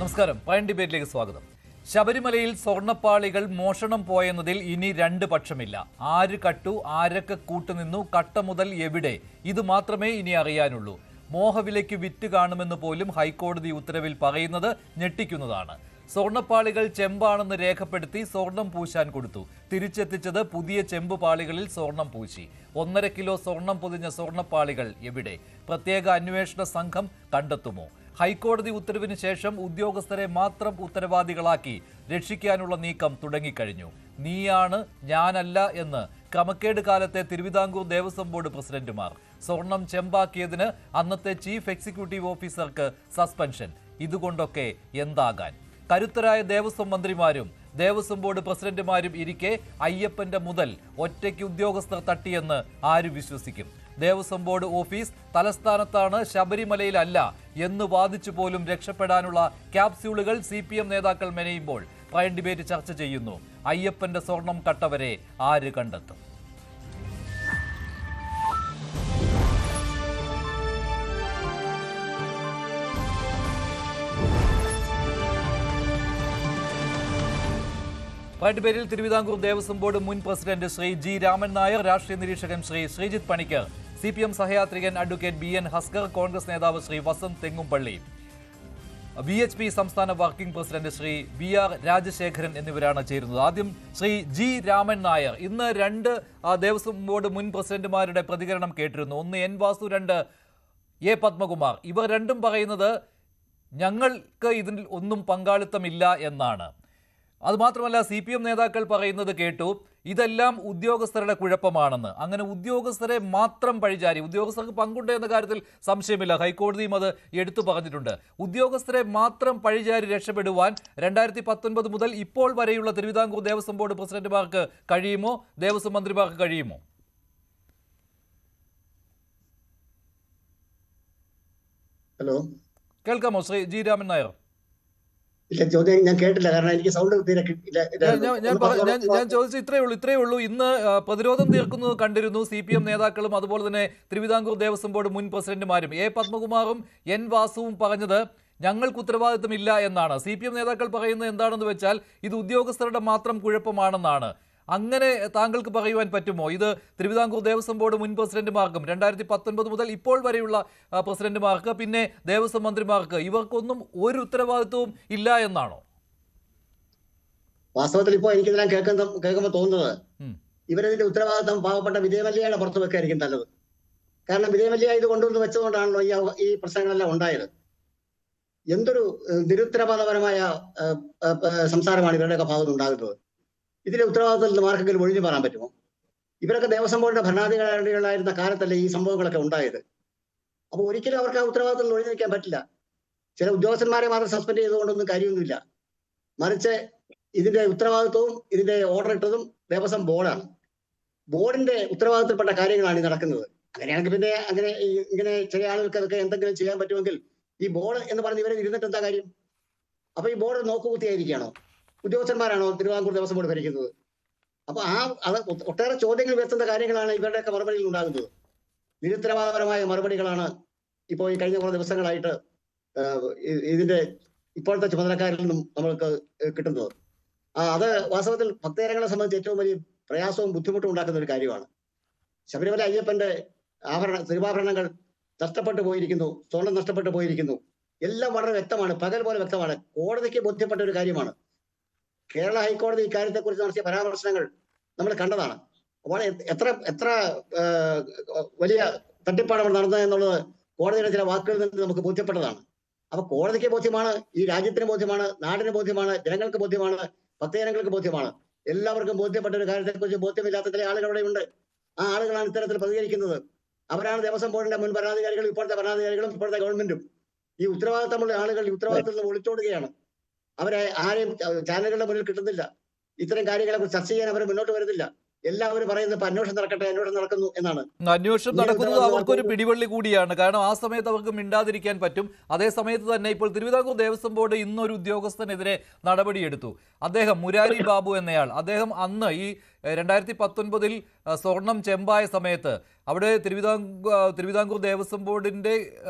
നമസ്കാരം. പ്രൈം ഡിബേറ്റിലേക്ക് സ്വാഗതം. ശബരിമലയിൽ സ്വർണ്ണപ്പാളികൾ മോഷണം പോയെന്നതിൽ ഇനി രണ്ട് പക്ഷമില്ല. ആര് കട്ടു, ആരൊക്കെ കൂട്ടുനിന്നു, കട്ട മുതൽ എവിടെ, ഇത് മാത്രമേ ഇനി അറിയാനുള്ളൂ. മോഹവിലയ്ക്ക് വിറ്റ് കാണുമെന്ന് പോലും ഹൈക്കോടതി ഉത്തരവിൽ പറയുന്നത് ഞെട്ടിക്കുന്നതാണ്. സ്വർണ്ണപ്പാളികൾ ചെമ്പാണെന്ന് രേഖപ്പെടുത്തി സ്വർണം പൂശാൻ കൊടുത്തു. തിരിച്ചെത്തിച്ചത് പുതിയ ചെമ്പ് പാളികളിൽ സ്വർണം പൂശി. 1.5 കിലോ സ്വർണം പൊതിഞ്ഞ സ്വർണ്ണപ്പാളികൾ എവിടെ? പ്രത്യേക അന്വേഷണ സംഘം കണ്ടെത്തുമോ? ഹൈക്കോടതി ഉത്തരവിന് ശേഷം ഉദ്യോഗസ്ഥരെ മാത്രം ഉത്തരവാദികളാക്കി രക്ഷിക്കാനുള്ള നീക്കം തുടങ്ങിക്കഴിഞ്ഞു. നീയാണ്, ഞാനല്ല എന്ന് ക്രമക്കേട് കാലത്തെ തിരുവിതാംകൂർ ദേവസ്വം ബോർഡ് പ്രസിഡന്റുമാർ. സ്വർണം ചെമ്പാക്കിയതിന് അന്നത്തെ ചീഫ് എക്സിക്യൂട്ടീവ് ഓഫീസർക്ക് സസ്പെൻഷൻ. ഇതുകൊണ്ടൊക്കെ എന്താകാൻ? കരുത്തരായ ദേവസ്വം മന്ത്രിമാരും ദേവസ്വം ബോർഡ് പ്രസിഡന്റുമാരും ഇരിക്കെ അയ്യപ്പന്റെ മുതൽ ഒറ്റയ്ക്ക് ഉദ്യോഗസ്ഥർ തട്ടിയെന്ന് ആര് വിശ്വസിക്കും? ദേവസ്വം ബോർഡ് ഓഫീസ് തലസ്ഥാനത്താണ്, ശബരിമലയിലല്ല എന്ന് വാദിച്ചു പോലും രക്ഷപ്പെടാനുള്ള ക്യാപ്സ്യൂളുകൾ CPM നേതാക്കൾ മെനയുമ്പോൾ പ്രൈം ഡിബേറ്റ് ചർച്ച ചെയ്യുന്നു. അയ്യപ്പന്റെ സ്വർണം കട്ടവരെ ആര് കണ്ടെത്തും? പ്രൈം ഡിബേറ്റിൽ തിരുവിതാംകൂർ ദേവസ്വം ബോർഡ് മുൻ പ്രസിഡന്റ് ശ്രീ G. രാമൻ നായർ, രാഷ്ട്രീയ നിരീക്ഷകൻ ശ്രീ ശ്രീജിത്ത് പണിക്കർ, CPM സഹയാത്രികൻ അഡ്വക്കേറ്റ് BN ഹസ്കർ, കോൺഗ്രസ് നേതാവ് ശ്രീ വസന്ത് തെങ്ങുംപള്ളി, VHP സംസ്ഥാന working president Shri VR Rajasekharan എന്നിവരാണ് ചേരുന്നത്. ആദ്യം ശ്രീ G. രാമൻ നായർ. ഇന്ന് രണ്ട് ദേവസ്വം ബോർഡ് മുൻ പ്രസിഡന്റുമാരുടെ പ്രതികരണം കേട്ടിരുന്നു. ഒന്ന് N. വാസു, രണ്ട് A. പത്മകുമാർ. ഇവർ രണ്ടും പറയുന്നത് ഞങ്ങൾക്ക് ഇതിൽ ഒന്നും പങ്കാളിത്തമില്ല എന്നാണ്. അതുമാത്രമല്ല, CPM നേതാക്കൾ പറയുന്നത് കേട്ടു, ഇതെല്ലാം ഉദ്യോഗസ്ഥരുടെ കുഴപ്പമാണെന്ന്. അങ്ങനെ ഉദ്യോഗസ്ഥരെ മാത്രം പഴിചാരി, ഉദ്യോഗസ്ഥർക്ക് പങ്കുണ്ട് എന്ന കാര്യത്തിൽ സംശയമില്ല, ഹൈക്കോടതിയും അത് എടുത്തു പറഞ്ഞിട്ടുണ്ട്. ഉദ്യോഗസ്ഥരെ മാത്രം പഴിചാരി രക്ഷപ്പെടുവാൻ 2019 മുതൽ ഇപ്പോൾ വരെയുള്ള തിരുവിതാംകൂർ ദേവസ്വം ബോർഡ് പ്രസിഡന്റുമാർക്ക് കഴിയുമോ? ദേവസ്വം മന്ത്രിമാർക്ക് കഴിയുമോ? ഹലോ, കേൾക്കാമോ ശ്രീ G. രാമൻ നായർ? ഇല്ല, ചോദ്യം ഞാൻ കേട്ടില്ല, കാരണം എനിക്ക് സൗണ്ട് തീരെ ഞാൻ ചോദിച്ചു ഇത്രയേ ഉള്ളൂ. ഇന്ന് പ്രതിരോധം തീർക്കുന്നത് കണ്ടിരുന്നു CPM നേതാക്കളും അതുപോലെ തന്നെ തിരുവിതാംകൂർ ദേവസ്വം ബോർഡ് മുൻ പ്രസിഡന്റുമാരും. A. പത്മകുമാറും N. വാസുവും പറഞ്ഞത് ഞങ്ങൾക്ക് ഉത്തരവാദിത്തമില്ല എന്നാണ്. CPM നേതാക്കൾ പറയുന്നത് എന്താണെന്ന് വെച്ചാൽ ഇത് ഉദ്യോഗസ്ഥരുടെ മാത്രം കുഴപ്പമാണെന്നാണ്. അങ്ങനെ താങ്കൾക്ക് പറയുവാൻ പറ്റുമോ? ഇത് തിരുവിതാംകൂർ ദേവസ്വം ബോർഡ് മുൻ പ്രസിഡന്റുമാർക്കും 2019 മുതൽ ഇപ്പോൾ വരെയുള്ള പ്രസിഡന്റുമാർക്ക്, പിന്നെ ദേവസ്വം മന്ത്രിമാർക്ക്, ഇവർക്കൊന്നും ഒരു ഉത്തരവാദിത്വവും ഇല്ല എന്നാണോ? വാസ്തവത്തിൽ ഇപ്പോൾ എനിക്കിതെല്ലാം കേൾക്കുമ്പോൾ തോന്നുന്നത് ഇവരതിന്റെ ഉത്തരവാദിത്വം പാവപ്പെട്ട വിജയമല്യയുടെ പുറത്ത് വെക്കായിരിക്കും നല്ലത്. കാരണം വിജയമല്യ ഇത് കൊണ്ടുവന്ന് വെച്ചതുകൊണ്ടാണല്ലോ ഈ പ്രശ്നങ്ങളെല്ലാം ഉണ്ടായത്. എന്തൊരു നിരുത്തരവാദപരമായ സംസാരമാണ് ഇവരുടെയൊക്കെ ഭാഗത്ത് ഉണ്ടാകുന്നത്. ഇതിലെ ഉത്തരവാദിത്തത്തിൽ നിന്ന് ആർക്കെങ്കിലും ഒഴിഞ്ഞു പറയാൻ പറ്റുമോ? ഇവരൊക്കെ ദേവസ്വം ബോർഡിന്റെ ഭരണാധികാരികളായിരുന്ന കാലത്തല്ലേ ഈ സംഭവങ്ങളൊക്കെ ഉണ്ടായത്. അപ്പോൾ ഒരിക്കലും അവർക്ക് ആ ഉത്തരവാദിത്തത്തിൽ ഒഴിഞ്ഞു നിൽക്കാൻ പറ്റില്ല. ചില ഉദ്യോഗസ്ഥന്മാരെ മാത്രം സസ്പെൻഡ് ചെയ്തുകൊണ്ടൊന്നും കാര്യമൊന്നുമില്ല. മറിച്ച് ഇതിന്റെ ഉത്തരവാദിത്വവും ഇതിന്റെ ഓർഡർ ഇട്ടതും ദേവസ്വം ബോർഡാണ്. ബോർഡിന്റെ ഉത്തരവാദിത്തപ്പെട്ട കാര്യങ്ങളാണ് ഈ നടക്കുന്നത്. അങ്ങനെയാണെങ്കിൽ പിന്നെ ഇങ്ങനെ ചില ആളുകൾക്ക് അതൊക്കെ എന്തെങ്കിലും ചെയ്യാൻ പറ്റുമെങ്കിൽ ഈ ബോർഡ് എന്ന് പറഞ്ഞ് ഇവരെ ഇരുന്നിട്ട് എന്താ കാര്യം? അപ്പൊ ഈ ബോർഡ് നോക്കുകുത്തിയായിരിക്കുകയാണോ? ഉദ്യോഗസ്ഥന്മാരാണോ തിരുവിതാംകൂർ ദേവസ്വം ബോർഡ് ഭരിക്കുന്നത്? അപ്പൊ അത് ഒട്ടേറെ ചോദ്യങ്ങൾ ഉയർത്തുന്ന കാര്യങ്ങളാണ് ഇവരുടെയൊക്കെ മറുപടിയിൽ ഉണ്ടാകുന്നത്. നിരുത്തരവാദപരമായ മറുപടികളാണ് ഇപ്പോൾ ഈ കഴിഞ്ഞ കുറേ ദിവസങ്ങളായിട്ട് ഇതിന്റെ ഇപ്പോഴത്തെ ചുമതലക്കാരിൽ നിന്നും നമ്മൾക്ക് കിട്ടുന്നത്. അത് വാസ്തവത്തിൽ ഭക്തജനങ്ങളെ സംബന്ധിച്ച് ഏറ്റവും വലിയ പ്രയാസവും ബുദ്ധിമുട്ടും ഉണ്ടാക്കുന്ന ഒരു കാര്യമാണ്. ശബരിമല അയ്യപ്പന്റെ തിരുവാഭരണങ്ങൾ നഷ്ടപ്പെട്ടു പോയിരിക്കുന്നു, സ്വർണം നഷ്ടപ്പെട്ടു പോയിരിക്കുന്നു. എല്ലാം വളരെ വ്യക്തമാണ്, പകൽ പോലെ വ്യക്തമാണ്. കോടതിക്ക് ബോധ്യപ്പെട്ട ഒരു കാര്യമാണ്. കേരള ഹൈക്കോടതി ഇക്കാര്യത്തെക്കുറിച്ച് നടത്തിയ പരാമർശനങ്ങൾ നമ്മൾ കണ്ടതാണ്. അപ്പോൾ എത്ര വലിയ തട്ടിപ്പാണ് അവിടെ നടന്നത് എന്നുള്ളത് കോടതിയുടെ ചില വാക്കുകളിൽ നിന്ന് നമുക്ക് ബോധ്യപ്പെട്ടതാണ്. അപ്പൊ കോടതിക്ക് ബോധ്യമാണ്, ഈ രാജ്യത്തിന് ബോധ്യമാണ്, നാടിന് ബോധ്യമാണ്, ജനങ്ങൾക്ക് ബോധ്യമാണ്, ഭക്തജനങ്ങൾക്ക് ബോധ്യമാണ്. എല്ലാവർക്കും ബോധ്യപ്പെട്ട ഒരു കാര്യത്തെക്കുറിച്ച് ബോധ്യമില്ലാത്ത ചില ആളുകൾ അവിടെ ഉണ്ട്. ആ ആളുകളാണ് ഇത്തരത്തിൽ പ്രതികരിക്കുന്നത്. അവരാണ് ദേവസ്വം ബോർഡിന്റെ മുൻ ഭരണാധികാരികളും ഇപ്പോഴത്തെ ഭരണാധികാരികളും ഇപ്പോഴത്തെ ഗവൺമെന്റും. ഈ ഉത്തരവാദിത്തമുള്ള ആളുകൾ ഈ ഉത്തരവാദിത്തത്തിൽ നിന്ന് ഒളിച്ചോടുകയാണ്. അവരെ ആരെയും ചാനലുകളുടെ മുന്നിൽ കിട്ടുന്നില്ല. ഇത്തരം കാര്യങ്ങളെ കുറിച്ച് ചർച്ച ചെയ്യാൻ അവർ മുന്നോട്ട് വരുന്നില്ല. എല്ലാവരും പറയുന്നത് അന്വേഷണം നടക്കട്ടെ, അന്വേഷണം നടക്കുന്നു എന്നാണ്. അന്വേഷണം നടക്കുന്നത് അവർക്കൊരു പിടിവള്ളി കൂടിയാണ്. കാരണം ആ സമയത്ത് അവർക്ക് മിണ്ടാതിരിക്കാൻ പറ്റും. അതേ സമയത്ത് തന്നെ ഇപ്പോൾ തിരുവിതാംകൂർ ദേവസ്വം ബോർഡ് ഇന്നൊരു ഉദ്യോഗസ്ഥനെതിരെ നടപടിയെടുത്തു. അദ്ദേഹം മുരാരി ബാബു എന്നയാൾ, അദ്ദേഹം അന്ന് ഈ 2019 സ്വർണം ചെമ്പായ സമയത്ത് അവിടെ തിരുവിതാംകൂർ ദേവസ്വം ബോർഡിന്റെ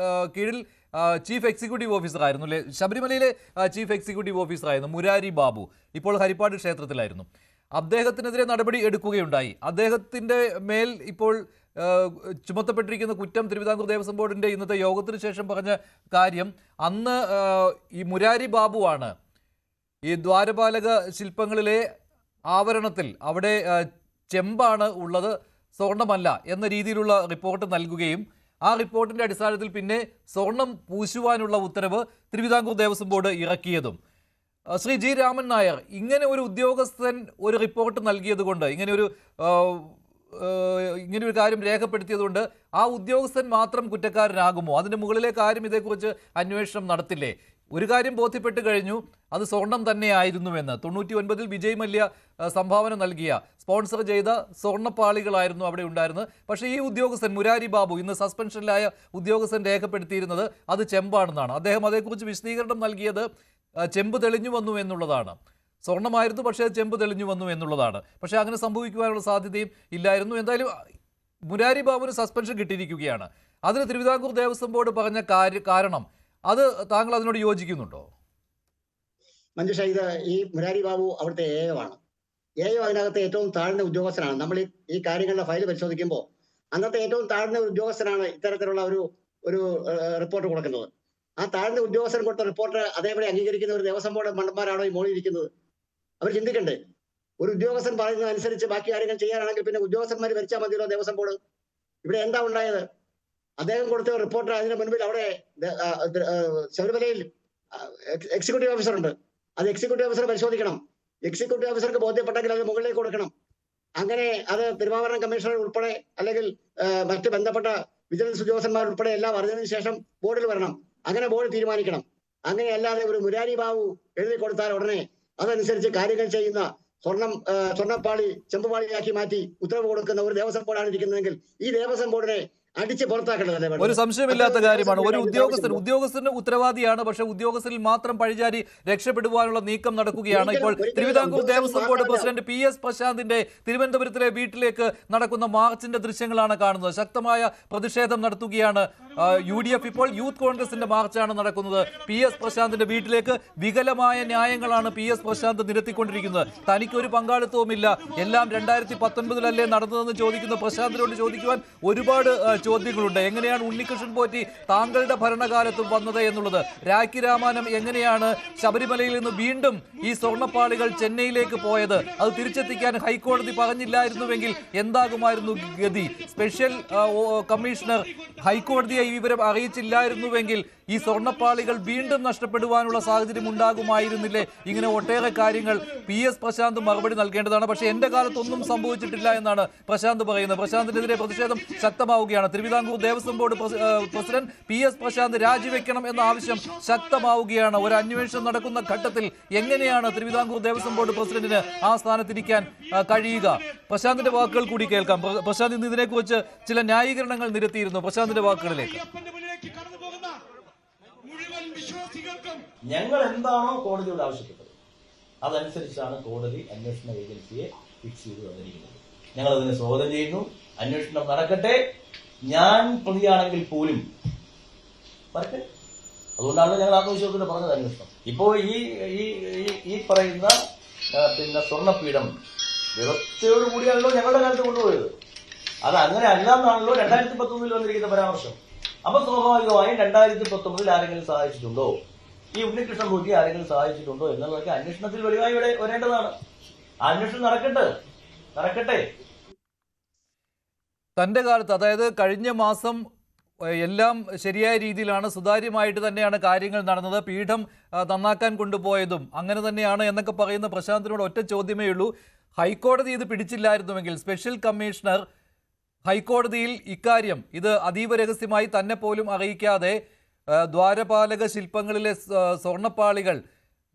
കീഴിൽ ചീഫ് എക്സിക്യൂട്ടീവ് ഓഫീസറായിരുന്നു അല്ലേ, ശബരിമലയിലെ ചീഫ് എക്സിക്യൂട്ടീവ് ഓഫീസറായിരുന്നു മുരാരി ബാബു. ഇപ്പോൾ ഹരിപ്പാട് ക്ഷേത്രത്തിലായിരുന്നു. അദ്ദേഹത്തിനെതിരെ നടപടി എടുക്കുകയുണ്ടായി. അദ്ദേഹത്തിൻ്റെ മേൽ ഇപ്പോൾ ചുമത്തപ്പെട്ടിരിക്കുന്ന കുറ്റം തിരുവിതാംകൂർ ദേവസ്വം ബോർഡിൻ്റെ ഇന്നത്തെ യോഗത്തിന് ശേഷം പറഞ്ഞ കാര്യം, അന്ന് ഈ മുരാരി ബാബുവാണ് ഈ ദ്വാരപാലക ശില്പങ്ങളിലെ ആവരണത്തിൽ അവിടെ ചെമ്പാണ് ഉള്ളത്, സ്വർണമല്ല എന്ന രീതിയിലുള്ള റിപ്പോർട്ട് നൽകുകയും ആ റിപ്പോർട്ടിൻ്റെ അടിസ്ഥാനത്തിൽ പിന്നെ സ്വർണം പൂശുവാനുള്ള ഉത്തരവ് തിരുവിതാംകൂർ ദേവസ്വം ബോർഡ് ഇറക്കിയതും. ശ്രീ ജി രാമൻ നായർ, ഇങ്ങനെ ഒരു ഉദ്യോഗസ്ഥൻ ഒരു റിപ്പോർട്ട് നൽകിയത് കൊണ്ട്, ഇങ്ങനെ ഒരു കാര്യം രേഖപ്പെടുത്തിയതുകൊണ്ട് ആ ഉദ്യോഗസ്ഥൻ മാത്രം കുറ്റക്കാരനാകുമോ? അതിന് മുകളിലെ കാര്യം ഇതേക്കുറിച്ച് അന്വേഷണം നടത്തില്ലേ? ഒരു കാര്യം ബോധ്യപ്പെട്ട് കഴിഞ്ഞു, അത് സ്വർണം തന്നെയായിരുന്നുവെന്ന്. 99-ൽ വിജയ് മല്യ സംഭാവന നൽകിയ, സ്പോൺസർ ചെയ്ത സ്വർണ്ണപ്പാളികളായിരുന്നു അവിടെ ഉണ്ടായിരുന്നത്. പക്ഷേ ഈ ഉദ്യോഗസ്ഥൻ മുരാരി ബാബു, ഇന്ന് സസ്പെൻഷനിലായ ഉദ്യോഗസ്ഥൻ രേഖപ്പെടുത്തിയിരുന്നത് അത് ചെമ്പാണെന്നാണ്. അദ്ദേഹം അതേക്കുറിച്ച് വിശദീകരണം നൽകിയത് ചെമ്പ് തെളിഞ്ഞു വന്നു എന്നുള്ളതാണ്. സ്വർണ്ണമായിരുന്നു, പക്ഷേ ചെമ്പ് തെളിഞ്ഞു വന്നു എന്നുള്ളതാണ്. പക്ഷേ അങ്ങനെ സംഭവിക്കുവാനുള്ള സാധ്യതയും ഇല്ലായിരുന്നു. എന്തായാലും മുരാരി ബാബുവിന് സസ്പെൻഷൻ കിട്ടിയിരിക്കുകയാണ്. അതിന് തിരുവിതാംകൂർ ദേവസ്വം ബോർഡ് പറഞ്ഞ കാരണം, അത് താങ്കൾ അതിനോട് യോജിക്കുന്നുണ്ടോ? മഞ്ജുഷ, ഇത് ഈ മുരാരി ബാബു അവിടുത്തെ AO ആണ്. AO അതിനകത്ത് ഏറ്റവും താഴ്ന്ന ഉദ്യോഗസ്ഥനാണ്. നമ്മൾ ഈ കാര്യങ്ങളുടെ ഫയൽ പരിശോധിക്കുമ്പോൾ അന്നത്തെ ഏറ്റവും താഴ്ന്ന ഉദ്യോഗസ്ഥനാണ് ഇത്തരത്തിലുള്ള ഒരു റിപ്പോർട്ട് കൊടുക്കുന്നത്. ആ താഴ്ന്ന ഉദ്യോഗസ്ഥൻ കൊടുത്ത റിപ്പോർട്ട് അതേപോലെ അംഗീകരിക്കുന്ന ഒരു ദേവസ്വം ബോർഡ് മണ്ടന്മാരാണോ ഈ മോളിൽ ഇരിക്കുന്നത്? അവർ ചിന്തിക്കണ്ടേ? ഒരു ഉദ്യോഗസ്ഥൻ പറയുന്നതനുസരിച്ച് ബാക്കി കാര്യങ്ങൾ ചെയ്യാനാണെങ്കിൽ പിന്നെ ഉദ്യോഗസ്ഥന്മാർ ഭരിച്ചാൽ മതിയല്ലോ ദേവസ്വം ബോർഡ്. ഇവിടെ എന്താ ഉണ്ടായത്? അദ്ദേഹം കൊടുത്ത റിപ്പോർട്ട്, അതിന് മുൻപിൽ അവിടെ ശബരിമലയിൽ എക്സിക്യൂട്ടീവ് ഓഫീസർ ഉണ്ട്. അത് എക്സിക്യൂട്ടീവ് ഓഫീസർ പരിശോധിക്കണം. എക്സിക്യൂട്ടീവ് ഓഫീസർക്ക് ബോധ്യപ്പെട്ടെങ്കിൽ അത് മുകളിലേക്ക് കൊടുക്കണം. അങ്ങനെ അത് തിരുവാഭരണ കമ്മീഷണർ ഉൾപ്പെടെ അല്ലെങ്കിൽ മറ്റ് ബന്ധപ്പെട്ട വിജിലൻസ് ഉദ്യോഗസ്ഥന്മാർ ഉൾപ്പെടെ എല്ലാം അറിഞ്ഞതിന് ശേഷം ബോർഡിൽ വരണം. അങ്ങനെ ബോർഡ് തീരുമാനിക്കണം. അങ്ങനെയല്ലാതെ ഒരു മുരാരി ബാബു എഴുതി കൊടുത്താൽ ഉടനെ അതനുസരിച്ച് കാര്യങ്ങൾ ചെയ്യുന്ന സ്വർണ്ണപ്പാളി ചെമ്പുപാളിയാക്കി മാറ്റി ഉത്തരവ് കൊടുക്കുന്ന ഒരു ദേവസ്വം ബോർഡാണ് ഇരിക്കുന്നതെങ്കിൽ ഈ ദേവസ്വം ബോർഡിനെ അടിച്ച് പുറത്താക്കേണ്ടതല്ലേ? ഒരു സംശയമില്ലാത്ത കാര്യമാണ്. ഒരു ഉദ്യോഗസ്ഥന് ഉത്തരവാദിയാണ്, പക്ഷേ ഉദ്യോഗസ്ഥരിൽ മാത്രം പഴിചാരി രക്ഷപ്പെടുവാനുള്ള നീക്കം നടക്കുകയാണ്. ഇപ്പോൾ Thiruvithamkoor Devaswom board president PS പ്രശാന്തിന്റെ തിരുവനന്തപുരത്തിലെ വീട്ടിലേക്ക് നടക്കുന്ന മാർച്ചിന്റെ ദൃശ്യങ്ങളാണ് കാണുന്നത്. ശക്തമായ പ്രതിഷേധം നടത്തുകയാണ് UDF. ഇപ്പോൾ യൂത്ത് കോൺഗ്രസിന്റെ മാർച്ചാണ് നടക്കുന്നത്. PS പ്രശാന്തിന്റെ വീട്ടിലേക്ക് വികലമായ ന്യായങ്ങളാണ് PS പ്രശാന്ത് നിരത്തിക്കൊണ്ടിരിക്കുന്നത്. തനിക്കൊരു പങ്കാളിത്തവുമില്ല, എല്ലാം 2019-ലല്ലേ നടന്നതെന്ന് ചോദിക്കുന്ന പ്രശാന്തിനോട് ചോദിക്കുവാൻ ഒരുപാട് ചോദ്യങ്ങളുണ്ട്. എങ്ങനെയാണ് ഉണ്ണികൃഷ്ണൻ പോറ്റി താങ്കളുടെ ഭരണകാലത്തും വന്നത് എന്നുള്ളത്, രാഖി രാമാനം എങ്ങനെയാണ് ശബരിമലയിൽ നിന്ന് വീണ്ടും ഈ സ്വർണ്ണപ്പാളികൾ ചെന്നൈയിലേക്ക് പോയത്, അത് തിരിച്ചെത്തിക്കാൻ ഹൈക്കോടതി പറഞ്ഞില്ലായിരുന്നുവെങ്കിൽ എന്താകുമായിരുന്നു ഗതി? സ്പെഷ്യൽ കമ്മീഷണർ ഹൈക്കോടതിയെ ഈ വിവരം അറിയിച്ചില്ലായിരുന്നുവെങ്കിൽ ഈ സ്വർണ്ണപ്പാളികൾ വീണ്ടും നഷ്ടപ്പെടുവാനുള്ള സാഹചര്യം ഉണ്ടാകുമായിരുന്നില്ലേ? ഇങ്ങനെ ഒട്ടേറെ കാര്യങ്ങൾ PS പ്രശാന്ത് മറുപടി നൽകേണ്ടതാണ്. പക്ഷേ എന്റെ കാലത്തൊന്നും സംഭവിച്ചിട്ടില്ല എന്നാണ് പ്രശാന്ത് പറയുന്നത്. പ്രശാന്തിനെതിരെ പ്രതിഷേധം ശക്തമാവുകയാണ്. Thiruvithamkoor Devaswom board president PS Prashanth രാജിവെക്കണം എന്ന ആവശ്യം ശക്തമാവുകയാണ്. ഒരു അന്വേഷണം നടക്കുന്ന ഘട്ടത്തിൽ എങ്ങനെയാണ് തിരുവിതാംകൂർ ദേവസ്വം ബോർഡ് പ്രസിഡന്റിന് ആ സ്ഥാനത്തിരിക്കാൻ കഴിയുക? പ്രശാന്തിന്റെ വാക്കുകൾ കൂടി കേൾക്കാം. പ്രശാന്ത് ഇന്ന് ഇതിനെക്കുറിച്ച് ചില ന്യായീകരണങ്ങൾ നിരത്തിയിരുന്നു. പ്രശാന്തിന്റെ വാക്കുകളിലേക്ക്. ഞങ്ങൾ എന്താണോ കോടതിയോട് ആവശ്യപ്പെട്ടത് അതനുസരിച്ചാണ് കോടതി അന്വേഷണ ഏജൻസിയെ ഫിക്സ് ചെയ്ത് തന്നിരിക്കുന്നത്. ഞങ്ങൾ അതിനെ സ്വാഗതം ചെയ്യുന്നു. അന്വേഷണം നടക്കട്ടെ. ഞാൻ പ്രതിയാണെങ്കിൽ പോലും വരട്ടെ. അതുകൊണ്ടാണ് ഞങ്ങൾ ആത്മവിശ്വാസത്തിൽ പറഞ്ഞത് അന്വേഷണം. ഇപ്പോ ഈ പറയുന്ന സ്വർണ്ണപീഠം വ്യവസ്ഥയോട് കൂടിയാണല്ലോ ഞങ്ങളുടെ കാലത്ത് കൊണ്ടുപോയത്. അത് അങ്ങനെ അല്ലാന്നാണല്ലോ 2019 വന്നിരിക്കുന്ന പരാമർശം. അപ്പൊ സ്വാഭാവികമായും 2019 ആരെങ്കിലും സഹായിച്ചിട്ടുണ്ടോ, ഈ ഉണ്ണികൃഷ്ണൻ പോറ്റി ആരെങ്കിലും സഹായിച്ചിട്ടുണ്ടോ എന്നുള്ളതൊക്കെ അന്വേഷണത്തിൽ വെളിവായി വരേണ്ടതാണ്. ആ അന്വേഷണം നടക്കട്ടെ. തന്റെ കാലത്ത്, അതായത് കഴിഞ്ഞ മാസം എല്ലാം ശരിയായ രീതിയിലാണ്, സുതാര്യമായിട്ട് തന്നെയാണ് കാര്യങ്ങൾ നടന്നത്, പീഠം നന്നാക്കാൻ കൊണ്ടുപോയതും അങ്ങനെ തന്നെയാണ് എന്നൊക്കെ പറയുന്ന പ്രശാന്തിനോട് ഒറ്റ ചോദ്യമേ ഉള്ളൂ. ഹൈക്കോടതി ഇത് പിടിച്ചില്ലായിരുന്നുവെങ്കിൽ, സ്പെഷ്യൽ കമ്മീഷണർ ഹൈക്കോടതിയിൽ ഇക്കാര്യം ഇത് അതീവ രഹസ്യമായി തന്നെ പോലും അറിയിക്കാതെ ദ്വാരപാലക ശില്പങ്ങളിലെ സ്വർണ്ണപ്പാളികൾ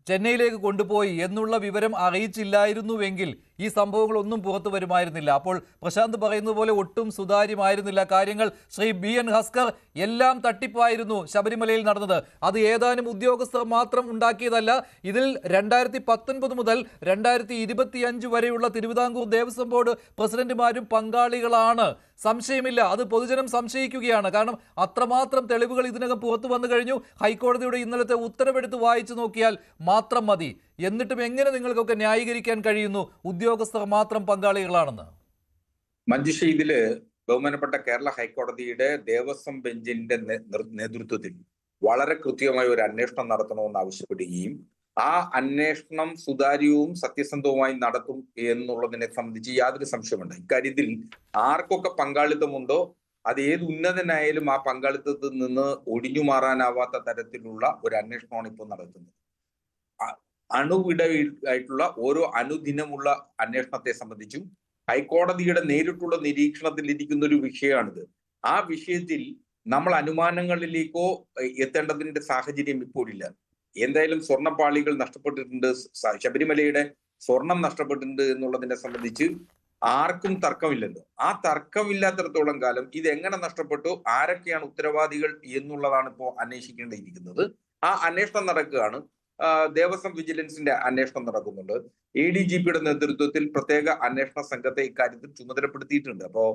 ചെന്നൈയിലേക്ക് കൊണ്ടുപോയി എന്നുള്ള വിവരം അറിയിച്ചില്ലായിരുന്നുവെങ്കിൽ ഈ സംഭവങ്ങളൊന്നും പുറത്തു വരുമായിരുന്നില്ല. അപ്പോൾ പ്രശാന്ത് പറയുന്നത് പോലെ ഒട്ടും സുതാര്യമായിരുന്നില്ല കാര്യങ്ങൾ. ശ്രീ BN ഹസ്കർ, എല്ലാം തട്ടിപ്പായിരുന്നു ശബരിമലയിൽ നടന്നത്. അത് ഏതാനും ഉദ്യോഗസ്ഥർ മാത്രം ഉണ്ടാക്കിയതല്ല. ഇതിൽ 2019 മുതൽ 2025 വരെയുള്ള തിരുവിതാംകൂർ ദേവസ്വം ബോർഡ് പ്രസിഡന്റുമാരും പങ്കാളികളാണ്. സംശയമില്ല. അത് പൊതുജനം സംശയിക്കുകയാണ്. കാരണം അത്രമാത്രം തെളിവുകൾ ഇതിനകം പുറത്തു വന്നു കഴിഞ്ഞു. ഹൈക്കോടതിയുടെ ഇന്നലത്തെ ഉത്തരവെടുത്ത് വായിച്ചു നോക്കിയാൽ മാത്രം മതി. എന്നിട്ടും എങ്ങനെ നിങ്ങൾക്കൊക്കെ ന്യായീകരിക്കാൻ കഴിയുന്നു ഉദ്യോഗസ്ഥർ മാത്രം പങ്കാളികളാണെന്ന്? മഞ്ജുഷ, ഇതില് ബഹുമാനപ്പെട്ട കേരള ഹൈക്കോടതിയുടെ ദേവസ്വം ബെഞ്ചിന്റെ നേതൃത്വത്തിൽ വളരെ കൃത്യമായ ഒരു അന്വേഷണം നടത്തണമെന്ന് ആവശ്യപ്പെടുകയും ആ അന്വേഷണം സുതാര്യവും സത്യസന്ധവുമായി നടത്തും എന്നുള്ളതിനെ സംബന്ധിച്ച് യാതൊരു സംശയമുണ്ട്. ഇക്കാര്യത്തിൽ ആർക്കൊക്കെ പങ്കാളിത്തമുണ്ടോ അത് ഏത് ഉന്നതനായാലും ആ പങ്കാളിത്തത്തിൽ നിന്ന് ഒഴിഞ്ഞു മാറാനാവാത്ത തരത്തിലുള്ള ഒരു അന്വേഷണമാണ് ഇപ്പോൾ നടത്തുന്നത്. അണുവിടയായിട്ടുള്ള ഓരോ അനുദിനമുള്ള അന്വേഷണത്തെ സംബന്ധിച്ചും ഹൈക്കോടതിയുടെ നേരിട്ടുള്ള നിരീക്ഷണത്തിൽ ഇരിക്കുന്ന ഒരു വിഷയമാണിത്. ആ വിഷയത്തിൽ നമ്മൾ അനുമാനങ്ങളിലേക്കോ എത്തേണ്ടതിന്റെ സാഹചര്യം ഇപ്പോഴില്ല. എന്തായാലും സ്വർണ്ണപ്പാളികൾ നഷ്ടപ്പെട്ടിട്ടുണ്ട്, ശബരിമലയുടെ സ്വർണം നഷ്ടപ്പെട്ടിട്ടുണ്ട് എന്നുള്ളതിനെ സംബന്ധിച്ച് ആർക്കും തർക്കമില്ലല്ലോ. ആ തർക്കമില്ലാത്തിടത്തോളം കാലം ഇത് എങ്ങനെ നഷ്ടപ്പെട്ടു, ആരൊക്കെയാണ് ഉത്തരവാദികൾ എന്നുള്ളതാണ് ഇപ്പോൾ അന്വേഷിക്കേണ്ടിയിരിക്കുന്നത്. ആ അന്വേഷണം നടക്കുകയാണ്. ദേവസ്വം വിജിലൻസിന്റെ അന്വേഷണം നടക്കുന്നുണ്ട്. ADGPയുടെ നേതൃത്വത്തിൽ പ്രത്യേക അന്വേഷണ സംഘത്തെ ഇക്കാര്യത്തിൽ ചുമതലപ്പെടുത്തിയിട്ടുണ്ട്. അപ്പോ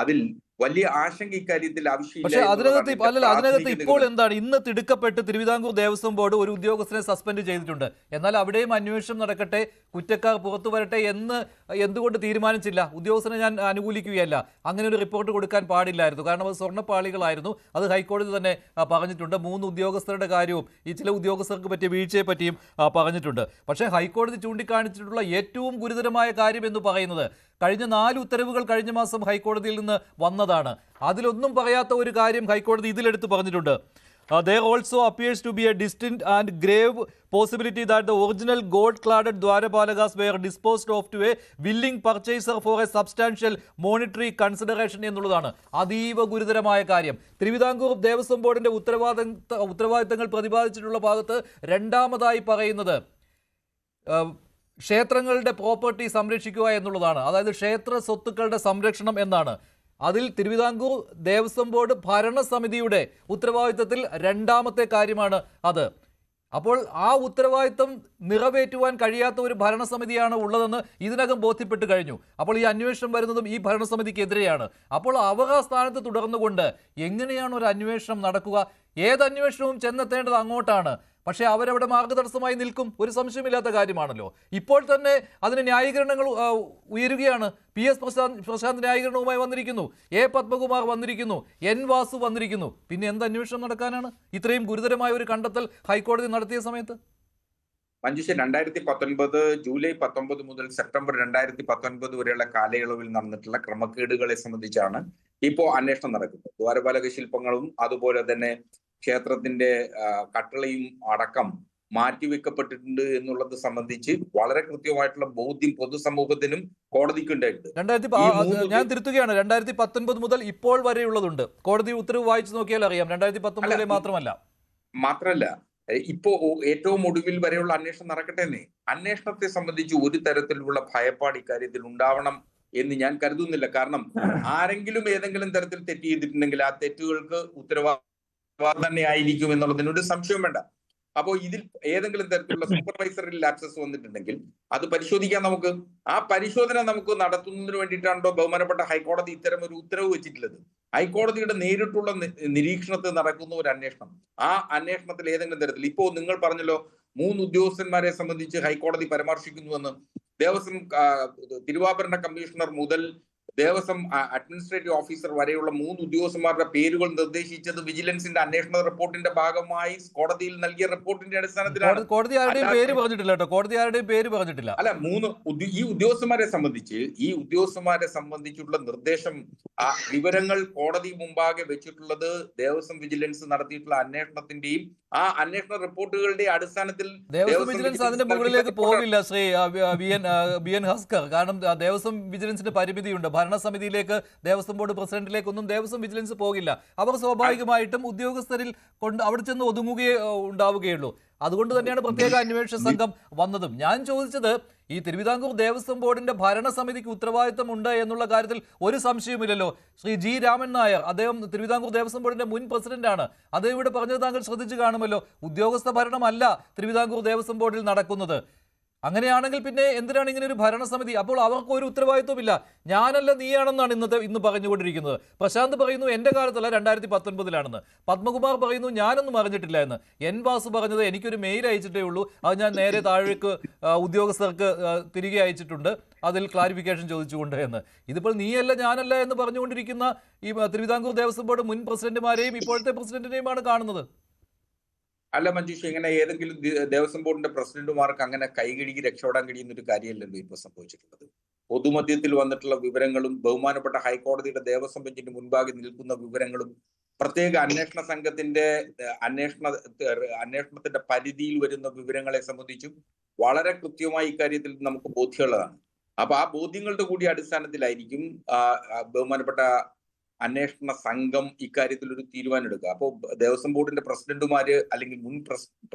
അതിൽ വലിയ ആശങ്ക ഇക്കാര്യത്തിൽ ആവശ്യമില്ല. പക്ഷേ അതിനകത്ത് ഇപ്പോൾ എന്താണ്, ഇന്ന് തിടുക്കപ്പെട്ട് തിരുവിതാംകൂർ ദേവസ്വം ബോർഡ് ഒരു ഉദ്യോഗസ്ഥനെ സസ്പെൻഡ് ചെയ്തിട്ടുണ്ട്. എന്നാൽ അവിടെയും അന്വേഷണം നടക്കട്ടെ, കുറ്റക്കാർ പുറത്തു വരട്ടെ എന്ന് എന്തുകൊണ്ട് തീരുമാനിച്ചില്ല? ഉദ്യോഗസ്ഥനെ ഞാൻ അനുകൂലിക്കുകയല്ല, അങ്ങനെ ഒരു റിപ്പോർട്ട് കൊടുക്കാൻ പാടില്ലായിരുന്നു. കാരണം അത് സ്വർണ്ണപ്പാളികളായിരുന്നു. അത് ഹൈക്കോടതി തന്നെ പറഞ്ഞിട്ടുണ്ട്. 3 ഉദ്യോഗസ്ഥരുടെ കാര്യവും ഈ ചില ഉദ്യോഗസ്ഥർക്ക് പറ്റിയ വീഴ്ചയെ പറ്റിയും പറഞ്ഞിട്ടുണ്ട്. പക്ഷേ ഹൈക്കോടതി ചൂണ്ടിക്കാണിച്ചിട്ടുള്ള ഏറ്റവും ഗുരുതരമായ കാര്യം എന്ന് പറയുന്നത് കഴിഞ്ഞ 4 ഉത്തരവുകൾ കഴിഞ്ഞ മാസം ഹൈക്കോടതിയിൽ നിന്ന് വന്നതാണ്. അതിലൊന്നും പറയാത്ത ഒരു കാര്യം ഹൈക്കോടതി ഇതിലെടുത്ത് പറഞ്ഞിട്ടുണ്ട്. There also appears to be a distinct and grave possibility that the original gold-cladded Dwarapalakas were disposed of to a willing purchaser for a substantial monetary consideration എന്നുള്ളതാണ് അതീവ ഗുരുതരമായ കാര്യം. തിരുവിതാംകൂർ ദേവസ്വം ബോർഡിന്റെ ഉത്തരവാദിത്തങ്ങൾ പ്രതിപാദിച്ചിട്ടുള്ള ഭാഗത്ത് രണ്ടാമതായി പറയുന്നത് ക്ഷേത്രങ്ങളുടെ പ്രോപ്പർട്ടി സംരക്ഷിക്കുക എന്നുള്ളതാണ്. അതായത് ക്ഷേത്ര സ്വത്തുക്കളുടെ സംരക്ഷണം എന്നാണ്. അതിൽ തിരുവിതാംകൂർ ദേവസ്വം ബോർഡ് ഭരണസമിതിയുടെ ഉത്തരവാദിത്തത്തിൽ രണ്ടാമത്തെ കാര്യമാണ് അത്. അപ്പോൾ ആ ഉത്തരവാദിത്തം നിറവേറ്റുവാൻ കഴിയാത്ത ഒരു ഭരണസമിതിയാണ് ഉള്ളതെന്ന് ഇതിനകം ബോധ്യപ്പെട്ട് കഴിഞ്ഞു. അപ്പോൾ ഈ അന്വേഷണം വരുന്നതും ഈ ഭരണസമിതിക്കെതിരെയാണ്. അപ്പോൾ അവർ ആ സ്ഥാനത്ത് തുടർന്നുകൊണ്ട് എങ്ങനെയാണ് ഒരു അന്വേഷണം നടക്കുക? ഏത് അന്വേഷണവും ചെന്നെത്തേണ്ടത് അങ്ങോട്ടാണ്. പക്ഷേ അവരവിടെ മാർഗതടസ്സമായി നിൽക്കും, ഒരു സംശയമില്ലാത്ത കാര്യമാണല്ലോ. ഇപ്പോൾ തന്നെ അതിന് ന്യായീകരണങ്ങൾ ഉയരുകയാണ്. PS പ്രശാന്ത് ന്യായീകരണവുമായി വന്നിരിക്കുന്നു, A പത്മകുമാർ വന്നിരിക്കുന്നു, N വാസു വന്നിരിക്കുന്നു. പിന്നെ എന്ത് അന്വേഷണം നടക്കാനാണ് ഇത്രയും ഗുരുതരമായ ഒരു കണ്ടെത്തൽ ഹൈക്കോടതി നടത്തിയ സമയത്ത്? മഞ്ജുഷ, 2019 ജൂലൈ 19 മുതൽ സെപ്റ്റംബർ 2019 വരെയുള്ള കാലയളവിൽ നടന്നിട്ടുള്ള ക്രമക്കേടുകളെ സംബന്ധിച്ചാണ് ഇപ്പോൾ അന്വേഷണം നടക്കുന്നത്. ദ്വാരപാലക ശില്പങ്ങളും അതുപോലെ തന്നെ ക്ഷേത്രത്തിന്റെ കട്ടളയും അടക്കം മാറ്റിവെക്കപ്പെട്ടിട്ടുണ്ട് എന്നുള്ളത് സംബന്ധിച്ച് വളരെ കൃത്യമായിട്ടുള്ള ബോധ്യം പൊതുസമൂഹത്തിനും കോടതിക്കുണ്ടായിട്ടുണ്ട്. ഞാൻ തിരുത്തുകയാണ്, 2019 മുതൽ ഇപ്പോൾ വരെയുള്ളതുണ്ട്. കോടതി ഉത്തരവ് വായിച്ചു നോക്കിയാൽ അറിയാം. 2019 മാത്രമല്ല ഇപ്പോ ഏറ്റവും ഒടുവിൽ വരെയുള്ള അന്വേഷണം നടക്കട്ടെ എന്നേ. അന്വേഷണത്തെ സംബന്ധിച്ച് ഒരു തരത്തിലുള്ള ഭയപ്പാട് ഇക്കാര്യത്തിൽ ഉണ്ടാവണം എന്ന് ഞാൻ കരുതുന്നില്ല. കാരണം ആരെങ്കിലും ഏതെങ്കിലും തരത്തിൽ തെറ്റ് ചെയ്തിട്ടുണ്ടെങ്കിൽ ആ തെറ്റുകൾക്ക് ഉത്തരവാദിത്വം തന്നെ ആയിരിക്കും എന്നുള്ളതിനൊരു സംശയം വേണ്ട. അപ്പോൾ ഇതിൽ ഏതെങ്കിലും തരത്തിലുള്ള സൂപ്പർവൈസറിൽ ലാപ്സസ് വന്നിട്ടുണ്ടെങ്കിൽ അത് പരിശോധിക്കാൻ നമുക്ക്. ആ പരിശോധന നമുക്ക് നടത്തുന്നതിന് വേണ്ടിയിട്ടാണല്ലോ ബഹുമാനപ്പെട്ട ഹൈക്കോടതി ഇത്തരം ഒരു ഉത്തരവ് വെച്ചിട്ടുള്ളത്. ഹൈക്കോടതിയുടെ നേരിട്ടുള്ള നിരീക്ഷണത്തിൽ നടക്കുന്ന ഒരു അന്വേഷണം, ആ അന്വേഷണത്തിൽ ഏതെങ്കിലും തരത്തിൽ ഇപ്പോൾ നിങ്ങൾ പറഞ്ഞല്ലോ 3 ഉദ്യോഗസ്ഥന്മാരെ സംബന്ധിച്ച് ഹൈക്കോടതി പരാമർശിക്കുന്നുവെന്ന്. ദേവസ്വം തിരുവാഭരണ കമ്മീഷണർ മുതൽ ദേവസ്വം അഡ്മിനിസ്ട്രേറ്റീവ് ഓഫീസർ വരെയുള്ള 3 ഉദ്യോഗസ്ഥന്മാരുടെ പേരുകൾ നിർദ്ദേശിച്ചത് വിജിലൻസിന്റെ അന്വേഷണ റിപ്പോർട്ടിന്റെ ഭാഗമായി കോടതിയിൽ നൽകിയ റിപ്പോർട്ടിന്റെ അടിസ്ഥാനത്തിലാണ്. കോടതി ആരുടെയും പേര് പറഞ്ഞിട്ടില്ല. അല്ല, ഈ ഉദ്യോഗസ്ഥന്മാരെ സംബന്ധിച്ചുള്ള നിർദ്ദേശം, ആ വിവരങ്ങൾ കോടതി മുമ്പാകെ വെച്ചിട്ടുള്ളത് ദേവസ്വം വിജിലൻസ് നടത്തിയിട്ടുള്ള അന്വേഷണത്തിന്റെയും ആ അന്വേഷണ റിപ്പോർട്ടുകളുടെ അടിസ്ഥാനത്തിൽ ദേവസ്വം വിജിലൻസ് അതിന്റെ മുകളിലേക്ക് പോകില്ല ശ്രീ ബി എൻ ഹസ്കർ. കാരണം ദേവസ്വം വിജിലൻസിന്റെ പരിമിതിയുണ്ട്. ഭരണസമിതിയിലേക്ക്, ദേവസ്വം ബോർഡ് പ്രസിഡന്റിലേക്കൊന്നും ദേവസ്വം വിജിലൻസ് പോകില്ല. അവർ സ്വാഭാവികമായിട്ടും ഉദ്യോഗസ്ഥരിൽ കൊണ്ട് അവിടെ ചെന്ന് ഉണ്ടാവുകയുള്ളൂ. അതുകൊണ്ട് തന്നെയാണ് പ്രത്യേക അന്വേഷണ സംഘം വന്നതും. ഞാൻ ചോദിച്ചത്, ഈ തിരുവിതാംകൂർ ദേവസ്വം ബോർഡിന്റെ ഭരണസമിതിക്ക് ഉത്തരവാദിത്തമുണ്ട് എന്നുള്ള കാര്യത്തിൽ ഒരു സംശയമില്ലല്ലോ. ശ്രീ G. രാമൻ നായർ, അദ്ദേഹം തിരുവിതാംകൂർ ദേവസ്വം ബോർഡിന്റെ മുൻ പ്രസിഡന്റാണ്. അദ്ദേഹം ഇവിടെ പറഞ്ഞത് താങ്കൾ ശ്രദ്ധിച്ചു കാണുമല്ലോ. ഉദ്യോഗസ്ഥ ഭരണമല്ല തിരുവിതാംകൂർ ദേവസ്വം ബോർഡിൽ നടക്കുന്നത്. അങ്ങനെയാണെങ്കിൽ പിന്നെ എന്തിനാണ് ഇങ്ങനെ ഒരു ഭരണസമിതി? അപ്പോൾ അവർക്ക് ഒരു ഉത്തരവാദിത്വമില്ല. ഞാനല്ല നീയാണെന്നാണ് ഇന്ന് പറഞ്ഞുകൊണ്ടിരിക്കുന്നത്. പ്രശാന്ത് പറയുന്നു എന്റെ കാലത്തല്ല 2019 പത്മകുമാർ പറയുന്നു ഞാനൊന്നും അറിഞ്ഞിട്ടില്ല എന്ന്. എൻ വാസു പറഞ്ഞത് എനിക്കൊരു മെയിൽ അയച്ചിട്ടേ ഉള്ളൂ, അത് ഞാൻ നേരെ താഴേക്ക് ഉദ്യോഗസ്ഥർക്ക് തിരികെ അയച്ചിട്ടുണ്ട്, അതിൽ ക്ലാരിഫിക്കേഷൻ ചോദിച്ചുകൊണ്ട് എന്ന്. ഇതിപ്പോൾ നീയല്ല ഞാനല്ല എന്ന് പറഞ്ഞുകൊണ്ടിരിക്കുന്ന ഈ തിരുവിതാംകൂർ ദേവസ്വം ബോർഡ് മുൻ പ്രസിഡന്റുമാരെയും ഇപ്പോഴത്തെ പ്രസിഡന്റിനെയുമാണ് കാണുന്നത്. അല്ല മഞ്ജുഷ്, ഇങ്ങനെ ഏതെങ്കിലും ദേവസ്വം ബോർഡിന്റെ പ്രസിഡന്റുമാർക്ക് അങ്ങനെ കൈകഴുകി രക്ഷപ്പെടാൻ കഴിയുന്ന ഒരു കാര്യമല്ലല്ലോ ഇപ്പൊ സംഭവിച്ചിട്ടുള്ളത്. പൊതുമധ്യത്തിൽ വന്നിട്ടുള്ള വിവരങ്ങളും ബഹുമാനപ്പെട്ട ഹൈക്കോടതിയുടെ ദേവസ്വം ബെഞ്ചിന് മുൻപാകെ നിൽക്കുന്ന വിവരങ്ങളും പ്രത്യേക അന്വേഷണ സംഘത്തിന്റെ അന്വേഷണത്തിന്റെ പരിധിയിൽ വരുന്ന വിവരങ്ങളെ സംബന്ധിച്ചും വളരെ കൃത്യമായി ഇക്കാര്യത്തിൽ നമുക്ക് ബോധ്യമുള്ളതാണ്. അപ്പൊ ആ ബോധ്യങ്ങളുടെ കൂടി അടിസ്ഥാനത്തിലായിരിക്കും ബഹുമാനപ്പെട്ട അന്വേഷണ സംഘം ഇക്കാര്യത്തിൽ ഒരു തീരുമാനം എടുക്കുക. അപ്പോൾ ദേവസ്വം ബോർഡിന്റെ പ്രസിഡന്റുമാര് അല്ലെങ്കിൽ മുൻ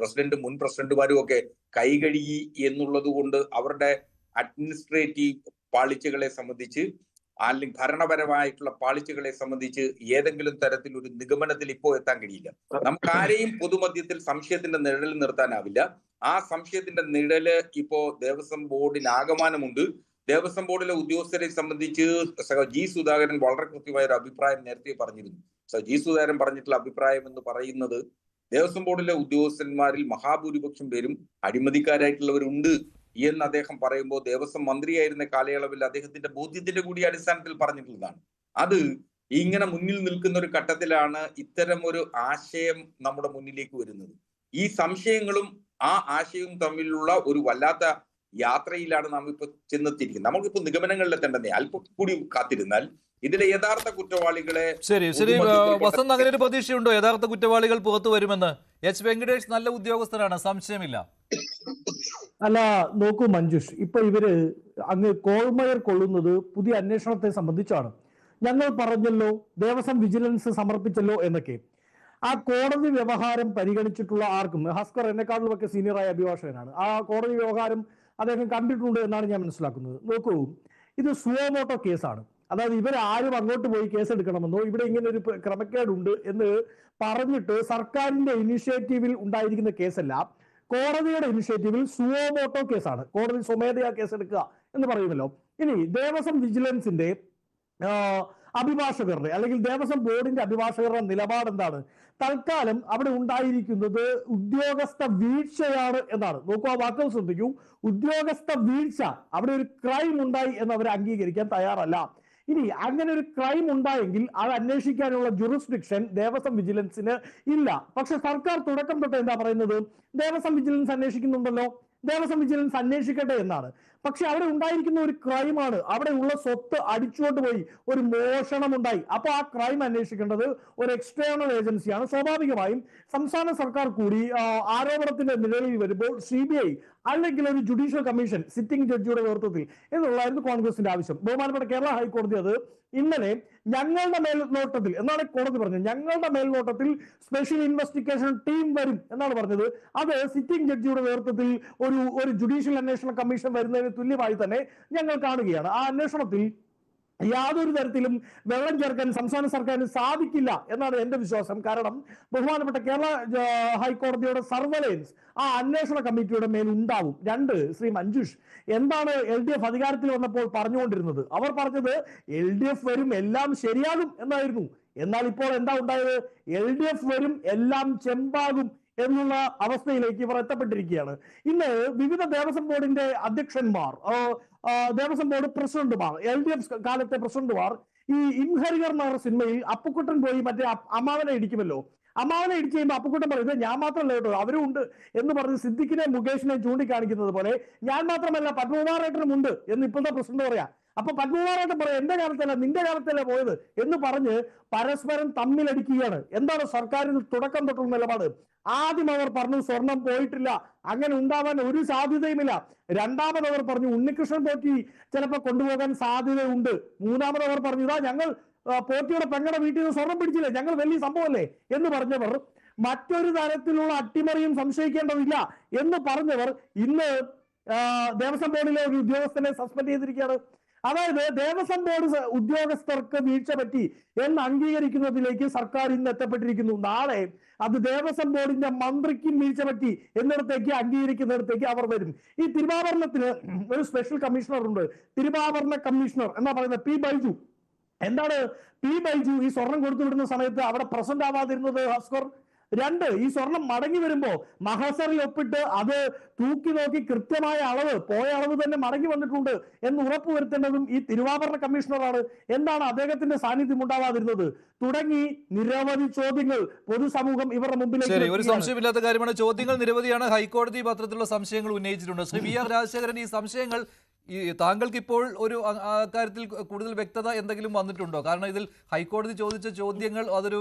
പ്രസിഡന്റുമാരും ഒക്കെ കൈകഴുകി എന്നുള്ളത് കൊണ്ട് അവരുടെ അഡ്മിനിസ്ട്രേറ്റീവ് പാളിച്ചകളെ സംബന്ധിച്ച് അല്ലെങ്കിൽ ഭരണപരമായിട്ടുള്ള പാളിച്ചകളെ സംബന്ധിച്ച് ഏതെങ്കിലും തരത്തിൽ ഒരു നിഗമനത്തിൽ ഇപ്പോൾ എത്താൻ കഴിയില്ല. നമുക്ക് ആരെയും പൊതുമധ്യത്തിൽ സംശയത്തിന്റെ നിഴലിൽ നിർത്താനാവില്ല. ആ സംശയത്തിന്റെ നിഴല് ഇപ്പോ ദേവസ്വം ബോർഡിൽ ആകമാനമുണ്ട്. ദേവസ്വം ബോർഡിലെ ഉദ്യോഗസ്ഥരെ സംബന്ധിച്ച് ജി സുധാകരൻ വളരെ കൃത്യമായ ഒരു അഭിപ്രായം നേരത്തെ പറഞ്ഞിരുന്നു. ജി സുധാകരൻ പറഞ്ഞിട്ടുള്ള അഭിപ്രായം എന്ന് പറയുന്നത് ദേവസ്വം ബോർഡിലെ ഉദ്യോഗസ്ഥന്മാരിൽ മഹാഭൂരിപക്ഷം പേരും അഴിമതിക്കാരായിട്ടുള്ളവരുണ്ട് എന്ന് അദ്ദേഹം പറയുമ്പോൾ ദേവസ്വം മന്ത്രിയായിരുന്ന കാലയളവിൽ അദ്ദേഹത്തിന്റെ ബോധ്യത്തിന്റെ കൂടി അടിസ്ഥാനത്തിൽ പറഞ്ഞിട്ടുള്ളതാണ്. അത് ഇങ്ങനെ മുന്നിൽ നിൽക്കുന്ന ഒരു ഘട്ടത്തിലാണ് ഇത്തരം ഒരു ആശയം നമ്മുടെ മുന്നിലേക്ക് വരുന്നത്. ഈ സംശയങ്ങളും ആ ആശയവും തമ്മിലുള്ള ഒരു വല്ലാത്ത യാത്രയിലാണ് നാം ഇപ്പൊ ചെന്നെത്തിയിരിക്കുന്നത്. നമുക്കിപ്പോ നിഗമനങ്ങളിലെത്തേണ്ടതേ അല്പം കൂടി കാത്തിരുന്നാൽ ഇതിലെ യഥാർത്ഥ കുറ്റവാളികളെ ശരി വസന്ത്, അങ്ങനെ ഒരു പ്രതീക്ഷയുണ്ടോ യഥാർത്ഥ കുറ്റവാളികൾ പുറത്തു വരുമെന്ന്? എച്ച് വെങ്കടേഷ് നല്ല ഉദ്യോഗസ്ഥനാണ്, സംശയമില്ല. അല്ല നോക്കൂ മഞ്ജുഷ്, ഇപ്പൊ ഇവര് അങ്ങ് കോൾമയർ കൊള്ളുന്നത് പുതിയ അന്വേഷണത്തെ സംബന്ധിച്ചാണ്. ഞങ്ങൾ പറഞ്ഞല്ലോ, ദേവസ്വം വിജിലൻസ് സമർപ്പിച്ചല്ലോ എന്നൊക്കെ. ആ കോടതി വ്യവഹാരം പരിഗണിച്ചിട്ടുള്ള ആർക്കും, ഹസ്കർ എന്നെക്കാളുമൊക്കെ സീനിയറായ അഭിഭാഷകനാണ്, ആ കോടതി വ്യവഹാരം അദ്ദേഹം കണ്ടിട്ടുണ്ട് എന്നാണ് ഞാൻ മനസ്സിലാക്കുന്നത്. നോക്കൂ, ഇത് സുവോമോട്ടോ കേസാണ്. അതായത് ഇവരാരും അങ്ങോട്ട് പോയി കേസ് എടുക്കണമെന്നോ ഇവിടെ ഇങ്ങനെ ഒരു ക്രമക്കേടുണ്ട് എന്ന് പറഞ്ഞിട്ട് സർക്കാരിന്റെ ഇനിഷ്യേറ്റീവിൽ ഉണ്ടായിരിക്കുന്ന കേസല്ല, കോടതിയുടെ ഇനിഷ്യേറ്റീവിൽ സുവോമോട്ടോ കേസാണ്. കോടതി സ്വമേധയാ കേസെടുക്കുക എന്ന് പറയുമല്ലോ. ഇനി ദേവസ്വം വിജിലൻസിന്റെ അഭിഭാഷകരുടെ അല്ലെങ്കിൽ ദേവസ്വം ബോർഡിന്റെ അഭിഭാഷകരുടെ നിലപാട് എന്താണ്? തൽക്കാലം അവിടെ ഉണ്ടായിരിക്കുന്നത് ഉദ്യോഗസ്ഥ വീഴ്ചയാണ് എന്നാണ്. നോക്കൂ, ആ വാക്കുകൾ ശ്രദ്ധിക്കൂ. ഉദ്യോഗസ്ഥ വീഴ്ച, അവിടെ ഒരു ക്രൈം ഉണ്ടായി എന്ന് അവർ അംഗീകരിക്കാൻ തയ്യാറല്ല. ഇനി അങ്ങനെ ഒരു ക്രൈം ഉണ്ടായെങ്കിൽ അത് അന്വേഷിക്കാനുള്ള ജുറിസ്ഡിക്ഷൻ ദേവസ്വം വിജിലൻസിന് ഇല്ല. പക്ഷെ സർക്കാർ തുടക്കം തൊട്ട് എന്താ പറയുന്നത്? ദേവസ്വം വിജിലൻസ് അന്വേഷിക്കുന്നുണ്ടല്ലോ, ദേവസ്വം വിജിലൻസ് അന്വേഷിക്കട്ടെ എന്നാണ്. പക്ഷെ അവിടെ ഉണ്ടായിരിക്കുന്ന ഒരു ക്രൈമാണ്, അവിടെ ഉള്ള സ്വത്ത് അടിച്ചുകൊണ്ട് പോയി ഒരു മോഷണം ഉണ്ടായി. അപ്പൊ ആ ക്രൈം അന്വേഷിക്കേണ്ടത് ഒരു എക്സ്റ്റേണൽ ഏജൻസിയാണ്. സ്വാഭാവികമായും സംസ്ഥാന സർക്കാർ കൂടി ആരോപണത്തിന്റെ നിഴലിൽ വരുമ്പോൾ CBI അല്ലെങ്കിൽ ഒരു ജുഡീഷ്യൽ കമ്മീഷൻ സിറ്റിംഗ് ജഡ്ജിയുടെ നേതൃത്വത്തിൽ എന്നുള്ളതായിരുന്നു കോൺഗ്രസിന്റെ ആവശ്യം. ബഹുമാനപ്പെട്ട കേരള ഹൈക്കോടതി അത് ഇന്നലെ ഞങ്ങളുടെ മേൽനോട്ടത്തിൽ എന്നാണ് കോടതി പറഞ്ഞത്, ഞങ്ങളുടെ മേൽനോട്ടത്തിൽ സ്പെഷ്യൽ ഇൻവെസ്റ്റിഗേഷൻ ടീം വരും എന്നാണ് പറഞ്ഞത്. അത് സിറ്റിംഗ് ജഡ്ജിയുടെ നേതൃത്വത്തിൽ ഒരു ജുഡീഷ്യൽ അന്വേഷണ കമ്മീഷൻ വരുന്നതിന് തുല്യമായി തന്നെ ഞങ്ങൾ കാണുകയാണ്. ആ അന്വേഷണത്തിൽ യാതൊരു തരത്തിലും വെള്ളം ചേർക്കാൻ സംസ്ഥാന സർക്കാരിന് സാധിക്കില്ല എന്നാണ് എന്റെ വിശ്വാസം. കാരണം ബഹുമാനപ്പെട്ട കേരള ഹൈക്കോടതിയുടെ സർവൈലൻസ് ആ അന്വേഷണ കമ്മിറ്റിയുടെ മേൽ ഉണ്ടാവും. രണ്ട്, ശ്രീ മഞ്ജുഷ്, എന്താണ് LDF അധികാരത്തിൽ വന്നപ്പോൾ പറഞ്ഞുകൊണ്ടിരുന്നത്? അവർ പറഞ്ഞത് LDF വരും, എല്ലാം ശരിയാകും എന്നായിരുന്നു. എന്നാൽ ഇപ്പോൾ എന്താ ഉണ്ടായത്? LDF വരും, എല്ലാം ചെമ്പാകും എന്നുള്ള അവസ്ഥയിലേക്ക് ഇവർ എത്തപ്പെട്ടിരിക്കുകയാണ്. ഇന്ന് വിവിധ ദേവസ്വം ബോർഡിന്റെ അധ്യക്ഷന്മാർ, ദേവസ്വം ബോർഡ് പ്രസിഡന്റുമാർ, LDF കാലത്തെ പ്രസിഡന്റുമാർ ഈ ഇൻഹരികർ എന്ന സിനിമയിൽ അപ്പുക്കുട്ടൻ പോയി മറ്റേ അമ്മാവനെ ഇടിക്കുമല്ലോ, അമ്മാവനെ ഇടിച്ചു കഴിയുമ്പോൾ അപ്പുക്കുട്ടൻ പറയുന്നത് ഞാൻ മാത്രമല്ല കേട്ടോ അവരും ഉണ്ട് എന്ന് പറഞ്ഞ് സിദ്ദിഖിനെ മുകേഷിനെ ചൂണ്ടിക്കാണിക്കുന്നത് പോലെ ഞാൻ മാത്രമല്ല പത്മകുമാറേട്ടനും ഉണ്ട് എന്ന് ഇപ്പോഴത്തെ പ്രസിഡന്റ് പറയാം. അപ്പൊ പത്മകുമാറേട്ടൻ പറയാം എന്റെ കാലത്തല്ല നിന്റെ കാലത്തല്ല പോയത് എന്ന് പറഞ്ഞ് പരസ്പരം തമ്മിലടിക്കുകയാണ്. എന്താണ് സർക്കാരിന് തുടക്കം തൊട്ടുള്ള നിലപാട്? ആദ്യം അവർ പറഞ്ഞു സ്വർണം പോയിട്ടില്ല, അങ്ങനെ ഉണ്ടാവാൻ ഒരു സാധ്യതയുമില്ല. രണ്ടാമത് അവർ പറഞ്ഞു ഉണ്ണികൃഷ്ണൻ പോറ്റി ചിലപ്പോൾ കൊണ്ടുപോകാൻ സാധ്യതയുണ്ട്. മൂന്നാമത് അവർ പറഞ്ഞു ഇതാ ഞങ്ങൾ പോറ്റിയുടെ പെങ്ങളുടെ വീട്ടിൽ നിന്ന് സ്വർണം പിടിച്ചില്ലേ, ഞങ്ങൾ വലിയ സംഭവമല്ലേ എന്ന് പറഞ്ഞവർ, മറ്റൊരു തരത്തിലുള്ള അട്ടിമറിയും സംശയിക്കേണ്ടതില്ല എന്ന് പറഞ്ഞവർ ഇന്ന് ദേവസ്വം ബോർഡിലെ ഒരു ഉദ്യോഗസ്ഥനെ സസ്പെൻഡ് ചെയ്തിരിക്കുകയാണ്. അതായത് ദേവസ്വം ബോർഡ് ഉദ്യോഗസ്ഥർക്ക് വീഴ്ച പറ്റി എന്ന് അംഗീകരിക്കുന്നതിലേക്ക് സർക്കാർ ഇന്ന് എത്തപ്പെട്ടിരിക്കുന്നു. നാളെ അത് ദേവസ്വം ബോർഡിന്റെ മന്ത്രിക്കും വീഴ്ച പറ്റി എന്നിടത്തേക്ക് അംഗീകരിക്കുന്നിടത്തേക്ക് അവർ വരും. ഈ തിരുവാഭരണത്തിന് ഒരു സ്പെഷ്യൽ കമ്മീഷണർ ഉണ്ട്, തിരുവാഭരണ കമ്മീഷണർ എന്നാ പറയുന്നത് പി ബൈജു. എന്താണ് പി ബൈജു ഈ സ്വർണം കൊടുത്തു വിടുന്ന സമയത്ത് അവിടെ പ്രസന്റ് ആവാതിരുന്നത് ഹസ്കർ? രണ്ട്, ഈ സ്വർണം മടങ്ങി വരുമ്പോ മഹസറിൽ ഒപ്പിട്ട് അത് തൂക്കി നോക്കി കൃത്യമായ അളവ്, പോയ അളവ് തന്നെ മടങ്ങി വന്നിട്ടുണ്ട് എന്ന് ഉറപ്പുവരുത്തേണ്ടതും ഈ തിരുവാഭരണ കമ്മീഷണറാണ്. എന്താണ് അദ്ദേഹത്തിന്റെ സാന്നിധ്യം ഉണ്ടാവാതിരുന്നത്? തുടങ്ങി നിരവധി ചോദ്യങ്ങൾ പൊതുസമൂഹം ഇവരുടെ മുമ്പിലേക്ക്. ഒരു സംശയമില്ലാത്ത കാര്യമാണ്, ചോദ്യങ്ങൾ നിരവധിയാണ്. ഹൈക്കോടതി പത്രത്തിലുള്ള സംശയങ്ങൾ ഉന്നയിച്ചിട്ടുണ്ട്. ശ്രീ വി ആർ രാജശേഖരൻ, ഈ സംശയങ്ങൾ താങ്കൾക്ക് ഇപ്പോൾ ഒരു കാര്യത്തിൽ കൂടുതൽ വ്യക്തത എന്തെങ്കിലും വന്നിട്ടുണ്ടോ? കാരണം ഇതിൽ ഹൈക്കോടതി ചോദിച്ച ചോദ്യങ്ങൾ അതൊരു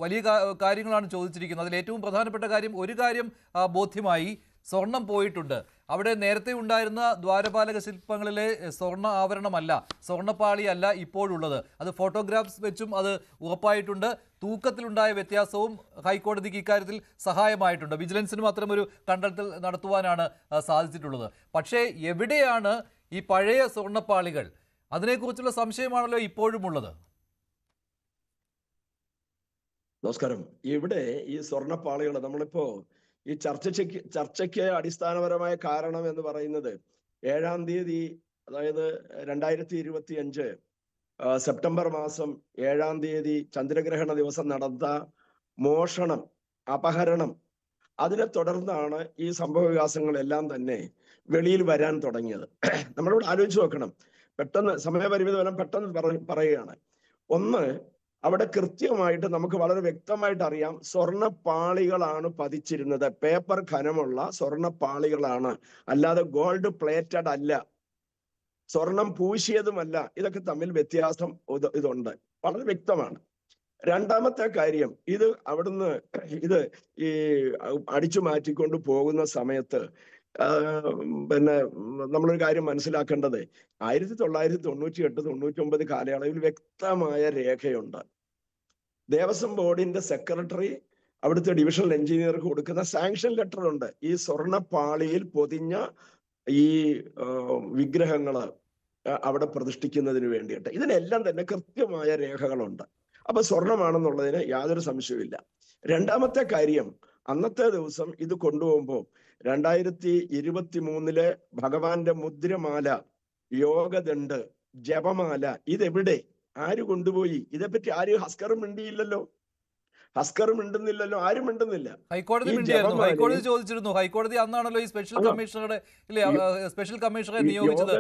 വലിയ കാര്യങ്ങളാണ് ചോദിച്ചിരിക്കുന്നത്. അതിൽ ഏറ്റവും പ്രധാനപ്പെട്ട കാര്യം, ഒരു കാര്യം ബോധ്യമായി, സ്വർണം പോയിട്ടുണ്ട്. അവിടെ നേരത്തെ ഉണ്ടായിരുന്ന ദ്വാരപാലക ശില്പങ്ങളിലെ സ്വർണ്ണ ആവരണമല്ല, സ്വർണ്ണപ്പാളിയല്ല ഇപ്പോഴുള്ളത്. അത് ഫോട്ടോഗ്രാഫ്സ് വെച്ചും അത് ഉറപ്പായിട്ടുണ്ട്. തൂക്കത്തിലുണ്ടായ വ്യത്യാസവും ഹൈക്കോടതിക്ക് ഇക്കാര്യത്തിൽ സഹായമായിട്ടുണ്ട്. വിജിലൻസിനും അത്തരമൊരു കണ്ടെത്തൽ നടത്തുവാനാണ് സാധിച്ചിട്ടുള്ളത്. പക്ഷേ എവിടെയാണ് ഈ പഴയ സ്വർണ്ണപ്പാളികൾ? അതിനെക്കുറിച്ചുള്ള സംശയമാണല്ലോ ഇപ്പോഴും ഉള്ളത്. നമസ്കാരം. ഇവിടെ ഈ സ്വർണ്ണപ്പാളികൾ നമ്മളിപ്പോ ഈ ചർച്ചയ്ക്ക് അടിസ്ഥാനപരമായ കാരണം എന്ന് പറയുന്നത് 7-ാം തീയതി, അതായത് 2025 സെപ്റ്റംബർ മാസം 7-ാം തീയതി ചന്ദ്രഗ്രഹണ ദിവസം നടന്ന മോഷണം, അപഹരണം, അതിനെ തുടർന്നാണ് ഈ സംഭവ വികാസങ്ങളെല്ലാം തന്നെ വെളിയിൽ വരാൻ തുടങ്ങിയത്. നമ്മളിവിടെ ആലോചിച്ച് നോക്കണം. പെട്ടെന്ന് സമയപരിമിതി വരെ പെട്ടെന്ന് പറയുകയാണ്. ഒന്ന്, അവിടെ കൃത്യമായിട്ട് നമുക്ക് വളരെ വ്യക്തമായിട്ട് അറിയാം, സ്വർണ്ണപ്പാളികളാണ് പതിച്ചിരുന്നത്. പേപ്പർ ഖനമുള്ള സ്വർണ്ണപ്പാളികളാണ്, അല്ലാതെ ഗോൾഡ് പ്ലേറ്റഡ് അല്ല, സ്വർണം പൂശിയതുമല്ല. ഇതൊക്കെ തമ്മിൽ വ്യത്യാസം ഇതുണ്ട്, വളരെ വ്യക്തമാണ്. രണ്ടാമത്തെ കാര്യം, ഇത് അവിടുന്ന് ഇത് ഈ അടിച്ചു മാറ്റിക്കൊണ്ട് പോകുന്ന സമയത്ത് പിന്നെ നമ്മളൊരു കാര്യം മനസ്സിലാക്കേണ്ടത്, 1998-99 കാലയളവിൽ വ്യക്തമായ രേഖയുണ്ട്. ദേവസ്വം ബോർഡിന്റെ സെക്രട്ടറി അവിടുത്തെ ഡിവിഷണൽ എഞ്ചിനീയർക്ക് കൊടുക്കുന്ന സാങ്ഷൻ ലെറ്റർ ഉണ്ട്, ഈ സ്വർണ്ണപ്പാളിയിൽ പൊതിഞ്ഞ ഈ വിഗ്രഹങ്ങള് അവിടെ പ്രതിഷ്ഠിക്കുന്നതിന് വേണ്ടിയിട്ട്. ഇതിനെല്ലാം തന്നെ കൃത്യമായ രേഖകളുണ്ട്. അപ്പൊ സ്വർണമാണെന്നുള്ളതിന് യാതൊരു സംശയവുമില്ല. രണ്ടാമത്തെ കാര്യം, അന്നത്തെ ദിവസം ഇത് കൊണ്ടുപോകുമ്പോൾ 2023 ഭഗവാന്റെ മുദ്രമാല, യോഗദണ്ഡ്, ജപമാല, ഇതെവിടെ, ആര് കൊണ്ടുപോയി? ഇതേപ്പറ്റി ആരും ഹസ്കർ മിണ്ടിയില്ലല്ലോ, ആരും മിണ്ടുന്നില്ല. ഹൈക്കോടതി ചോദിച്ചിരുന്നു. ഹൈക്കോടതി അന്നാണല്ലോ ഈ സ്പെഷ്യൽ കമ്മീഷണറുടെ സ്പെഷ്യൽ കമ്മീഷണറെ നിയോഗിച്ചത്.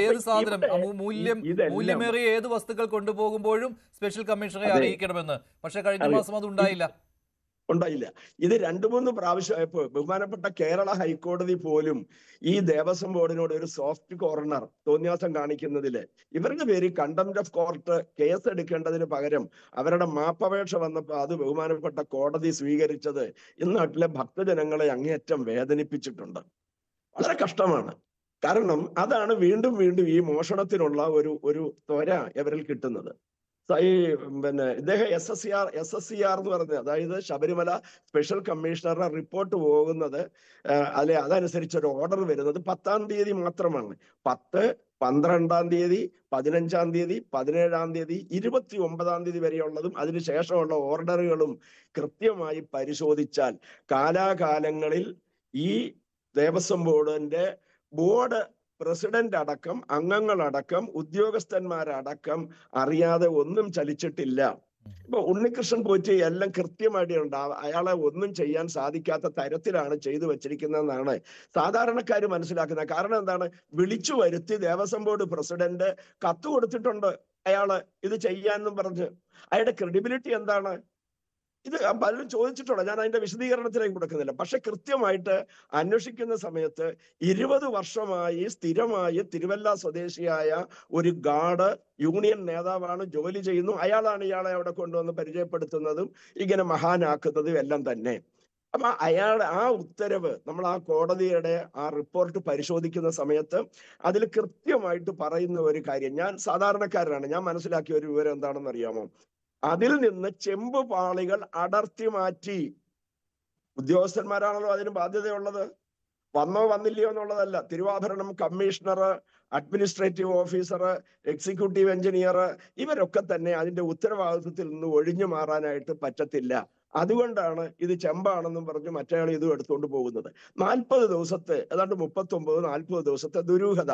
ഏത് സാധനം, മൂല്യമേറിയ ഏത് വസ്തുക്കൾ കൊണ്ടുപോകുമ്പോഴും സ്പെഷ്യൽ കമ്മീഷണറെ അറിയിക്കണമെന്ന്. പക്ഷെ കഴിഞ്ഞ മാസം അത് ഉണ്ടായില്ല. ഇത് 2-3 പ്രാവശ്യമായപ്പോ ബഹുമാനപ്പെട്ട കേരള ഹൈക്കോടതി പോലും ഈ ദേവസ്വം ബോർഡിനോട് ഒരു സോഫ്റ്റ് കോർണർ തോന്നിയാസം കാണിക്കുന്നതില് ഇവരുടെ പേര് കണ്ടംപ്റ്റ് ഓഫ് കോർട്ട് കേസ് എടുക്കേണ്ടതിന് പകരം അവരുടെ മാപ്പപേക്ഷ വന്നപ്പോൾ അത് ബഹുമാനപ്പെട്ട കോടതി സ്വീകരിച്ചത് ഈ നാട്ടിലെ ഭക്തജനങ്ങളെ അങ്ങേയറ്റം വേദനിപ്പിച്ചിട്ടുണ്ട്. വളരെ കഷ്ടമാണ്. കാരണം അതാണ് വീണ്ടും വീണ്ടും ഈ മോഷണത്തിനുള്ള ഒരു ത്വര ഇവരിൽ കിട്ടുന്നത്. ഈ പിന്നെ ഇദ്ദേഹം SSCR എന്ന് പറഞ്ഞത്, അതായത് ശബരിമല സ്പെഷ്യൽ കമ്മീഷണറുടെ റിപ്പോർട്ട് പോകുന്നത് അതനുസരിച്ച് ഒരു ഓർഡർ വരുന്നത് 10-ാം തീയതി മാത്രമാണ്. 10, 12-ാം തീയതി, 15-ാം തീയതി, 17-ാം തീയതി, 29-ാം തീയതി വരെയുള്ളതും അതിനുശേഷമുള്ള ഓർഡറുകളും കൃത്യമായി പരിശോധിച്ചാൽ കാലാകാലങ്ങളിൽ ഈ ദേവസ്വം ബോർഡ് പ്രസിഡന്റ് അടക്കം, അംഗങ്ങളടക്കം, ഉദ്യോഗസ്ഥന്മാരടക്കം അറിയാതെ ഒന്നും ചലിച്ചിട്ടില്ല. ഇപ്പൊ ഉണ്ണികൃഷ്ണൻ പോറ്റി എല്ലാം കൃത്യമായിട്ട് അയാളെ ഒന്നും ചെയ്യാൻ സാധിക്കാത്ത തരത്തിലാണ് ചെയ്തു വെച്ചിരിക്കുന്നതെന്നാണ് സാധാരണക്കാർ മനസ്സിലാക്കുന്നത്. കാരണം എന്താണ്, വിളിച്ചു വരുത്തി ദേവസ്വം ബോർഡ് പ്രസിഡന്റ് കത്ത് കൊടുത്തിട്ടുണ്ട് അയാള് ഇത് ചെയ്യാനെന്നും പറഞ്ഞ്. അയാളുടെ ക്രെഡിബിലിറ്റി എന്താണ്? ഇത് പലരും ചോദിച്ചിട്ടുള്ള, ഞാൻ അതിന്റെ വിശദീകരണത്തിലേക്ക് കൊടുക്കുന്നില്ല. പക്ഷെ കൃത്യമായിട്ട് അന്വേഷിക്കുന്ന സമയത്ത് 20 വർഷമായി സ്ഥിരമായി തിരുവല്ല സ്വദേശിയായ ഒരു ഗാർഡ്, യൂണിയൻ നേതാവാണ്, ജോലി ചെയ്യുന്നു. അയാളാണ് ഇയാളെ അവിടെ കൊണ്ടുവന്ന് പരിചയപ്പെടുത്തുന്നതും ഇങ്ങനെ മഹാനാക്കുന്നതും എല്ലാം തന്നെ. അപ്പൊ ആ ഉത്തരവ് നമ്മൾ ആ കോടതിയുടെ ആ റിപ്പോർട്ട് പരിശോധിക്കുന്ന സമയത്ത് അതിൽ കൃത്യമായിട്ട് പറയുന്ന ഒരു കാര്യം, ഞാൻ സാധാരണക്കാരനാണ്, ഞാൻ മനസ്സിലാക്കിയ ഒരു വിവരം എന്താണെന്ന് അറിയാമോ? അതിൽ നിന്ന് ചെമ്പ് പാളികൾ അടർത്തി മാറ്റി. ഉദ്യോഗസ്ഥന്മാരാണല്ലോ അതിന് ബാധ്യതയുള്ളത്. വന്നോ വന്നില്ലയോ എന്നുള്ളതല്ല. തിരുവാഭരണം commissioner administrative officer, executive engineer, ഇവരൊക്കെ തന്നെ അതിന്റെ ഉത്തരവാദിത്വത്തിൽ നിന്ന് ഒഴിഞ്ഞു മാറാനായിട്ട് പറ്റത്തില്ല. അതുകൊണ്ടാണ് ഇത് ചെമ്പാണെന്നും പറഞ്ഞ് മറ്റേയാൾ ഇതും എടുത്തുകൊണ്ട് പോകുന്നത്. 40 ദിവസത്തെ ഏതാണ്ട് 39-40 ദിവസത്തെ ദുരൂഹത.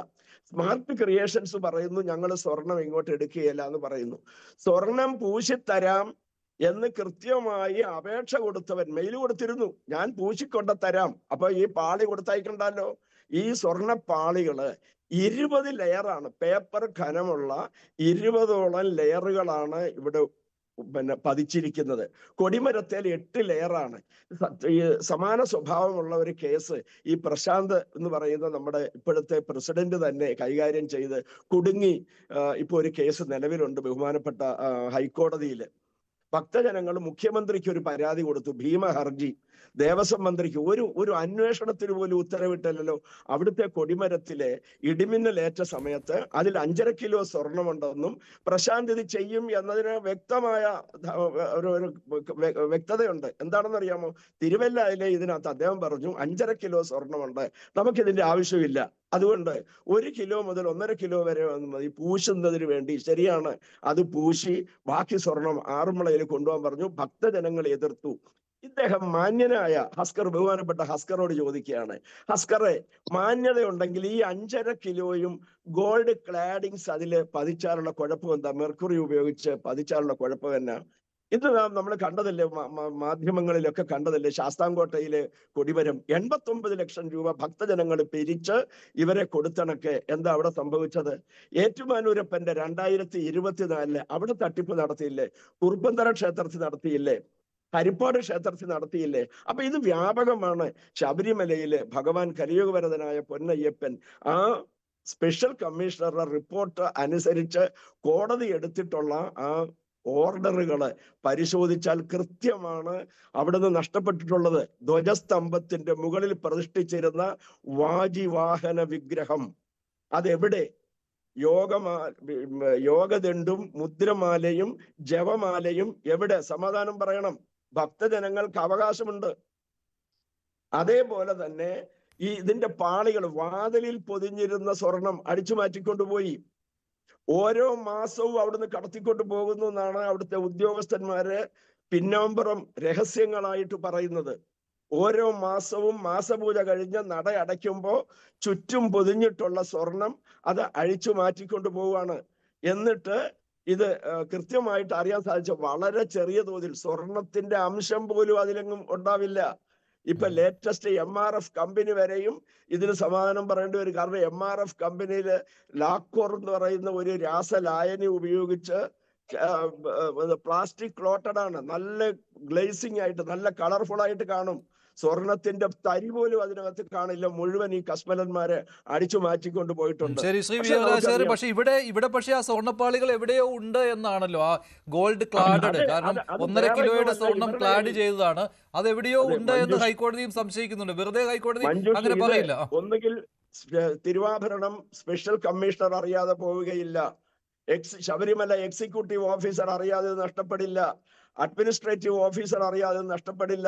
സ്മാർട്ട് ക്രിയേഷൻസ് പറയുന്നു ഞങ്ങൾ സ്വർണം ഇങ്ങോട്ട് എടുക്കുകയില്ല എന്ന് പറയുന്നു. സ്വർണം പൂശിത്തരാം എന്ന് കൃത്യമായി അപേക്ഷ കൊടുത്തവൻ മെയിൽ കൊടുത്തിരുന്നു, ഞാൻ പൂശിക്കൊണ്ട തരാം, അപ്പൊ ഈ പാളി കൊടുത്തയക്കണ്ടല്ലോ. ഈ സ്വർണ്ണ പാളികള് 20 ലെയറാണ്, പേപ്പർ ഘനമുള്ള 20ഓളം ലെയറുകളാണ് ഇവിടെ പതിച്ചിരിക്കുന്നത്. കൊടിമരത്തേൽ 8 ലെയറാണ്. ഈ സമാന സ്വഭാവമുള്ള ഒരു കേസ് ഈ പ്രശാന്ത് എന്ന് പറയുന്ന നമ്മുടെ ഇപ്പോഴത്തെ പ്രസിഡന്റ് തന്നെ കൈകാര്യം ചെയ്ത് കുടുങ്ങി. ഇപ്പൊ ഒരു കേസ് നിലവിലുണ്ട് ബഹുമാനപ്പെട്ട ഹൈക്കോടതിയിൽ. ഭക്തജനങ്ങൾ മുഖ്യമന്ത്രിക്ക് ഒരു പരാതി കൊടുത്തു, ഭീമ ഹർജി. ദേവസ്വം മന്ത്രിക്ക് ഒരു അന്വേഷണത്തിന് പോലും ഉത്തരവിട്ടല്ലോ. അവിടുത്തെ കൊടിമരത്തിലെ ഇടിമിന്നലേറ്റ സമയത്ത് അതിൽ 5.5 കിലോ സ്വർണമുണ്ടെന്നും പ്രശാന്ത് ഇത് ചെയ്യും എന്നതിന് വ്യക്തമായ ഒരു വ്യക്തതയുണ്ട്. എന്താണെന്ന് അറിയാമോ? തിരുവല്ലയിലെ ഇതിനകത്ത് അദ്ദേഹം പറഞ്ഞു 5.5 കിലോ സ്വർണമുണ്ട്, നമുക്കിതിന്റെ ആവശ്യമില്ല, അതുകൊണ്ട് 1 കിലോ മുതൽ 1.5 കിലോ വരെ മതി പൂശുന്നതിന് വേണ്ടി. ശരിയാണ്, അത് പൂശി ബാക്കി സ്വർണം ആറന്മുളയിൽ കൊണ്ടുപോകാൻ പറഞ്ഞു. ഭക്തജനങ്ങൾ എതിർത്തു. ഇദ്ദേഹം മാന്യനായ ഹസ്കർ, ബഹുമാനപ്പെട്ട ഹസ്കറോട് ചോദിക്കുകയാണ്, ഹസ്കറെ, മാന്യതയുണ്ടെങ്കിൽ ഈ 5.5 കിലോയും ഗോൾഡ് ക്ലാഡിങ്സ് അതില് പതിച്ചാലുള്ള കുഴപ്പം എന്താ? മെർക്കുറി ഉപയോഗിച്ച് പതിച്ചാലുള്ള കുഴപ്പം എന്നാ? ഇത് നമ്മൾ കണ്ടതല്ലേ, മാധ്യമങ്ങളിലൊക്കെ കണ്ടതല്ലേ? ശാസ്താംകോട്ടയിലെ കൊടിമരം 89 ലക്ഷം രൂപ ഭക്തജനങ്ങൾ പിരിച്ച് ഇവരെ കൊടുത്തണക്കെ എന്താ അവിടെ സംഭവിച്ചത്? ഏറ്റുമാനൂരപ്പന്റെ 2024 അവിടെ തട്ടിപ്പ് നടത്തിയില്ലേ? കുറുപ്പന്തറ ക്ഷേത്രത്തിൽ നടത്തിയില്ലേ? ഹരിപ്പാട് ക്ഷേത്രത്തിൽ നടത്തിയില്ലേ? അപ്പൊ ഇത് വ്യാപകമാണ്. ശബരിമലയിലെ ഭഗവാൻ കലിയുഗവരദനായ പൊന്നയ്യപ്പൻ ആ സ്പെഷ്യൽ കമ്മീഷണറുടെ റിപ്പോർട്ട് അനുസരിച്ച് കോടതി എടുത്തിട്ടുള്ള ആ ഓർഡറുകള് പരിശോധിച്ചാൽ കൃത്യമാണ് അവിടുന്ന് നഷ്ടപ്പെട്ടിട്ടുള്ളത്. ധ്വജസ്തംഭത്തിന്റെ മുകളിൽ പ്രതിഷ്ഠിച്ചിരുന്ന വാജിവാഹന വിഗ്രഹം അതെവിടെ? യോഗദണ്ഡും മുദ്രമാലയും ജപമാലയും എവിടെ? സമാധാനം പറയണം, ഭക്തജനങ്ങൾക്ക് അവകാശമുണ്ട്. അതേപോലെ തന്നെ ഇതിന്റെ പാളികൾ, വാതിലിൽ പൊതിഞ്ഞിരുന്ന സ്വർണം അടിച്ചു മാറ്റിക്കൊണ്ടുപോയി. ഓരോ മാസവും അവിടുന്ന് കടത്തിക്കൊണ്ട് പോകുന്നു എന്നാണ് അവിടുത്തെ ഉദ്യോഗസ്ഥന്മാര് പിന്നാമ്പുറം രഹസ്യങ്ങളായിട്ട് പറയുന്നത്. ഓരോ മാസവും മാസപൂജ കഴിഞ്ഞ് നട അടയ്ക്കുമ്പോ ചുറ്റും പൊതിഞ്ഞിട്ടുള്ള സ്വർണം അത് അഴിച്ചു മാറ്റിക്കൊണ്ട് പോവുകയാണ്. എന്നിട്ട് ഇത് കൃത്യമായിട്ട് അറിയാൻ സാധിച്ച വളരെ ചെറിയ തോതിൽ സ്വർണത്തിന്റെ അംശം പോലും അതിലെങ്ങും ഉണ്ടാവില്ല. ഇപ്പൊ ലേറ്റസ്റ്റ് MRF കമ്പനി വരെയും ഇതിന് സമാധാനം പറയേണ്ടി വരും. കാരണം MRF കമ്പനിയില് ലാക്കോർ എന്ന് പറയുന്ന ഒരു രാസലായനി ഉപയോഗിച്ച് പ്ലാസ്റ്റിക് ക്ലോട്ടഡ് ആണ്, നല്ല ഗ്ലേസിംഗ് ആയിട്ട് നല്ല കളർഫുൾ ആയിട്ട് കാണും. സ്വർണത്തിന്റെ തരി പോലും അതിനകത്ത് കാണില്ല. മുഴുവൻ ഈ കസ്മലന്മാരെ അടിച്ചു മാറ്റിക്കൊണ്ട് പോയിട്ടുണ്ട്. ശരി ശ്രീ വീരരാജാചാര്യ, പക്ഷെ ഇവിടെ പക്ഷേ ആ സ്വർണ്ണപ്പാളികൾ എവിടെയോ ഉണ്ട് എന്നാണല്ലോ, ആ ഗോൾഡ് ക്ലാഡഡ്. കാരണം 1.5 കിലോയുടെ സ്വർണം ക്ലാഡ് ചെയ്തതാണ്, അത് എവിടെയോ ഉണ്ട് എന്ന് ഹൈക്കോടതിയും സംശയിക്കുന്നുണ്ട്. വെറുതെ ഹൈക്കോടതി അങ്ങനെ പറയില്ല. ഒന്നുകിൽ തിരുവാഭരണം സ്പെഷ്യൽ കമ്മീഷണർ അറിയാതെ പോവുകയില്ല, ശബരിമല എക്സിക്യൂട്ടീവ് ഓഫീസർ അറിയാതെ നഷ്ടപ്പെടില്ല, അഡ്മിനിസ്ട്രേറ്റീവ് ഓഫീസർ അറിയാതെ നഷ്ടപ്പെടില്ല,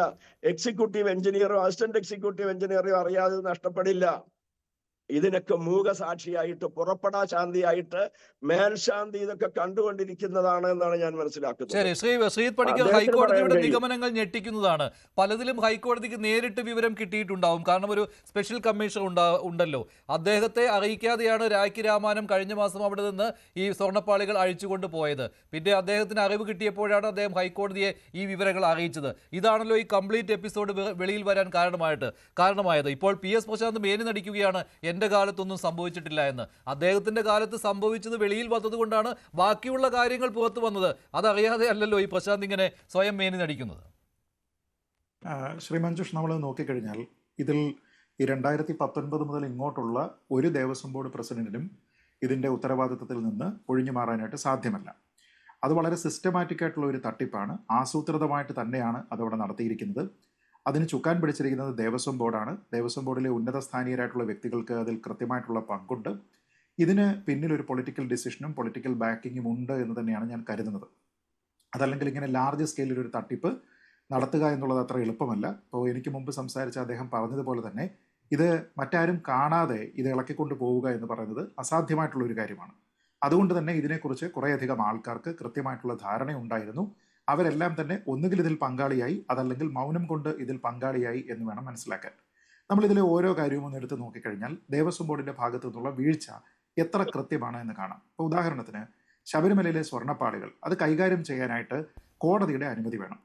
എക്സിക്യൂട്ടീവ് എഞ്ചിനീയറോ അസിസ്റ്റന്റ് എക്സിക്യൂട്ടീവ് എഞ്ചിനീയറോ അറിയാതെ നഷ്ടപ്പെടില്ല. ഇതിനൊക്കെ മൂകസാക്ഷിയായിട്ട്, പുറപ്പെടാ ശാന്തിയായിട്ട്, മേൽശാന്തി ഇതൊക്കെ കണ്ടുകൊണ്ടിരിക്കുന്നതാണ് എന്നാണ് ഞാൻ മനസ്സിലാക്കുന്നത്. ശരി, ശ്രീത് പണിക്കർ, ഹൈക്കോടതിയുടെ നിഗമനങ്ങൾ ഞെട്ടിക്കുന്നതാണ്. പലതിലും ഹൈക്കോടതിക്ക് നേരിട്ട് വിവരം കിട്ടിയിട്ടുണ്ടാവും. കാരണം ഒരു സ്പെഷ്യൽ കമ്മീഷണർ ഉണ്ടല്ലോ, അദ്ദേഹത്തെ അറിയിക്കാതെയാണ് രാഖി രാമാനം കഴിഞ്ഞ മാസം അവിടെ നിന്ന് ഈ സ്വർണ്ണപ്പാളികൾ അഴിച്ചുകൊണ്ട് പോയത്. പിന്നെ അദ്ദേഹത്തിന് അറിവ് കിട്ടിയപ്പോഴാണ് അദ്ദേഹം ഹൈക്കോടതിയെ ഈ വിവരങ്ങൾ അറിയിച്ചത്. ഇതാണല്ലോ ഈ കംപ്ലീറ്റ് എപ്പിസോഡ് വെളിയിൽ വരാൻ കാരണമായത്. ഇപ്പോൾ PS പ്രശാന്ത് മേനി നടിക്കുകയാണ് എന്റെ കാലത്തൊന്നും സംഭവിച്ചിട്ടില്ല എന്ന്. അദ്ദേഹത്തിന്റെ കാലത്ത് സംഭവിച്ചത് വെളിയിൽ വന്നതുകൊണ്ടാണ് ബാക്കിയുള്ള കാര്യങ്ങൾ പുറത്തു വന്നത്. അതറിയാതെ അല്ലല്ലോ ഈ പ്രശാന്ത് ഇങ്ങനെ സ്വയം മേനി നടിക്കുന്നത്. ശ്രീ മഞ്ജുഷ്, നമ്മൾ നോക്കിക്കഴിഞ്ഞാൽ ഇതിൽ ഈ 2019 മുതൽ ഇങ്ങോട്ടുള്ള ഒരു ദേവസ്വം ബോർഡ് പ്രസിഡന്റിനും ഇതിന്റെ ഉത്തരവാദിത്തത്തിൽ നിന്ന് ഒഴിഞ്ഞു മാറാനായിട്ട് സാധ്യമല്ല. അത് വളരെ സിസ്റ്റമാറ്റിക് ആയിട്ടുള്ള ഒരു തട്ടിപ്പാണ്. ആസൂത്രിതമായിട്ട് തന്നെയാണ് അതവിടെ നടത്തിയിരിക്കുന്നത്. അതിന് ചുക്കാൻ പിടിച്ചിരിക്കുന്നത് ദേവസ്വം ബോർഡാണ്. ദേവസ്വം ബോർഡിലെ ഉന്നത സ്ഥാനീയരായിട്ടുള്ള വ്യക്തികൾക്ക് അതിൽ കൃത്യമായിട്ടുള്ള പങ്കുണ്ട്. ഇതിന് പിന്നിൽ ഒരു പൊളിറ്റിക്കൽ ഡിസിഷനും പൊളിറ്റിക്കൽ ബാക്കിങ്ങും ഉണ്ട് എന്ന് തന്നെയാണ് ഞാൻ കരുതുന്നത്. അതല്ലെങ്കിൽ ഇങ്ങനെ ലാർജ് സ്കെയിലിൽ ഒരു തട്ടിപ്പ് നടത്തുക എന്നുള്ളത് അത്ര എളുപ്പമല്ല. ഇപ്പോൾ എനിക്ക് മുമ്പ് സംസാരിച്ച അദ്ദേഹം പറഞ്ഞതുപോലെ തന്നെ ഇത് മറ്റാരും കാണാതെ ഇത് ഇളക്കിക്കൊണ്ട് പോവുക എന്ന് പറയുന്നത് അസാധ്യമായിട്ടുള്ള ഒരു കാര്യമാണ്. അതുകൊണ്ട് തന്നെ ഇതിനെക്കുറിച്ച് കുറേയധികം ആൾക്കാർക്ക് കൃത്യമായിട്ടുള്ള ധാരണയുണ്ടായിരുന്നു. അവരെല്ലാം തന്നെ ഒന്നുകിൽ ഇതിൽ പങ്കാളിയായി, അതല്ലെങ്കിൽ മൗനം കൊണ്ട് ഇതിൽ പങ്കാളിയായി എന്ന് വേണം മനസ്സിലാക്കാൻ. നമ്മളിതിലെ ഓരോ കാര്യവും ഒന്ന് എടുത്ത് നോക്കിക്കഴിഞ്ഞാൽ ദേവസ്വം ബോർഡിന്റെ ഭാഗത്തു നിന്നുള്ള വീഴ്ച എത്ര കൃത്യമാണ് എന്ന് കാണാം. ഇപ്പോൾ ഉദാഹരണത്തിന് ശബരിമലയിലെ സ്വർണ്ണപ്പാളികൾ അത് കൈകാര്യം ചെയ്യാനായിട്ട് കോടതിയുടെ അനുമതി വേണം,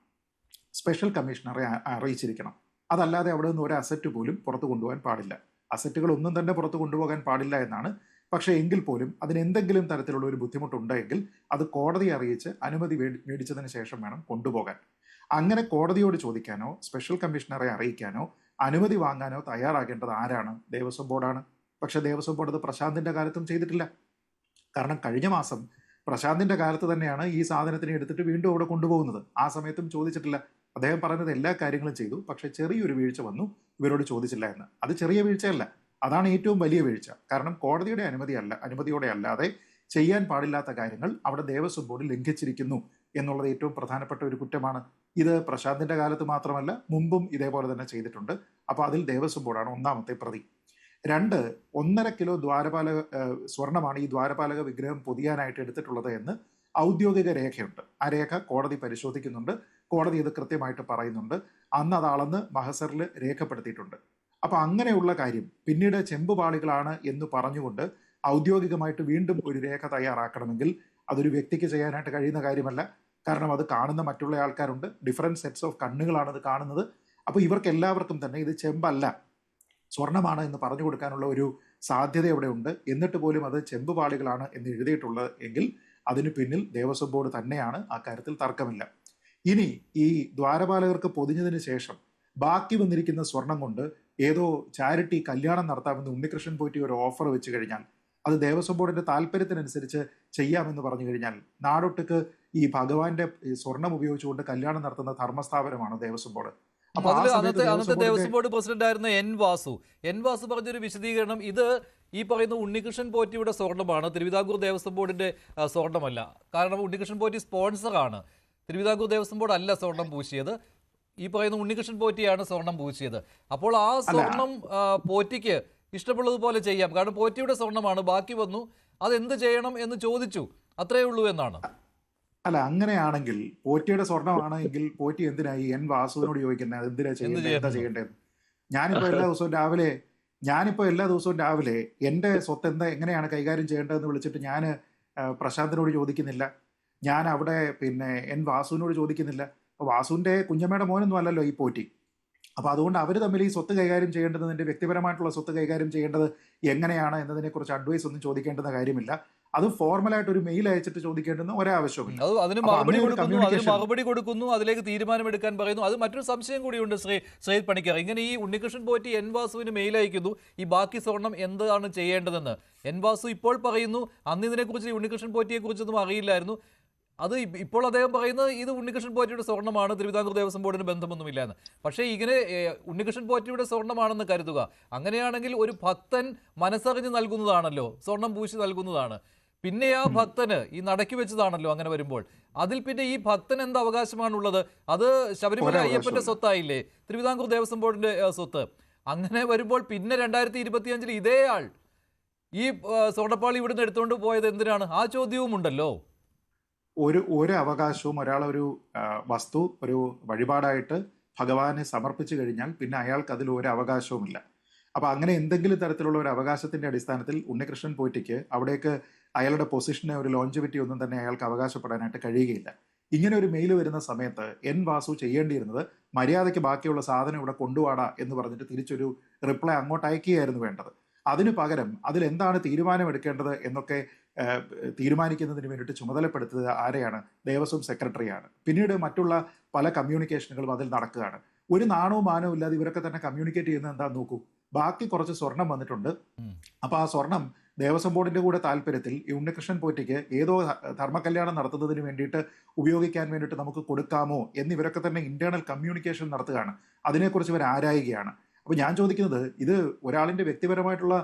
സ്പെഷ്യൽ കമ്മീഷണറെ അറിയിച്ചിരിക്കണം. അതല്ലാതെ അവിടെ നിന്ന് ഒരു അസറ്റ് പോലും പുറത്തു കൊണ്ടുപോകാൻ പാടില്ല. അസറ്റുകൾ ഒന്നും തന്നെ പുറത്തു കൊണ്ടുപോകാൻ പാടില്ല എന്നാണ്. പക്ഷേ എങ്കിൽ പോലും അതിനെന്തെങ്കിലും തരത്തിലുള്ള ഒരു ബുദ്ധിമുട്ടുണ്ടെങ്കിൽ അത് കോടതിയെ അറിയിച്ച് അനുമതി മേടിച്ചതിന് ശേഷം വേണം കൊണ്ടുപോകാൻ. അങ്ങനെ കോടതിയോട് ചോദിക്കാനോ സ്പെഷ്യൽ കമ്മീഷണറെ അറിയിക്കാനോ അനുമതി വാങ്ങാനോ തയ്യാറാകേണ്ടത് ആരാണ്? ദേവസ്വം ബോർഡാണ്. പക്ഷെ ദേവസ്വം ബോർഡ് അത് പ്രശാന്തിന്റെ കാലത്തും ചെയ്തിട്ടില്ല. കാരണം കഴിഞ്ഞ മാസം പ്രശാന്തിന്റെ കാലത്ത് തന്നെയാണ് ഈ സാധനത്തിനെ എടുത്തിട്ട് വീണ്ടും അവിടെ കൊണ്ടുപോകുന്നത്. ആ സമയത്തും ചോദിച്ചിട്ടില്ല. അദ്ദേഹം പറഞ്ഞത് എല്ലാ കാര്യങ്ങളും ചെയ്തു, പക്ഷെ ചെറിയൊരു വീഴ്ച വന്നു, ഇവരോട് ചോദിച്ചില്ല എന്ന്. അത് ചെറിയ വീഴ്ചയല്ല, അതാണ് ഏറ്റവും വലിയ വീഴ്ച. കാരണം കോടതിയുടെ അനുമതിയോടെ അല്ലാതെ ചെയ്യാൻ പാടില്ലാത്ത കാര്യങ്ങൾ അവിടെ ദേവസ്വം ബോർഡ് ലംഘിച്ചിരിക്കുന്നു എന്നുള്ളത് ഏറ്റവും പ്രധാനപ്പെട്ട ഒരു കുറ്റമാണ്. ഇത് പ്രശാന്തിന്റെ കാലത്ത് മാത്രമല്ല, മുമ്പും ഇതേപോലെ തന്നെ ചെയ്തിട്ടുണ്ട്. അപ്പോൾ അതിൽ ദേവസ്വം ബോർഡാണ് ഒന്നാമത്തെ പ്രതി. 2, 1.5 കിലോ സ്വർണമാണ് ഈ ദ്വാരപാലക വിഗ്രഹം പൊതിയാനായിട്ട് എടുത്തിട്ടുള്ളത് എന്ന് ഔദ്യോഗിക രേഖയുണ്ട്. ആ രേഖ കോടതി പരിശോധിക്കുന്നുണ്ട്. കോടതി ഇത് കൃത്യമായിട്ട് പറയുന്നുണ്ട്. അന്ന് അത് അളന്ന് മഹസറിൽ രേഖപ്പെടുത്തിയിട്ടുണ്ട്. അപ്പൊ അങ്ങനെയുള്ള കാര്യം പിന്നീട് ചെമ്പുപാളികളാണ് എന്ന് പറഞ്ഞുകൊണ്ട് ഔദ്യോഗികമായിട്ട് വീണ്ടും ഒരു രേഖ തയ്യാറാക്കണമെങ്കിൽ അതൊരു വ്യക്തിക്ക് ചെയ്യാനായിട്ട് കഴിയുന്ന കാര്യമല്ല. കാരണം അത് കാണുന്ന മറ്റുള്ള ആൾക്കാരുണ്ട്, ഡിഫറെന്റ് സെറ്റ്സ് ഓഫ് കണ്ണുകളാണ് അത് കാണുന്നത്. അപ്പൊ ഇവർക്ക് എല്ലാവർക്കും തന്നെ ഇത് ചെമ്പല്ല സ്വർണമാണ് എന്ന് പറഞ്ഞു കൊടുക്കാനുള്ള ഒരു സാധ്യത അവിടെ ഉണ്ട്. എന്നിട്ട് പോലും അത് ചെമ്പുപാളികളാണ് എന്ന് എഴുതിയിട്ടുള്ളത് എങ്കിൽ അതിന് പിന്നിൽ ദേവസ്വം ബോർഡ് തന്നെയാണ്. ആ കാര്യത്തിൽ തർക്കമില്ല. ഇനി ഈ ദ്വാരപാലകർക്ക് പൊതിഞ്ഞതിന് ശേഷം ബാക്കി വന്നിരിക്കുന്ന സ്വർണം കൊണ്ട് ഏതോ ചാരിറ്റി കല്യാണം നടത്താമെന്ന് ഉണ്ണികൃഷ്ണൻ പോറ്റി ഒരു ഓഫർ വെച്ച് കഴിഞ്ഞാൽ അത് ദേവസ്വം ബോർഡിന്റെ താല്പര്യത്തിനനുസരിച്ച് ചെയ്യാമെന്ന് പറഞ്ഞു കഴിഞ്ഞാൽ നാടൊട്ടുക്ക് ഈ ഭഗവാന്റെ സ്വർണം ഉപയോഗിച്ചുകൊണ്ട് കല്യാണം നടത്തുന്ന ധർമ്മസ്ഥാപനമാണ് ദേവസ്വം ബോർഡ്. അപ്പൊ അന്നത്തെ ദേവസ്വം ബോർഡ് പ്രസിഡന്റ് ആയിരുന്ന എൻ വാസു പറഞ്ഞൊരു വിശദീകരണം, ഇത് ഈ പറയുന്ന ഉണ്ണികൃഷ്ണൻ പോറ്റിയുടെ സ്വർണ്ണമാണ്, തിരുവിതാംകൂർ ദേവസ്വം ബോർഡിന്റെ സ്വർണ്ണമല്ല. കാരണം ഉണ്ണികൃഷ്ണൻ പോറ്റി സ്പോൺസറാണ്. തിരുവിതാംകൂർ ദേവസ്വം ബോർഡ് അല്ല സ്വർണം പൂശിയത്, ഈ പറയുന്ന ഉണ്ണികൃഷ്ണൻ പോറ്റിയാണ് സ്വർണം പൂശിയത്. അപ്പോൾ ആ സ്വർണം പോറ്റിക്ക് ഇഷ്ടമുള്ളതുപോലെ ചെയ്യാം. കാരണം പോറ്റിയുടെ സ്വർണ്ണമാണ്, ബാക്കി വന്നു, അതെന്ത് ചെയ്യണം എന്ന് ചോദിച്ചു, അത്രയേ ഉള്ളൂ എന്നാണ്. അല്ല, അങ്ങനെയാണെങ്കിൽ പോറ്റിയുടെ സ്വർണ്ണമാണെങ്കിൽ പോറ്റി എന്തിനായി എൻ വാസുവിനോട് ചോദിക്കുന്നത് എന്തിനാ ചെയ്യേണ്ടത്? ഞാനിപ്പോ എല്ലാ ദിവസവും രാവിലെ എന്റെ സ്വത്ത് എങ്ങനെയാണ് കൈകാര്യം ചെയ്യേണ്ടതെന്ന് വിളിച്ചിട്ട് ഞാൻ പ്രശാന്തിനോട് ചോദിക്കുന്നില്ല, ഞാൻ അവിടെ എൻ വാസുവിനോട് ചോദിക്കുന്നില്ല. വാസുവിന്റെ കുഞ്ഞമ്മയുടെ മോനൊന്നും അല്ലല്ലോ ഈ പോറ്റി. അപ്പൊ അതുകൊണ്ട് അവർ തമ്മിൽ ഈ സ്വത്ത് കൈകാര്യം ചെയ്യേണ്ടത്, എന്റെ വ്യക്തിപരമായിട്ടുള്ള സ്വത്ത് കൈകാര്യം ചെയ്യേണ്ടത് എങ്ങനെയാണ് എന്നതിനെ കുറിച്ച് അഡ്വൈസ് ഒന്നും ചോദിക്കേണ്ടുന്ന കാര്യമില്ല. അത് ഫോർമലായിട്ട് ഒരു മെയിൽ അയച്ചിട്ട് ചോദിക്കേണ്ടുന്ന ഒരാവശ്യമില്ല. അതിന് മറുപടി കൊടുക്കുന്നു, അതിലേക്ക് തീരുമാനമെടുക്കാൻ പറയുന്നു. അത് മറ്റൊരു സംശയം കൂടിയുണ്ട് ശ്രീജിത്ത് പണിക്കർ. ഇങ്ങനെ ഈ ഉണ്ണികൃഷ്ണൻ പോറ്റി എൻ വാസുവിന് മെയിൽ അയക്കുന്നു, ഈ ബാക്കി സ്വർണം എന്താണ് ചെയ്യേണ്ടതെന്ന്. എൻ വാസു ഇപ്പോൾ പറയുന്നു അന്ന് ഇതിനെക്കുറിച്ച് ഉണ്ണികൃഷ്ണൻ പോറ്റിയെ കുറിച്ചൊന്നും അറിയില്ലായിരുന്നു. അത് ഇപ്പോൾ അദ്ദേഹം പറയുന്നത് ഇത് ഉണ്ണികൃഷ്ണൻ പോറ്റിയുടെ സ്വർണ്ണമാണ്, തിരുവിതാംകൂർ ദേവസ്വം ബോർഡിന് ബന്ധമൊന്നുമില്ല എന്ന്. പക്ഷേ ഇങ്ങനെ ഉണ്ണികൃഷ്ണൻ പോറ്റിയുടെ സ്വർണ്ണമാണെന്ന് കരുതുക, അങ്ങനെയാണെങ്കിൽ ഒരു ഭക്തൻ മനസ്സറിഞ്ഞ് നൽകുന്നതാണല്ലോ, സ്വർണം പൂശി നൽകുന്നതാണ്. പിന്നെ ആ ഭക്തന് ഈ നടക്കി വെച്ചതാണല്ലോ. അങ്ങനെ വരുമ്പോൾ അതിൽ പിന്നെ ഈ ഭക്തൻ എന്ത് അവകാശമാണുള്ളത്? അത് ശബരിമല അയ്യപ്പന്റെ സ്വത്തായില്ലേ, തിരുവിതാംകൂർ ദേവസ്വം ബോർഡിന്റെ സ്വത്ത്. അങ്ങനെ വരുമ്പോൾ പിന്നെ 2025 ഇതേ ആൾ ഈ സ്വർണ്ണപ്പാളി ഇവിടുന്ന് എടുത്തുകൊണ്ട് പോയത് എന്തിനാണ്? ആ ചോദ്യവും ഉണ്ടല്ലോ. ഒരു അവകാശവും ഒരാളൊരു വസ്തു ഒരു വഴിപാടായിട്ട് ഭഗവാനെ സമർപ്പിച്ചു കഴിഞ്ഞാൽ പിന്നെ അയാൾക്ക് അതിൽ ഒരു അവകാശവുമില്ല. അപ്പൊ അങ്ങനെ എന്തെങ്കിലും തരത്തിലുള്ള ഒരു അവകാശത്തിന്റെ അടിസ്ഥാനത്തിൽ ഉണ്ണികൃഷ്ണൻ പോറ്റിക്ക് അവിടേക്ക് അയാളുടെ പൊസിഷനെ ഒരു ലോഞ്ചിവിറ്റി ഒന്നും തന്നെ അയാൾക്ക് അവകാശപ്പെടാനായിട്ട് കഴിയുകയില്ല. ഇങ്ങനെ ഒരു മെയിൽ വരുന്ന സമയത്ത് എൻ വാസു ചെയ്യേണ്ടിയിരുന്നത് മര്യാദയ്ക്ക് ബാക്കിയുള്ള സാധനം ഇവിടെ കൊണ്ടുപോടാ എന്ന് പറഞ്ഞിട്ട് തിരിച്ചൊരു റിപ്ലൈ അങ്ങോട്ട് അയക്കുകയായിരുന്നു വേണ്ടത്. അതിനു പകരം അതിലെന്താണ് തീരുമാനമെടുക്കേണ്ടത് എന്നൊക്കെ തീരുമാനിക്കുന്നതിന് വേണ്ടിയിട്ട് ചുമതലപ്പെടുത്തുന്നത് ആരെയാണ്? ദേവസ്വം സെക്രട്ടറിയാണ്. പിന്നീട് മറ്റുള്ള പല കമ്മ്യൂണിക്കേഷനുകളും അതിൽ നടക്കുകയാണ്. ഒരു നാണവും മാനവും ഇല്ലാതെ ഇവരൊക്കെ തന്നെ കമ്മ്യൂണിക്കേറ്റ് ചെയ്യുന്നത് എന്താണെന്ന് നോക്കൂ. ബാക്കി കുറച്ച് സ്വർണം വന്നിട്ടുണ്ട്, അപ്പൊ ആ സ്വർണം ദേവസ്വം ബോർഡിന്റെ കൂടെ താല്പര്യത്തിൽ ഈ ഉണ്ണികൃഷ്ണൻ പോറ്റിക്ക് ഏതോ ധർമ്മകല്യാണം നടത്തുന്നതിന് വേണ്ടിയിട്ട് ഉപയോഗിക്കാൻ വേണ്ടിയിട്ട് നമുക്ക് കൊടുക്കാമോ എന്ന് ഇവരൊക്കെ തന്നെ ഇന്റേണൽ കമ്മ്യൂണിക്കേഷൻ നടത്തുകയാണ്. അതിനെക്കുറിച്ച് ഇവർ ആരായുകയാണ്. അപ്പൊ ഞാൻ ചോദിക്കുന്നത്, ഇത് ഒരാളിന്റെ വ്യക്തിപരമായിട്ടുള്ള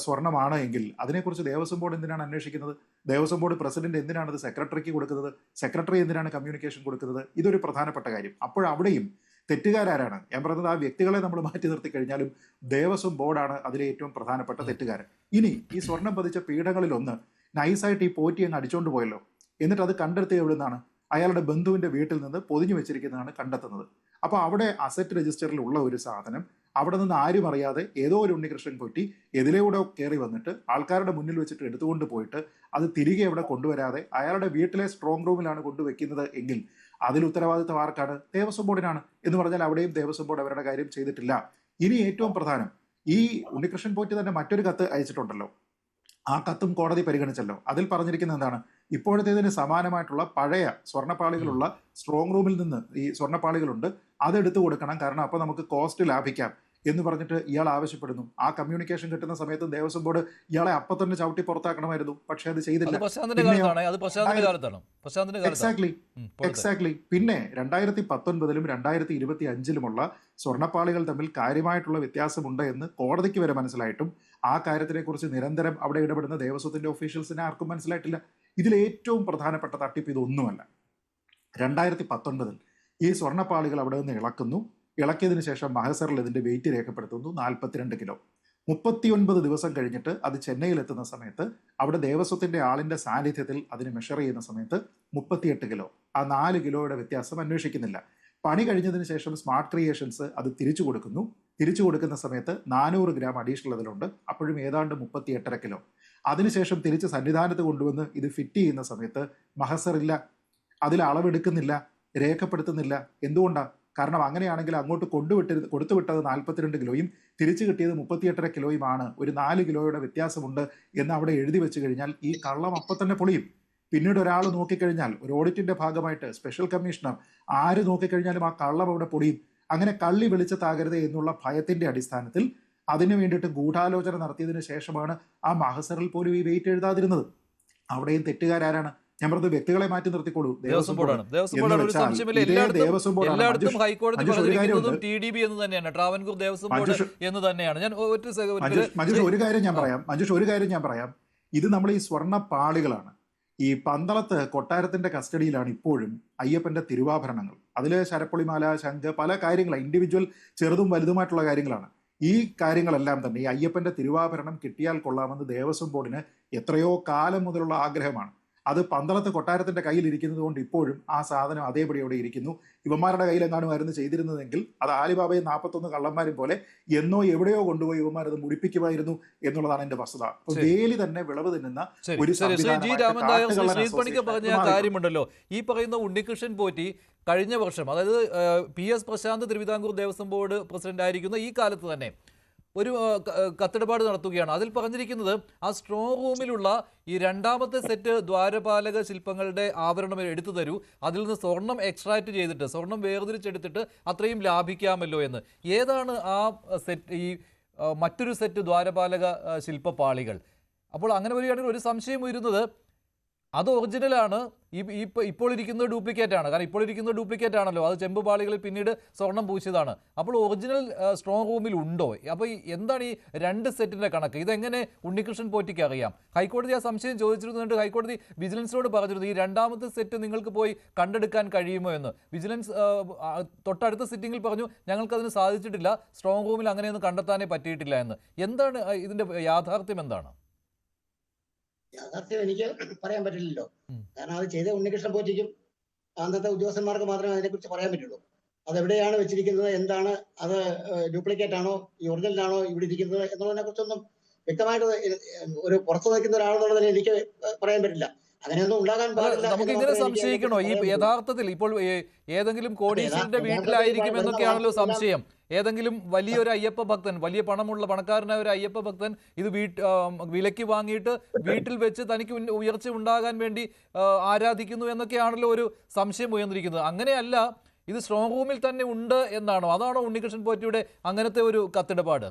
സ്വർണ്ണമാണ് എങ്കിൽ അതിനെക്കുറിച്ച് ദേവസ്വം ബോർഡ് എന്തിനാണ് അന്വേഷിക്കുന്നത്? ദേവസ്വം ബോർഡ് പ്രസിഡന്റ് എന്തിനാണ് ഇത് സെക്രട്ടറിക്ക് കൊടുക്കുന്നത്? സെക്രട്ടറി എന്തിനാണ് കമ്മ്യൂണിക്കേഷൻ കൊടുക്കുന്നത്? ഇതൊരു പ്രധാനപ്പെട്ട കാര്യം. അപ്പോഴവിടെയും തെറ്റുകാരാണ്. ഞാൻ പറയുന്നത് ആ വ്യക്തികളെ നമ്മൾ മാറ്റി നിർത്തി കഴിഞ്ഞാലും ദേവസ്വം ബോർഡാണ് അതിലെ ഏറ്റവും പ്രധാനപ്പെട്ട തെറ്റുകാരൻ. ഇനി ഈ സ്വർണം പതിച്ച പീഠങ്ങളിലൊന്ന് നൈസായിട്ട് ഈ പോറ്റി അങ്ങ് അടിച്ചോണ്ട് പോയല്ലോ. എന്നിട്ട് അത് കണ്ടെത്തിയ എവിടെ നിന്നാണ്? അയാളുടെ ബന്ധുവിന്റെ വീട്ടിൽ നിന്ന് പൊതിഞ്ഞു വെച്ചിരിക്കുന്നതാണ് കണ്ടെത്തുന്നത്. അപ്പോൾ അവിടെ അസറ്റ് രജിസ്റ്ററിൽ ഉള്ള ഒരു സാധനം അവിടെ നിന്ന് ആരും അറിയാതെ ഏതോ ഒരു ഉണ്ണികൃഷ്ണൻ പോറ്റി എതിലൂടെ കയറി വന്നിട്ട് ആൾക്കാരുടെ മുന്നിൽ വെച്ചിട്ട് എടുത്തുകൊണ്ട് പോയിട്ട് അത് തിരികെ അവിടെ കൊണ്ടുവരാതെ അയാളുടെ വീട്ടിലെ സ്ട്രോങ് റൂമിലാണ് കൊണ്ടുവെക്കുന്നത് എങ്കിൽ അതിൽ ഉത്തരവാദിത്തം ആർക്കാണ്? ദേവസ്വം ബോർഡിനാണ്. എന്ന് പറഞ്ഞാൽ അവിടെയും ദേവസ്വം ബോർഡ് അവരുടെ കാര്യം ചെയ്തിട്ടില്ല. ഇനി ഏറ്റവും പ്രധാനം, ഈ ഉണ്ണികൃഷ്ണൻ പോറ്റി തന്നെ മറ്റൊരു കത്ത് അയച്ചിട്ടുണ്ടല്ലോ. ആ കത്തും കോടതി പരിഗണിച്ചല്ലോ. അതിൽ പറഞ്ഞിരിക്കുന്നത് എന്താണ്? ഇപ്പോഴത്തേതിന് സമാനമായിട്ടുള്ള പഴയ സ്വർണ്ണപ്പാളികളുള്ള സ്ട്രോങ് റൂമിൽ നിന്ന് ഈ സ്വർണ്ണപ്പാളികളുണ്ട്, അതെടുത്തു കൊടുക്കണം, കാരണം അപ്പൊ നമുക്ക് കോസ്റ്റ് ലാഭിക്കാം എന്ന് പറഞ്ഞിട്ട് ഇയാൾ ആവശ്യപ്പെടുന്നു. ആ കമ്മ്യൂണിക്കേഷൻ കിട്ടുന്ന സമയത്ത് ദേവസ്വം ബോർഡ് ഇയാളെ അപ്പൊ തന്നെ ചവിട്ടി പുറത്താക്കണമായിരുന്നു. പക്ഷെ അത് ചെയ്തില്ല. എക്സാക്ട്ലി. പിന്നെ 2019-ലും 2025-ലുമുള്ള സ്വർണ്ണപ്പാളികൾ തമ്മിൽ കാര്യമായിട്ടുള്ള വ്യത്യാസമുണ്ട് എന്ന് കോടതിക്ക് വരെ മനസ്സിലായിട്ടും ആ കാര്യത്തിനെ കുറിച്ച് നിരന്തരം അവിടെ ഇടപെടുന്ന ദേവസ്വത്തിന്റെ ഒഫീഷ്യൽസിനെ ആർക്കും മനസ്സിലായിട്ടില്ല. ഇതിൽ ഏറ്റവും പ്രധാനപ്പെട്ട തട്ടിപ്പ് ഇതൊന്നുമല്ല. 2019-ൽ ഈ സ്വർണ്ണപ്പാളികൾ അവിടെ നിന്ന് ഇളക്കുന്നു. ഇളക്കിയതിനു ശേഷം മഹസറിൽ ഇതിന്റെ വെയിറ്റ് രേഖപ്പെടുത്തുന്നു 42 കിലോ. 39 ദിവസം കഴിഞ്ഞിട്ട് അത് ചെന്നൈയിലെത്തുന്ന സമയത്ത് അവിടെ ദേവസ്വത്തിന്റെ ആളിന്റെ സാന്നിധ്യത്തിൽ അതിന് മെഷർ ചെയ്യുന്ന സമയത്ത് 38 കിലോ. ആ 4 കിലോയുടെ വ്യത്യാസം അന്വേഷിക്കുന്നില്ല. പണി കഴിഞ്ഞതിന് ശേഷം സ്മാർട്ട് ക്രിയേഷൻസ് അത് തിരിച്ചു കൊടുക്കുന്നു. തിരിച്ചു കൊടുക്കുന്ന സമയത്ത് 400 ഗ്രാം അഡീഷണൽ അതിലുണ്ട്. അപ്പോഴും ഏതാണ്ട് 38.5 കിലോ. അതിനുശേഷം തിരിച്ച് സന്നിധാനത്ത് കൊണ്ടുവന്ന് ഇത് ഫിറ്റ് ചെയ്യുന്ന സമയത്ത് മഹസറില്ല, അതിൽ അളവെടുക്കുന്നില്ല, രേഖപ്പെടുത്തുന്നില്ല. എന്തുകൊണ്ടാണ്? കാരണം അങ്ങനെയാണെങ്കിൽ അങ്ങോട്ട് കൊടുത്തുവിട്ടത് 42 കിലോയും തിരിച്ചു കിട്ടിയത് 38.5 കിലോയുമാണ്. ഒരു 4 കിലോയുടെ വ്യത്യാസമുണ്ട് എന്ന് അവിടെ എഴുതി വെച്ച് കഴിഞ്ഞാൽ ഈ കള്ളം അപ്പം തന്നെ പൊളിയും. പിന്നീട് ഒരാൾ നോക്കിക്കഴിഞ്ഞാൽ, ഒരു ഓഡിറ്റിന്റെ ഭാഗമായിട്ട് സ്പെഷ്യൽ കമ്മീഷണർ ആര് നോക്കിക്കഴിഞ്ഞാലും ആ കള്ളം അവിടെ പൊളിയും. അങ്ങനെ കള്ളി വെളിച്ചത്താകരുത് എന്നുള്ള ഭയത്തിന്റെ അടിസ്ഥാനത്തിൽ അതിനു വേണ്ടിയിട്ട് ഗൂഢാലോചന നടത്തിയതിനു ശേഷമാണ് ആ മഹസറിൽ പോലും ഈ വെയിറ്റ് എഴുതാതിരുന്നത്. അവിടെയും തെറ്റുകാരാണ്. ഞാൻ പറഞ്ഞത് വ്യക്തികളെ മാറ്റി നിർത്തിക്കോളൂ. ദേവസ്വം ബോർഡാണ്. എല്ലായിടത്തും ഹൈക്കോടതി പറഞ്ഞിരിക്കുന്നതും TDB എന്ന് തന്നെയാണ്, ട്രാവൻകൂർ ദേവസ്വം ബോർഡ് എന്ന് തന്നെയാണ്. ഞാൻ മഞ്ജുഷ് ഒരു കാര്യം ഞാൻ പറയാം. ഇത് നമ്മൾ ഈ സ്വർണ്ണ പാളികളാണ്. ഈ പന്തളത്ത് കൊട്ടാരത്തിന്റെ കസ്റ്റഡിയിലാണ് ഇപ്പോഴും അയ്യപ്പന്റെ തിരുവാഭരണങ്ങൾ. അതില് ശരപ്പൊളിമാല, ശംഖ്, പല കാര്യങ്ങളാണ്, ഇൻഡിവിജ്വൽ ചെറുതും വലുതുമായിട്ടുള്ള കാര്യങ്ങളാണ്. ഈ കാര്യങ്ങളെല്ലാം തന്നെ ഈ അയ്യപ്പന്റെ തിരുവാഭരണം കിട്ടിയാൽ കൊള്ളാമെന്ന് ദേവസ്വം ബോർഡിന് എത്രയോ കാലം മുതലുള്ള ആഗ്രഹമാണ്. അത് പന്തളത്ത് കൊട്ടാരത്തിന്റെ കയ്യിൽ ഇരിക്കുന്നത് കൊണ്ട് ഇപ്പോഴും ആ സാധനം അതേപടി അവിടെ ഇരിക്കുന്നു. ഇവന്മാരുടെ കയ്യിലെങ്ങാനുമായിരുന്നു ചെയ്തിരുന്നതെങ്കിൽ അത് ആലിബാബയും 41 കള്ളന്മാരും പോലെ എന്നോ എവിടെയോ കൊണ്ടുപോയി ഇവന്മാരത് മുടിപ്പിക്കുമായിരുന്നു എന്നുള്ളതാണ് എന്റെ വസ്തുത. വേലി തന്നെ വിളവ് തിന്നുന്ന ഒരു പറഞ്ഞ കാര്യമുണ്ടല്ലോ. ഈ പറയുന്ന ഉണ്ണികൃഷ്ണൻ പോറ്റി കഴിഞ്ഞ വർഷം, അതായത് PS Prashant Thiruvithamkoor Devaswom board president ആയിരിക്കുന്ന ഈ കാലത്ത് തന്നെ ഒരു കത്തിടപാട് നടത്തുകയാണ്. അതിൽ പറഞ്ഞിരിക്കുന്നത് ആ സ്ട്രോങ് റൂമിലുള്ള ഈ രണ്ടാമത്തെ സെറ്റ് ദ്വാരപാലക ശില്പങ്ങളുടെ ആവരണം എടുത്തു തരൂ, അതിൽ നിന്ന് സ്വർണം എക്സ്ട്രാക്ട് ചെയ്തിട്ട്, സ്വർണം വേർതിരിച്ചെടുത്തിട്ട് അത്രയും ലാഭിക്കാമല്ലോ എന്ന്. ഏതാണ് ആ സെറ്റ്, ഈ മറ്റൊരു സെറ്റ് ദ്വാരപാലക ശില്പപാളികൾ? അപ്പോൾ അങ്ങനെ വരികയാണെങ്കിൽ ഒരു സംശയം വരുന്നത് അത് ഒറിജിനലാണ്, ഇപ്പോൾ ഇരിക്കുന്നത് ഡ്യൂപ്ലിക്കേറ്റ് ആണ്. കാരണം ഇപ്പോൾ ഇരിക്കുന്നത് ഡ്യൂപ്ലിക്കേറ്റ് ആണല്ലോ, അത് ചെമ്പ് പാളികളിൽ പിന്നീട് സ്വർണം പൂശിയതാണ്. അപ്പോൾ ഒറിജിനൽ സ്ട്രോങ് റൂമിൽ ഉണ്ടോ? അപ്പോൾ എന്താണ് ഈ 2 സെറ്റിന്റെ കണക്ക്? ഇതെങ്ങനെ ഉണ്ണികൃഷ്ണൻ പോറ്റിക്ക് അറിയാം? ഹൈക്കോടതി ആ സംശയം ചോദിച്ചിരുന്നുണ്ട്. ഹൈക്കോടതി വിജിലൻസിനോട് പറഞ്ഞിരുന്നു ഈ രണ്ടാമത്തെ സെറ്റ് നിങ്ങൾക്ക് പോയി കണ്ടെടുക്കാൻ കഴിയുമോ എന്ന്. വിജിലൻസ് തൊട്ടടുത്ത സിറ്റിംഗിൽ പറഞ്ഞു ഞങ്ങൾക്കതിന് സാധിച്ചിട്ടില്ല, സ്ട്രോങ് റൂമിൽ അങ്ങനെയൊന്നും കണ്ടെത്താനേ പറ്റിയിട്ടില്ല എന്ന്. എന്താണ് ഇതിന്റെ യാഥാർത്ഥ്യം? എന്താണ് യാഥാർത്ഥ്യം എനിക്ക് പറയാൻ പറ്റില്ലല്ലോ. കാരണം അത് ചെയ്ത ഉണ്ണികൃഷ്ണൻ പോറ്റിക്കും അന്നത്തെ ഉദ്യോഗസ്ഥന്മാർക്ക് മാത്രമേ അതിനെക്കുറിച്ച് പറയാൻ പറ്റുള്ളൂ. അതെവിടെയാണ് വെച്ചിരിക്കുന്നത്, എന്താണ്, അത് ഡ്യൂപ്ലിക്കേറ്റ് ആണോ ഈ ഒറിജിനലാണോ ഇവിടെ ഇരിക്കുന്നത് എന്നുള്ളതിനെ കുറിച്ചൊന്നും വ്യക്തമായിട്ട് ഒരു പുറത്തു നിൽക്കുന്ന ഒരാളെന്നുള്ളതിന് എനിക്ക് പറയാൻ പറ്റില്ല. അങ്ങനെയൊന്നും ഉണ്ടാകാൻ പാടില്ല. നമുക്ക് ഇങ്ങനെ സംശയിക്കണോ? ഈ യഥാർത്ഥത്തിൽ ഇപ്പോൾ ഏതെങ്കിലും കോടീശ്വരന്റെ വീട്ടിലായിരിക്കും എന്നൊക്കെയാണല്ലോ സംശയം. ഏതെങ്കിലും വലിയൊരു അയ്യപ്പ ഭക്തൻ, വലിയ പണമുള്ള പണക്കാരനായ ഒരു അയ്യപ്പ ഭക്തൻ ഇത് വിലയ്ക്ക് വാങ്ങിയിട്ട് വീട്ടിൽ വെച്ച് തനിക്ക് ഉയർച്ച ഉണ്ടാകാൻ വേണ്ടി ആരാധിക്കുന്നു എന്നൊക്കെയാണല്ലോ ഒരു സംശയം ഉയർന്നിരിക്കുന്നത്. അങ്ങനെയല്ല, ഇത് സ്ട്രോങ് റൂമിൽ തന്നെ ഉണ്ട് എന്നാണോ? അതാണോ ഉണ്ണികൃഷ്ണൻ പോറ്റിയുടെ അങ്ങനത്തെ ഒരു കത്തിടപാട്?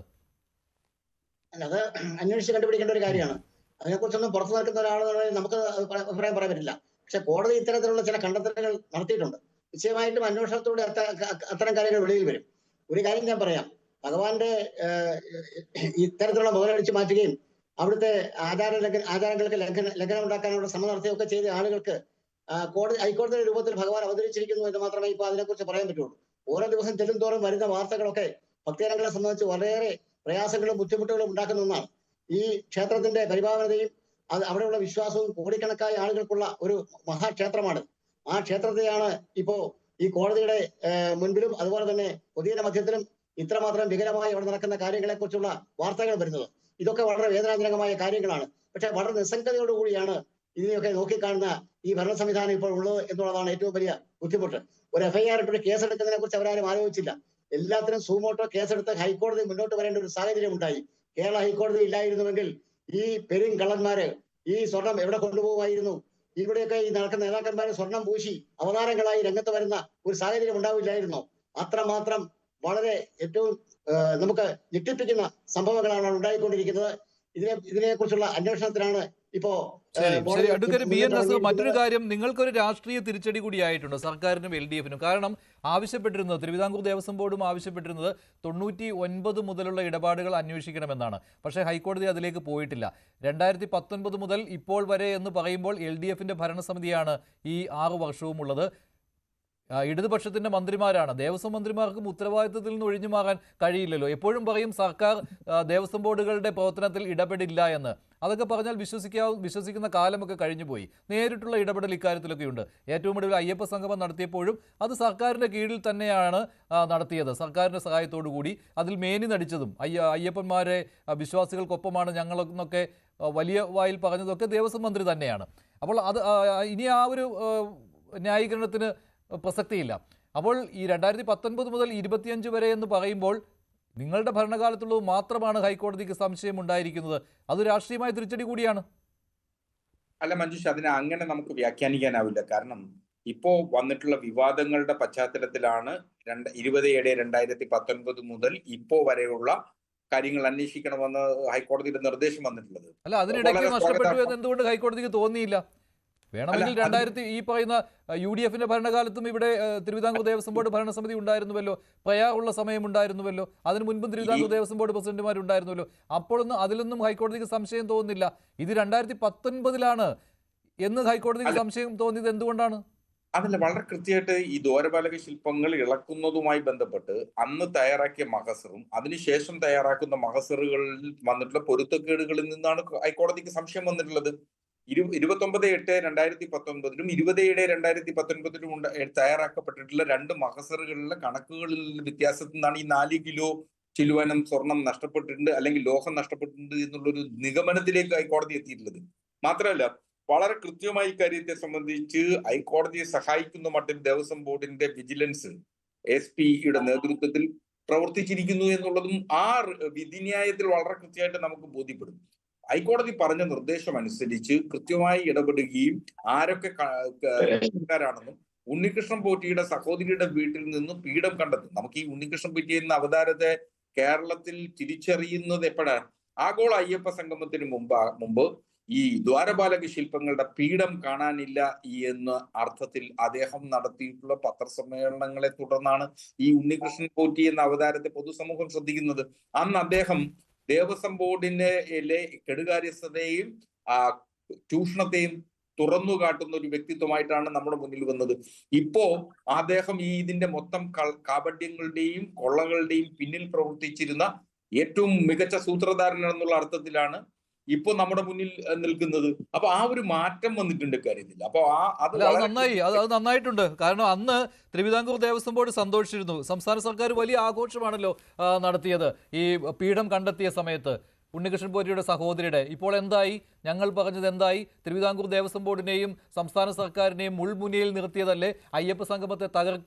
അത് അന്വേഷിച്ച് കണ്ടുപിടിക്കേണ്ട ഒരു കാര്യമാണ്. അതിനെക്കുറിച്ചൊന്നും പുറത്തു നിൽക്കുന്ന ഒരാളെന്നുള്ളത് നമുക്ക് അഭിപ്രായം പറയാൻ പറ്റില്ല. പക്ഷെ കോടതി ഇത്തരത്തിലുള്ള ചില കണ്ടെത്തലുകൾ നടത്തിയിട്ടുണ്ട്. നിശ്ചയമായിട്ടും അന്വേഷണത്തോടെ അത്തരം കാര്യങ്ങൾ വെളിയിൽ വരും. ഒരു കാര്യം ഞാൻ പറയാം, ഭഗവാന്റെ ഇത്തരത്തിലുള്ള മുതലടിച്ചു മാറ്റുകയും അവിടുത്തെ ആചാരങ്ങൾക്ക് ലംഘനം ഉണ്ടാക്കാനുള്ള ശ്രമം നടത്തുകയൊക്കെ ചെയ്ത ആളുകൾക്ക് ഹൈക്കോടതിയുടെ രൂപത്തിൽ ഭഗവാൻ അവതരിച്ചിരിക്കുന്നു എന്ന് മാത്രമേ ഇപ്പൊ അതിനെക്കുറിച്ച് പറയാൻ പറ്റുള്ളൂ. ഓരോ ദിവസം ചെല്ലുന്തോറും വരുന്ന വാർത്തകളൊക്കെ ഭക്തജനങ്ങളെ സംബന്ധിച്ച് വളരെയേറെ പ്രയാസങ്ങളും ബുദ്ധിമുട്ടുകളും ഉണ്ടാക്കുന്ന ഒന്നാണ്. ഈ ക്ഷേത്രത്തിന്റെ പരിപാവനതയും അവിടെയുള്ള വിശ്വാസവും കോടിക്കണക്കായ ആളുകൾക്കുള്ള ഒരു മഹാക്ഷേത്രമാണ്. ആ ക്ഷേത്രത്തെയാണ് ഇപ്പോ ഈ കോടതിയുടെ മുൻപിലും അതുപോലെ തന്നെ പൊതുജന മധ്യത്തിലും ഇത്രമാത്രം വികലമായി അവിടെ നടക്കുന്ന കാര്യങ്ങളെക്കുറിച്ചുള്ള വാർത്തകൾ വരുന്നത്. ഇതൊക്കെ വളരെ വേദനാജനകമായ കാര്യങ്ങളാണ്. പക്ഷെ വളരെ നിസ്സംഗതയോടുകൂടിയാണ് ഇതിനെയൊക്കെ നോക്കിക്കാണുന്ന ഈ ഭരണ സംവിധാനം ഇപ്പോൾ ഉള്ളത് എന്നുള്ളതാണ് ഏറ്റവും വലിയ ബുദ്ധിമുട്ട്. ഒരു FIR ഇട്ടൊരു കേസെടുക്കുന്നതിനെ കുറിച്ച് അവരാരും ആലോചിച്ചില്ല. എല്ലാത്തിനും സൂമോട്ടോ കേസെടുത്ത് ഹൈക്കോടതി മുന്നോട്ട് വരേണ്ട ഒരു സാഹചര്യം ഉണ്ടായി. കേരള ഹൈക്കോടതി ഇല്ലായിരുന്നുവെങ്കിൽ ഈ പെരും കള്ളന്മാര് ഈ സ്വർണം എവിടെ കൊണ്ടുപോകുമായിരുന്നു? ഇവിടെയൊക്കെ ഈ നടക്കുന്ന നേതാക്കന്മാരെ സ്വർണം പൂശി അവതാരങ്ങളായി രംഗത്ത് വരുന്ന ഒരു സാഹചര്യം ഉണ്ടാവില്ലായിരുന്നോ? അത്രമാത്രം വളരെ ഏറ്റവും നമുക്ക് ഞെട്ടിപ്പിക്കുന്ന സംഭവങ്ങളാണ് ഉണ്ടായിക്കൊണ്ടിരിക്കുന്നത്. ഇതിനെക്കുറിച്ചുള്ള അന്വേഷണത്തിനാണ് ഇപ്പോ ശരി. അഡ്വക്കേറ്റ് BN നസീർ, മറ്റൊരു കാര്യം, നിങ്ങൾക്കൊരു രാഷ്ട്രീയ തിരിച്ചടി കൂടിയായിട്ടുണ്ട് സർക്കാരിനും LDF-നും. കാരണം ആവശ്യപ്പെട്ടിരുന്നത്, തിരുവിതാംകൂർ ദേവസ്വം ബോർഡും ആവശ്യപ്പെട്ടിരുന്നത് 99 മുതലുള്ള ഇടപാടുകൾ അന്വേഷിക്കണമെന്നാണ്. പക്ഷേ ഹൈക്കോടതി അതിലേക്ക് പോയിട്ടില്ല. 2019 മുതൽ ഇപ്പോൾ വരെ എന്ന് പറയുമ്പോൾ LDF-ന്റെ ഭരണസമിതിയാണ് ഈ 6 വർഷവും ഉള്ളത്. ഇടതുപക്ഷത്തിന്റെ മന്ത്രിമാരാണ്. ദേവസ്വം മന്ത്രിമാർക്കും ഉത്തരവാദിത്തത്തിൽ നിന്ന് ഒഴിഞ്ഞു മാറാൻ കഴിയില്ലല്ലോ. എപ്പോഴും പറയും സർക്കാർ ദേവസ്വം ബോർഡുകളുടെ പ്രവർത്തനത്തിൽ ഇടപെടില്ല എന്ന്. അതൊക്കെ പറഞ്ഞാൽ വിശ്വസിക്കുന്ന കാലമൊക്കെ കഴിഞ്ഞുപോയി. നേരിട്ടുള്ള ഇടപെടൽ ഇക്കാര്യത്തിലൊക്കെ ഉണ്ട്. ഏറ്റവും ഒടുവിൽ അയ്യപ്പ സംഗമം നടത്തിയപ്പോഴും അത് സർക്കാരിന്റെ കീഴിൽ തന്നെയാണ് നടത്തിയത്, സർക്കാരിന്റെ സഹായത്തോടു കൂടി. അതിൽ മേനി നടിച്ചതും അയ്യപ്പന്മാരെ വിശ്വാസികൾക്കൊപ്പമാണ് ഞങ്ങളെന്നൊക്കെ വലിയ വായിൽ പറഞ്ഞതൊക്കെ ദേവസ്വം മന്ത്രി തന്നെയാണ്. അപ്പോൾ അത് ഇനി ആ ഒരു ന്യായീകരണത്തിന് പ്രസക്തിയില്ല. അപ്പോൾ ഈ 2019 മുതൽ 25 വരെ എന്ന് പറയുമ്പോൾ നിങ്ങളുടെ ഭരണകാലത്തുള്ളത് മാത്രമാണ് ഹൈക്കോടതിക്ക് സംശയം ഉണ്ടായിരിക്കുന്നത്. അത് രാഷ്ട്രീയമായ തിരിച്ചടി കൂടിയാണ്. അല്ല മഞ്ജുഷ്, അതിനെ അങ്ങനെ നമുക്ക് വ്യാഖ്യാനിക്കാനാവില്ല. കാരണം ഇപ്പോ വന്നിട്ടുള്ള വിവാദങ്ങളുടെ പശ്ചാത്തലത്തിലാണ് 2019 മുതൽ ഇപ്പോ വരെയുള്ള കാര്യങ്ങൾ അന്വേഷിക്കണമെന്ന് ഹൈക്കോടതിയുടെ നിർദ്ദേശം വന്നിട്ടുള്ളത്. അല്ല, അതിനിടയ്ക്ക് നഷ്ടപ്പെട്ടു എന്ന് എന്തുകൊണ്ട് ഹൈക്കോടതിക്ക് തോന്നിയില്ല? വേണമെങ്കിൽ ഈ പറയുന്ന UDF-ന്റെ ഭരണകാലത്തും ഇവിടെ തിരുവിതാംകൂർ ദേവസ്വം ബോർഡ് ഭരണസമിതി ഉണ്ടായിരുന്നുവല്ലോ, പ്രയാറുള്ള സമയം ഉണ്ടായിരുന്നുവല്ലോ, അതിനു മുൻപും തിരുവിതാംകൂർ ദേവസ്വം ബോർഡ് പ്രസിഡന്റുമാരുണ്ടായിരുന്നല്ലോ. അപ്പോഴൊന്നും അതിലൊന്നും ഹൈക്കോടതിക്ക് സംശയം തോന്നുന്നില്ല. ഇത് 2019 എന്ന് ഹൈക്കോടതിക്ക് സംശയം തോന്നിയത് എന്തുകൊണ്ടാണ്? അതല്ല, വളരെ കൃത്യമായിട്ട് ഈ ദ്വാരപാലക ശില്പങ്ങൾ ഇളക്കുന്നതുമായി ബന്ധപ്പെട്ട് അന്ന് തയ്യാറാക്കിയ മഹസറും അതിനുശേഷം തയ്യാറാക്കുന്ന മഹസറുകളിൽ വന്നിട്ടുള്ള പൊരുത്തക്കേടുകളിൽ നിന്നാണ് ഹൈക്കോടതിക്ക് സംശയം വന്നിട്ടുള്ളത്. 29/8/2019 27/2019 തയ്യാറാക്കപ്പെട്ടിട്ടുള്ള 2 മഹസറുകളിലെ കണക്കുകളിൽ വ്യത്യാസത്തിൽ നിന്നാണ് ഈ 4 കിലോ ചില്ലുവാനം സ്വർണം നഷ്ടപ്പെട്ടിട്ടുണ്ട് അല്ലെങ്കിൽ ലോഹം നഷ്ടപ്പെട്ടിട്ടുണ്ട് എന്നുള്ളൊരു നിഗമനത്തിലേക്ക് ഹൈക്കോടതി എത്തിയിട്ടുള്ളത്. മാത്രമല്ല, വളരെ കൃത്യമായി ഇക്കാര്യത്തെ സംബന്ധിച്ച് ഹൈക്കോടതിയെ സഹായിക്കുന്ന മട്ടിൽ ദേവസ്വം ബോർഡിന്റെ വിജിലൻസ് SP-യുടെ നേതൃത്വത്തിൽ പ്രവർത്തിച്ചിരിക്കുന്നു എന്നുള്ളതും ആ വിധിന്യായത്തിൽ വളരെ കൃത്യമായിട്ട് നമുക്ക് ബോധ്യപ്പെടും. ഹൈക്കോടതി പറഞ്ഞ നിർദ്ദേശം അനുസരിച്ച് കൃത്യമായി ഇടപെടുകയും ആരൊക്കെ ാണെന്നും ഉണ്ണികൃഷ്ണൻ പോറ്റിയുടെ സഹോദരിയുടെ വീട്ടിൽ നിന്നും പീഠം കണ്ടെത്തും. നമുക്ക് ഈ ഉണ്ണികൃഷ്ണൻ പോറ്റി എന്ന അവതാരത്തെ കേരളത്തിൽ തിരിച്ചറിയുന്നത് എപ്പോഴാണ്? ആഗോള അയ്യപ്പ സംഗമത്തിന് മുമ്പ് ഈ ദ്വാരപാലക ശില്പങ്ങളുടെ പീഠം കാണാനില്ല എന്ന അർത്ഥത്തിൽ അദ്ദേഹം നടത്തിയിട്ടുള്ള പത്രസമ്മേളനങ്ങളെ തുടർന്നാണ് ഈ ഉണ്ണികൃഷ്ണൻ പോറ്റി എന്ന അവതാരത്തെ പൊതുസമൂഹം ശ്രദ്ധിക്കുന്നത്. അന്ന് അദ്ദേഹം ദേവസ്വം ബോർഡിന്റെ കെടുകാര്യസ്ഥതയും ചൂഷണത്തെയും തുറന്നു കാട്ടുന്ന ഒരു വ്യക്തിത്വമായിട്ടാണ് നമ്മുടെ മുന്നിൽ വന്നത്. ഇപ്പോ അദ്ദേഹം ഇതിന്റെ മൊത്തം കാപട്യങ്ങളുടെയും കൊള്ളകളുടെയും പിന്നിൽ പ്രവർത്തിച്ചിരുന്ന ഏറ്റവും മികച്ച സൂത്രധാരൻ എന്നുള്ള അർത്ഥത്തിലാണ് ഇപ്പൊ നമ്മുടെ മുന്നിൽ നിൽക്കുന്നത്. അപ്പൊ ആ ഒരു മാറ്റം വന്നിട്ടുണ്ട് കാര്യത്തിൽ. അപ്പൊ അത് നന്നായിട്ടുണ്ട്. കാരണം അന്ന് തിരുവിതാംകൂർ ദേവസ്വം ബോർഡ് സന്തോഷിച്ചിരുന്നു. സംസ്ഥാന സർക്കാർ വലിയ ആഘോഷമാണല്ലോ നടത്തിയത് ഈ പീഠം കണ്ടെത്തിയ സമയത്ത്. ഉണ്ണികൃഷ്ണൻ പോറ്റിയുടെ സഹോദരിയുടെ ഇപ്പോൾ എന്തായി? ഞങ്ങൾ പറഞ്ഞത് എന്തായി? തിരുവിതാംകൂർ ദേവസ്വം ബോർഡിനെയും സംസ്ഥാന സർക്കാരിനെയും മുൾമുനയിൽ നിർത്തിയതല്ലേ? അയ്യപ്പ സംഗമത്തെ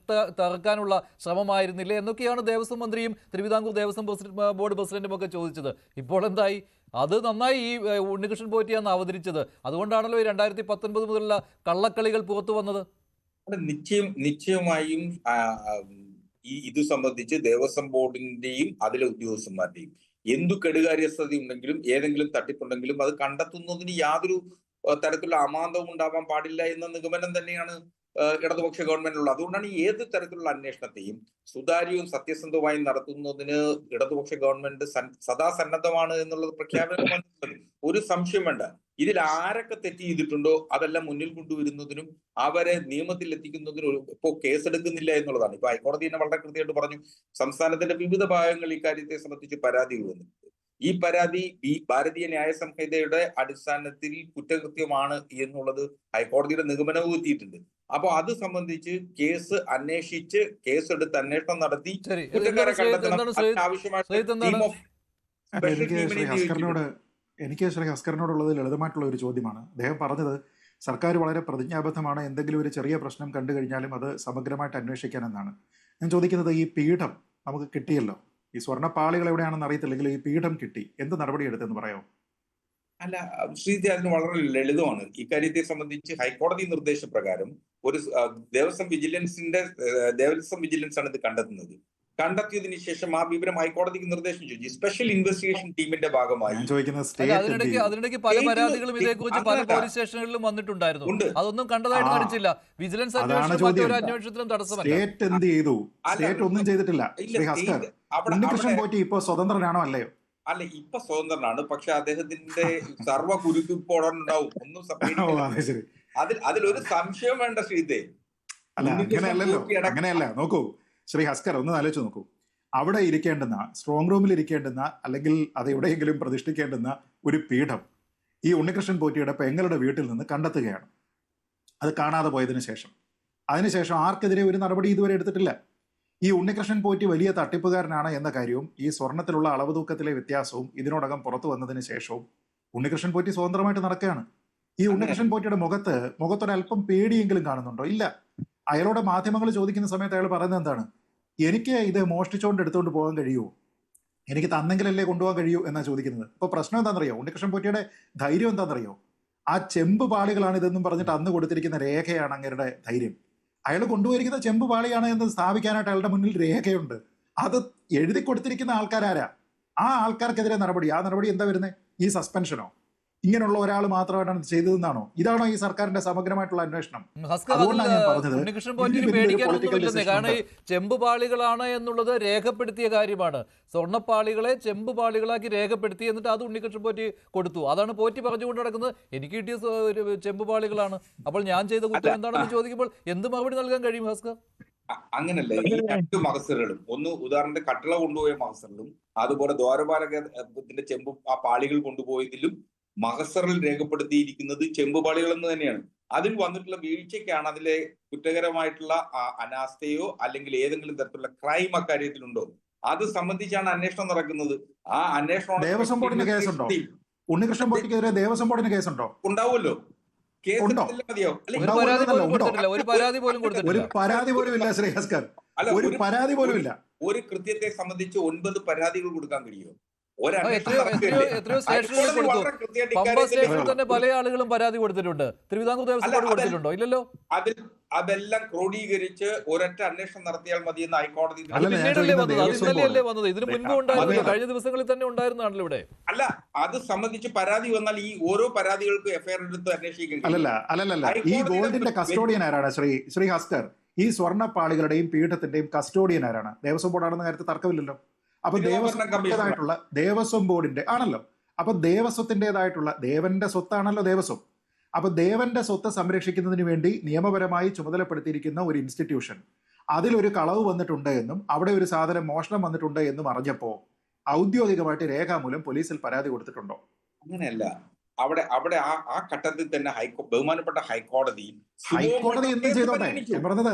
തകർക്കാനുള്ള ശ്രമമായിരുന്നില്ലേ എന്നൊക്കെയാണ് ദേവസ്വം മന്ത്രിയും തിരുവിതാംകൂർ ദേവസ്വം ബോർഡ് പ്രസിഡന്റും ഒക്കെ ചോദിച്ചത്. ഇപ്പോൾ എന്തായി? അത് നന്നായി ഈ ഉണ്ണികൃഷ്ണൻ പോറ്റിയാണ് അവതരിച്ചത്. അതുകൊണ്ടാണല്ലോ ഈ 2019 മുതലുള്ള കള്ളക്കളികൾ പുറത്തു വന്നത്. നിശ്ചയമായും ഇത് സംബന്ധിച്ച് ദേവസ്വം ബോർഡിന്റെയും അതിലെ ഉദ്യോഗസ്ഥന്മാരുടെയും എന്തു കെടുകാര്യസ്ഥത ഉണ്ടെങ്കിലും ഏതെങ്കിലും തട്ടിപ്പുണ്ടെങ്കിലും അത് കണ്ടെത്തുന്നതിന് യാതൊരു തരത്തിലുള്ള അമാന്തവും ഉണ്ടാവാൻ പാടില്ല എന്ന നിഗമനം തന്നെയാണ് ഇടതുപക്ഷ ഗവൺമെന്റിലുള്ള. അതുകൊണ്ടാണ് ഏത് തരത്തിലുള്ള അന്വേഷണത്തെയും സുതാര്യവും സത്യസന്ധവുമായി നടത്തുന്നതിന് ഇടതുപക്ഷ ഗവൺമെന്റ് സദാ സന്നദ്ധമാണ് എന്നുള്ളത് പ്രഖ്യാപനം. ഒരു സംശയം വേണ്ട. ഇതിൽ ആരൊക്കെ തെറ്റ് ചെയ്തിട്ടുണ്ടോ അതെല്ലാം മുന്നിൽ കൊണ്ടുവരുന്നതിനും അവരെ നിയമത്തിൽ എത്തിക്കുന്നതിനും ഇപ്പോൾ കേസെടുക്കുന്നില്ല എന്നുള്ളതാണ്. ഇപ്പൊ ഹൈക്കോടതി തന്നെ വളരെ കൃത്യമായിട്ട് പറഞ്ഞു, സംസ്ഥാനത്തിന്റെ വിവിധ ഭാഗങ്ങൾ ഈ കാര്യത്തെ സംബന്ധിച്ച് പരാതികൾ വന്നിട്ടുണ്ട്. ഈ പരാതി ഈ ഭാരതീയ ന്യായ സംഹിതയുടെ അടിസ്ഥാനത്തിൽ കുറ്റകൃത്യമാണ് എന്നുള്ളത് ഹൈക്കോടതിയുടെ നിഗമനവും എത്തിയിട്ടുണ്ട്. അപ്പൊ അത് സംബന്ധിച്ച് കേസ് അന്വേഷിച്ച് കേസെടുത്ത് അന്വേഷണം നടത്തി കുറ്റക്കാരെ കണ്ടെത്തണം. ആവശ്യമായ എനിക്ക് ശ്രീ ഹസ്കറിനോടുള്ളത് ലളിതമായിട്ടുള്ള ഒരു ചോദ്യമാണ്. അദ്ദേഹം പറഞ്ഞത് സർക്കാർ വളരെ പ്രതിജ്ഞാബദ്ധമാണ്, എന്തെങ്കിലും ഒരു ചെറിയ പ്രശ്നം കണ്ടു കഴിഞ്ഞാലും അത് സമഗ്രമായിട്ട് അന്വേഷിക്കാനെന്നാണ്. ഞാൻ ചോദിക്കുന്നത്, ഈ പീഠം നമുക്ക് കിട്ടിയല്ലോ, ഈ സ്വർണ്ണപ്പാളികൾ എവിടെയാണെന്ന് അറിയത്തില്ലെങ്കിൽ ഈ പീഠം കിട്ടി, എന്ത് നടപടി എടുത്തെന്ന് പറയാമോ? അല്ല ശ്രീജി, അതിന് വളരെ ലളിതമാണ്. ഇക്കാര്യത്തെ സംബന്ധിച്ച് ഹൈക്കോടതി നിർദ്ദേശപ്രകാരം ഒരു ദേവസ്വം വിജിലൻസ് ആണ് ഇത് കണ്ടെത്തുന്നത്. കണ്ടെത്തിയതിനു ശേഷം ആ വിവരം ഹൈക്കോടതിക്ക് നിർദ്ദേശം ചോദിച്ചു. സ്പെഷ്യൽ ഇൻവെസ്റ്റിഗേഷൻ ടീമിന്റെ ഭാഗമായി അതിനിടയ്ക്ക് പല പരാതികളും ഇതേക്കുറിച്ച് പല പോലീസ് സ്റ്റേഷനുകളിലും വന്നിട്ടുണ്ടായിരുന്നു. അതൊന്നും കണ്ടതായിട്ട് കാണിച്ചില്ല. വിജിലൻസ് അന്വേഷണത്തിനും തടസ്സമല്ല. സ്റ്റേറ്റ് എന്ത് ചെയ്തു? സ്റ്റേറ്റ് ഒന്നും ചെയ്തിട്ടില്ല. ശ്രീ ഹസ്കർ, ഉണ്ണികൃഷ്ണൻ പോറ്റി ഇപ്പോ സ്വതന്ത്രനാണോ അല്ലയോ? അല്ല, ഇപ്പൊ സ്വതന്ത്രനാണ്. പക്ഷെ അദ്ദേഹത്തിന്റെ സർവ്വ കുരുക്കുണ്ടാവും. ഒന്നും അതിലൊരു സംശയം വേണ്ട ശ്രീതേ. അല്ല, അങ്ങനെയല്ല. നോക്കൂ ശ്രീ ഹസ്കർ, ഒന്ന് ആലോചിച്ച് നോക്കൂ. അവിടെ ഇരിക്കേണ്ടുന്ന, സ്ട്രോങ് റൂമിൽ ഇരിക്കേണ്ടുന്ന, അല്ലെങ്കിൽ അത് എവിടെയെങ്കിലും പ്രതിഷ്ഠിക്കേണ്ടുന്ന ഒരു പീഠം ഈ ഉണ്ണികൃഷ്ണൻ പോറ്റിയുടെ പെങ്ങളുടെ വീട്ടിൽ നിന്ന് കണ്ടെത്തുകയാണ്. അത് കാണാതെ പോയതിനു ശേഷം അതിനുശേഷം ആർക്കെതിരെ ഒരു നടപടി ഇതുവരെ എടുത്തിട്ടില്ല. ഈ ഉണ്ണികൃഷ്ണൻ പോറ്റി വലിയ തട്ടിപ്പുകാരനാണ് എന്ന കാര്യവും ഈ സ്വർണത്തിലുള്ള അളവ് തൂക്കത്തിലെ വ്യത്യാസവും ഇതിനോടകം പുറത്തു വന്നതിന് ശേഷവും ഉണ്ണികൃഷ്ണൻ പോറ്റി സ്വതന്ത്രമായിട്ട് നടക്കുകയാണ്. ഈ ഉണ്ണികൃഷ്ണൻ പോറ്റിയുടെ മുഖത്തൊരല്പം പേടിയെങ്കിലും കാണുന്നുണ്ടോ? ഇല്ല. അയാളോട് മാധ്യമങ്ങൾ ചോദിക്കുന്ന സമയത്ത് അയാൾ പറയുന്നത് എന്താണ്? എനിക്ക് ഇത് മോഷ്ടിച്ചുകൊണ്ട് എടുത്തുകൊണ്ട് പോകാൻ കഴിയുമോ, എനിക്ക് തന്നെങ്കിലല്ലേ കൊണ്ടുപോകാൻ കഴിയൂ എന്നാണ് ചോദിക്കുന്നത്. ഇപ്പോൾ പ്രശ്നം എന്താണെന്നറിയോ? ഉണ്ണികൃഷ്ണൻ പോറ്റിയുടെ ധൈര്യം എന്താണെന്നറിയോ? ആ ചെമ്പ് പാളികളാണ് ഇതെന്നും പറഞ്ഞിട്ട് അന്ന് കൊടുത്തിരിക്കുന്ന രേഖയാണ് അങ്ങയുടെ ധൈര്യം. അയാൾ കൊണ്ടുപോയിരിക്കുന്ന ചെമ്പ് പാളിയാണ് എന്ന് സ്ഥാപിക്കാനായിട്ട് അയാളുടെ മുന്നിൽ രേഖയുണ്ട്. അത് എഴുതി കൊടുത്തിരിക്കുന്ന ആൾക്കാരാരാ? ആ ആൾക്കാർക്കെതിരെ നടപടി. ആ നടപടി എന്താ വരുന്നത്? ഈ സസ്പെൻഷനോ? ഇങ്ങനെയുള്ള ഒരാൾ മാത്രമായിട്ടാണ് ചെയ്തതെന്നാണോ? ഇതാണോ ഈ സർക്കാരിന്റെ സമഗ്രമായിട്ടുള്ള അന്വേഷണം? അതുകൊണ്ടാണ് ഞാൻ പറഞ്ഞത് കാരണം ഈ ചെമ്പുപാളികളാണ് എന്നുള്ളത് രേഖപ്പെടുത്തിയ കാര്യമാണ്. സ്വർണ്ണപ്പാളികളെ ചെമ്പുപാളികളാക്കി രേഖപ്പെടുത്തി, എന്നിട്ട് അത് ഉണ്ണികൃഷ്ണൻ പോറ്റി കൊടുത്തു. അതാണ് പോറ്റി പറഞ്ഞുകൊണ്ട് നടക്കുന്നത്, എനിക്ക് കിട്ടിയ ചെമ്പുപാളികളാണ്, അപ്പോൾ ഞാൻ ചെയ്ത കുറ്റം എന്താണെന്ന് ചോദിക്കുമ്പോൾ എന്ത് മറുപടി നൽകാൻ കഴിയും ഹസ്കർ? അങ്ങനല്ല. ഈ രണ്ട് മഹസറുകളും, ഒന്ന് ഉദാഹരണത്തിന് കട്ടള കൊണ്ടുപോയ മഹസറിലും അതുപോലെ ദ്വാരപാലകത്തിന്റെ ചെമ്പ് ആ പാളികൾ കൊണ്ടുപോയതിലും മഹസറിൽ രേഖപ്പെടുത്തിയിരിക്കുന്നത് ചെമ്പുപാളികൾ എന്ന് തന്നെയാണ്. അതിൽ വന്നിട്ടുള്ള വീഴ്ചയ്ക്കാണ്, അതിലെ കുറ്റകരമായിട്ടുള്ള അനാസ്ഥയോ അല്ലെങ്കിൽ ഏതെങ്കിലും തരത്തിലുള്ള ക്രൈം അക്കാര്യത്തിലുണ്ടോ അത് സംബന്ധിച്ചാണ് അന്വേഷണം നടക്കുന്നത്. ആ അന്വേഷണം ദേവസ്വം ബോർഡിന് കേസുണ്ടോ? ഉണ്ണികൃഷ്ണൻ പോറ്റിക്കെതിരെ ദേവസ്വം ബോർഡിന് കേസുണ്ടോ? ഉണ്ടാവുമല്ലോ. ഒരു പരാതി പോലും ഇല്ല ശ്രീ ഹസ്കർ, ഒരു പരാതി പോലും ഇല്ല. ഒരു കൃത്യത്തെ സംബന്ധിച്ച് 9 പരാതികൾ കൊടുക്കാൻ കഴിയുമോ? എത്രയോ സ്റ്റേഷനുകളിൽ കൊടുത്തു. പമ്പ സ്റ്റേഷനിൽ തന്നെ പല ആളുകളും പരാതി കൊടുത്തിട്ടുണ്ട്. തിരുവിതാംകൂർ ദേവസ്വം ബോർഡ് കൊടുത്തിട്ടുണ്ടോ? ഇല്ലല്ലോ. അതെല്ലാം ക്രോഡീകരിച്ച് ഒരൊറ്റ അന്വേഷണം നടത്തിയാൽ മതി എന്ന് ഹൈക്കോടതി പിന്നീടല്ലേ വന്നത്? അത് ഇന്നലെയല്ലേ വന്നത്? ഇതിന് മുൻപ് ഉണ്ടായിരുന്നു, കഴിഞ്ഞ ദിവസങ്ങളിൽ തന്നെ ഉണ്ടായിരുന്നാണല്ലോ ഇവിടെ. അല്ല, അത് സംബന്ധിച്ച് പരാതി വന്നാൽ ഈ ഓരോ പരാതികൾക്കും എഫ്ഐആർ എടുത്ത് അന്വേഷിക്കും. അല്ലല്ല, ഈ ഗോൾഡിന്റെ കസ്റ്റോഡിയൻ ആരാണ്? ശ്രീ ഹസ്കർ, ഈ സ്വർണ്ണപ്പാളികളുടെയും പീഠത്തിന്റെയും കസ്റ്റോഡിയൻ ആരാണ്? ദേവസ്വം ബോർഡാണെന്ന കാര്യത്തിൽ തർക്കമില്ലല്ലോ. അപ്പൊ ദേവസ്വം ബോർഡിന്റെ ആണല്ലോ. അപ്പൊ ദേവസ്വത്തിൻ്റെതായിട്ടുള്ള, ദേവന്റെ സ്വത്താണല്ലോ ദേവസ്വം. അപ്പൊ ദേവന്റെ സ്വത്ത് സംരക്ഷിക്കുന്നതിന് വേണ്ടി നിയമപരമായി ചുമതലപ്പെടുത്തിയിരിക്കുന്ന ഒരു ഇൻസ്റ്റിറ്റ്യൂഷൻ, അതിലൊരു കളവ് വന്നിട്ടുണ്ട് എന്നും അവിടെ ഒരു സാധനം മോഷണം വന്നിട്ടുണ്ട് എന്നും അറിഞ്ഞപ്പോ ഔദ്യോഗികമായിട്ട് രേഖാമൂലം പോലീസിൽ പരാതി കൊടുത്തിട്ടുണ്ടോ? അങ്ങനെയല്ല. അവിടെ ആ ഘട്ടത്തിൽ തന്നെ ബഹുമാനപ്പെട്ട ഹൈക്കോടതി എന്ത് ചെയ്തോട്ടെ? ഞാൻ പറഞ്ഞത്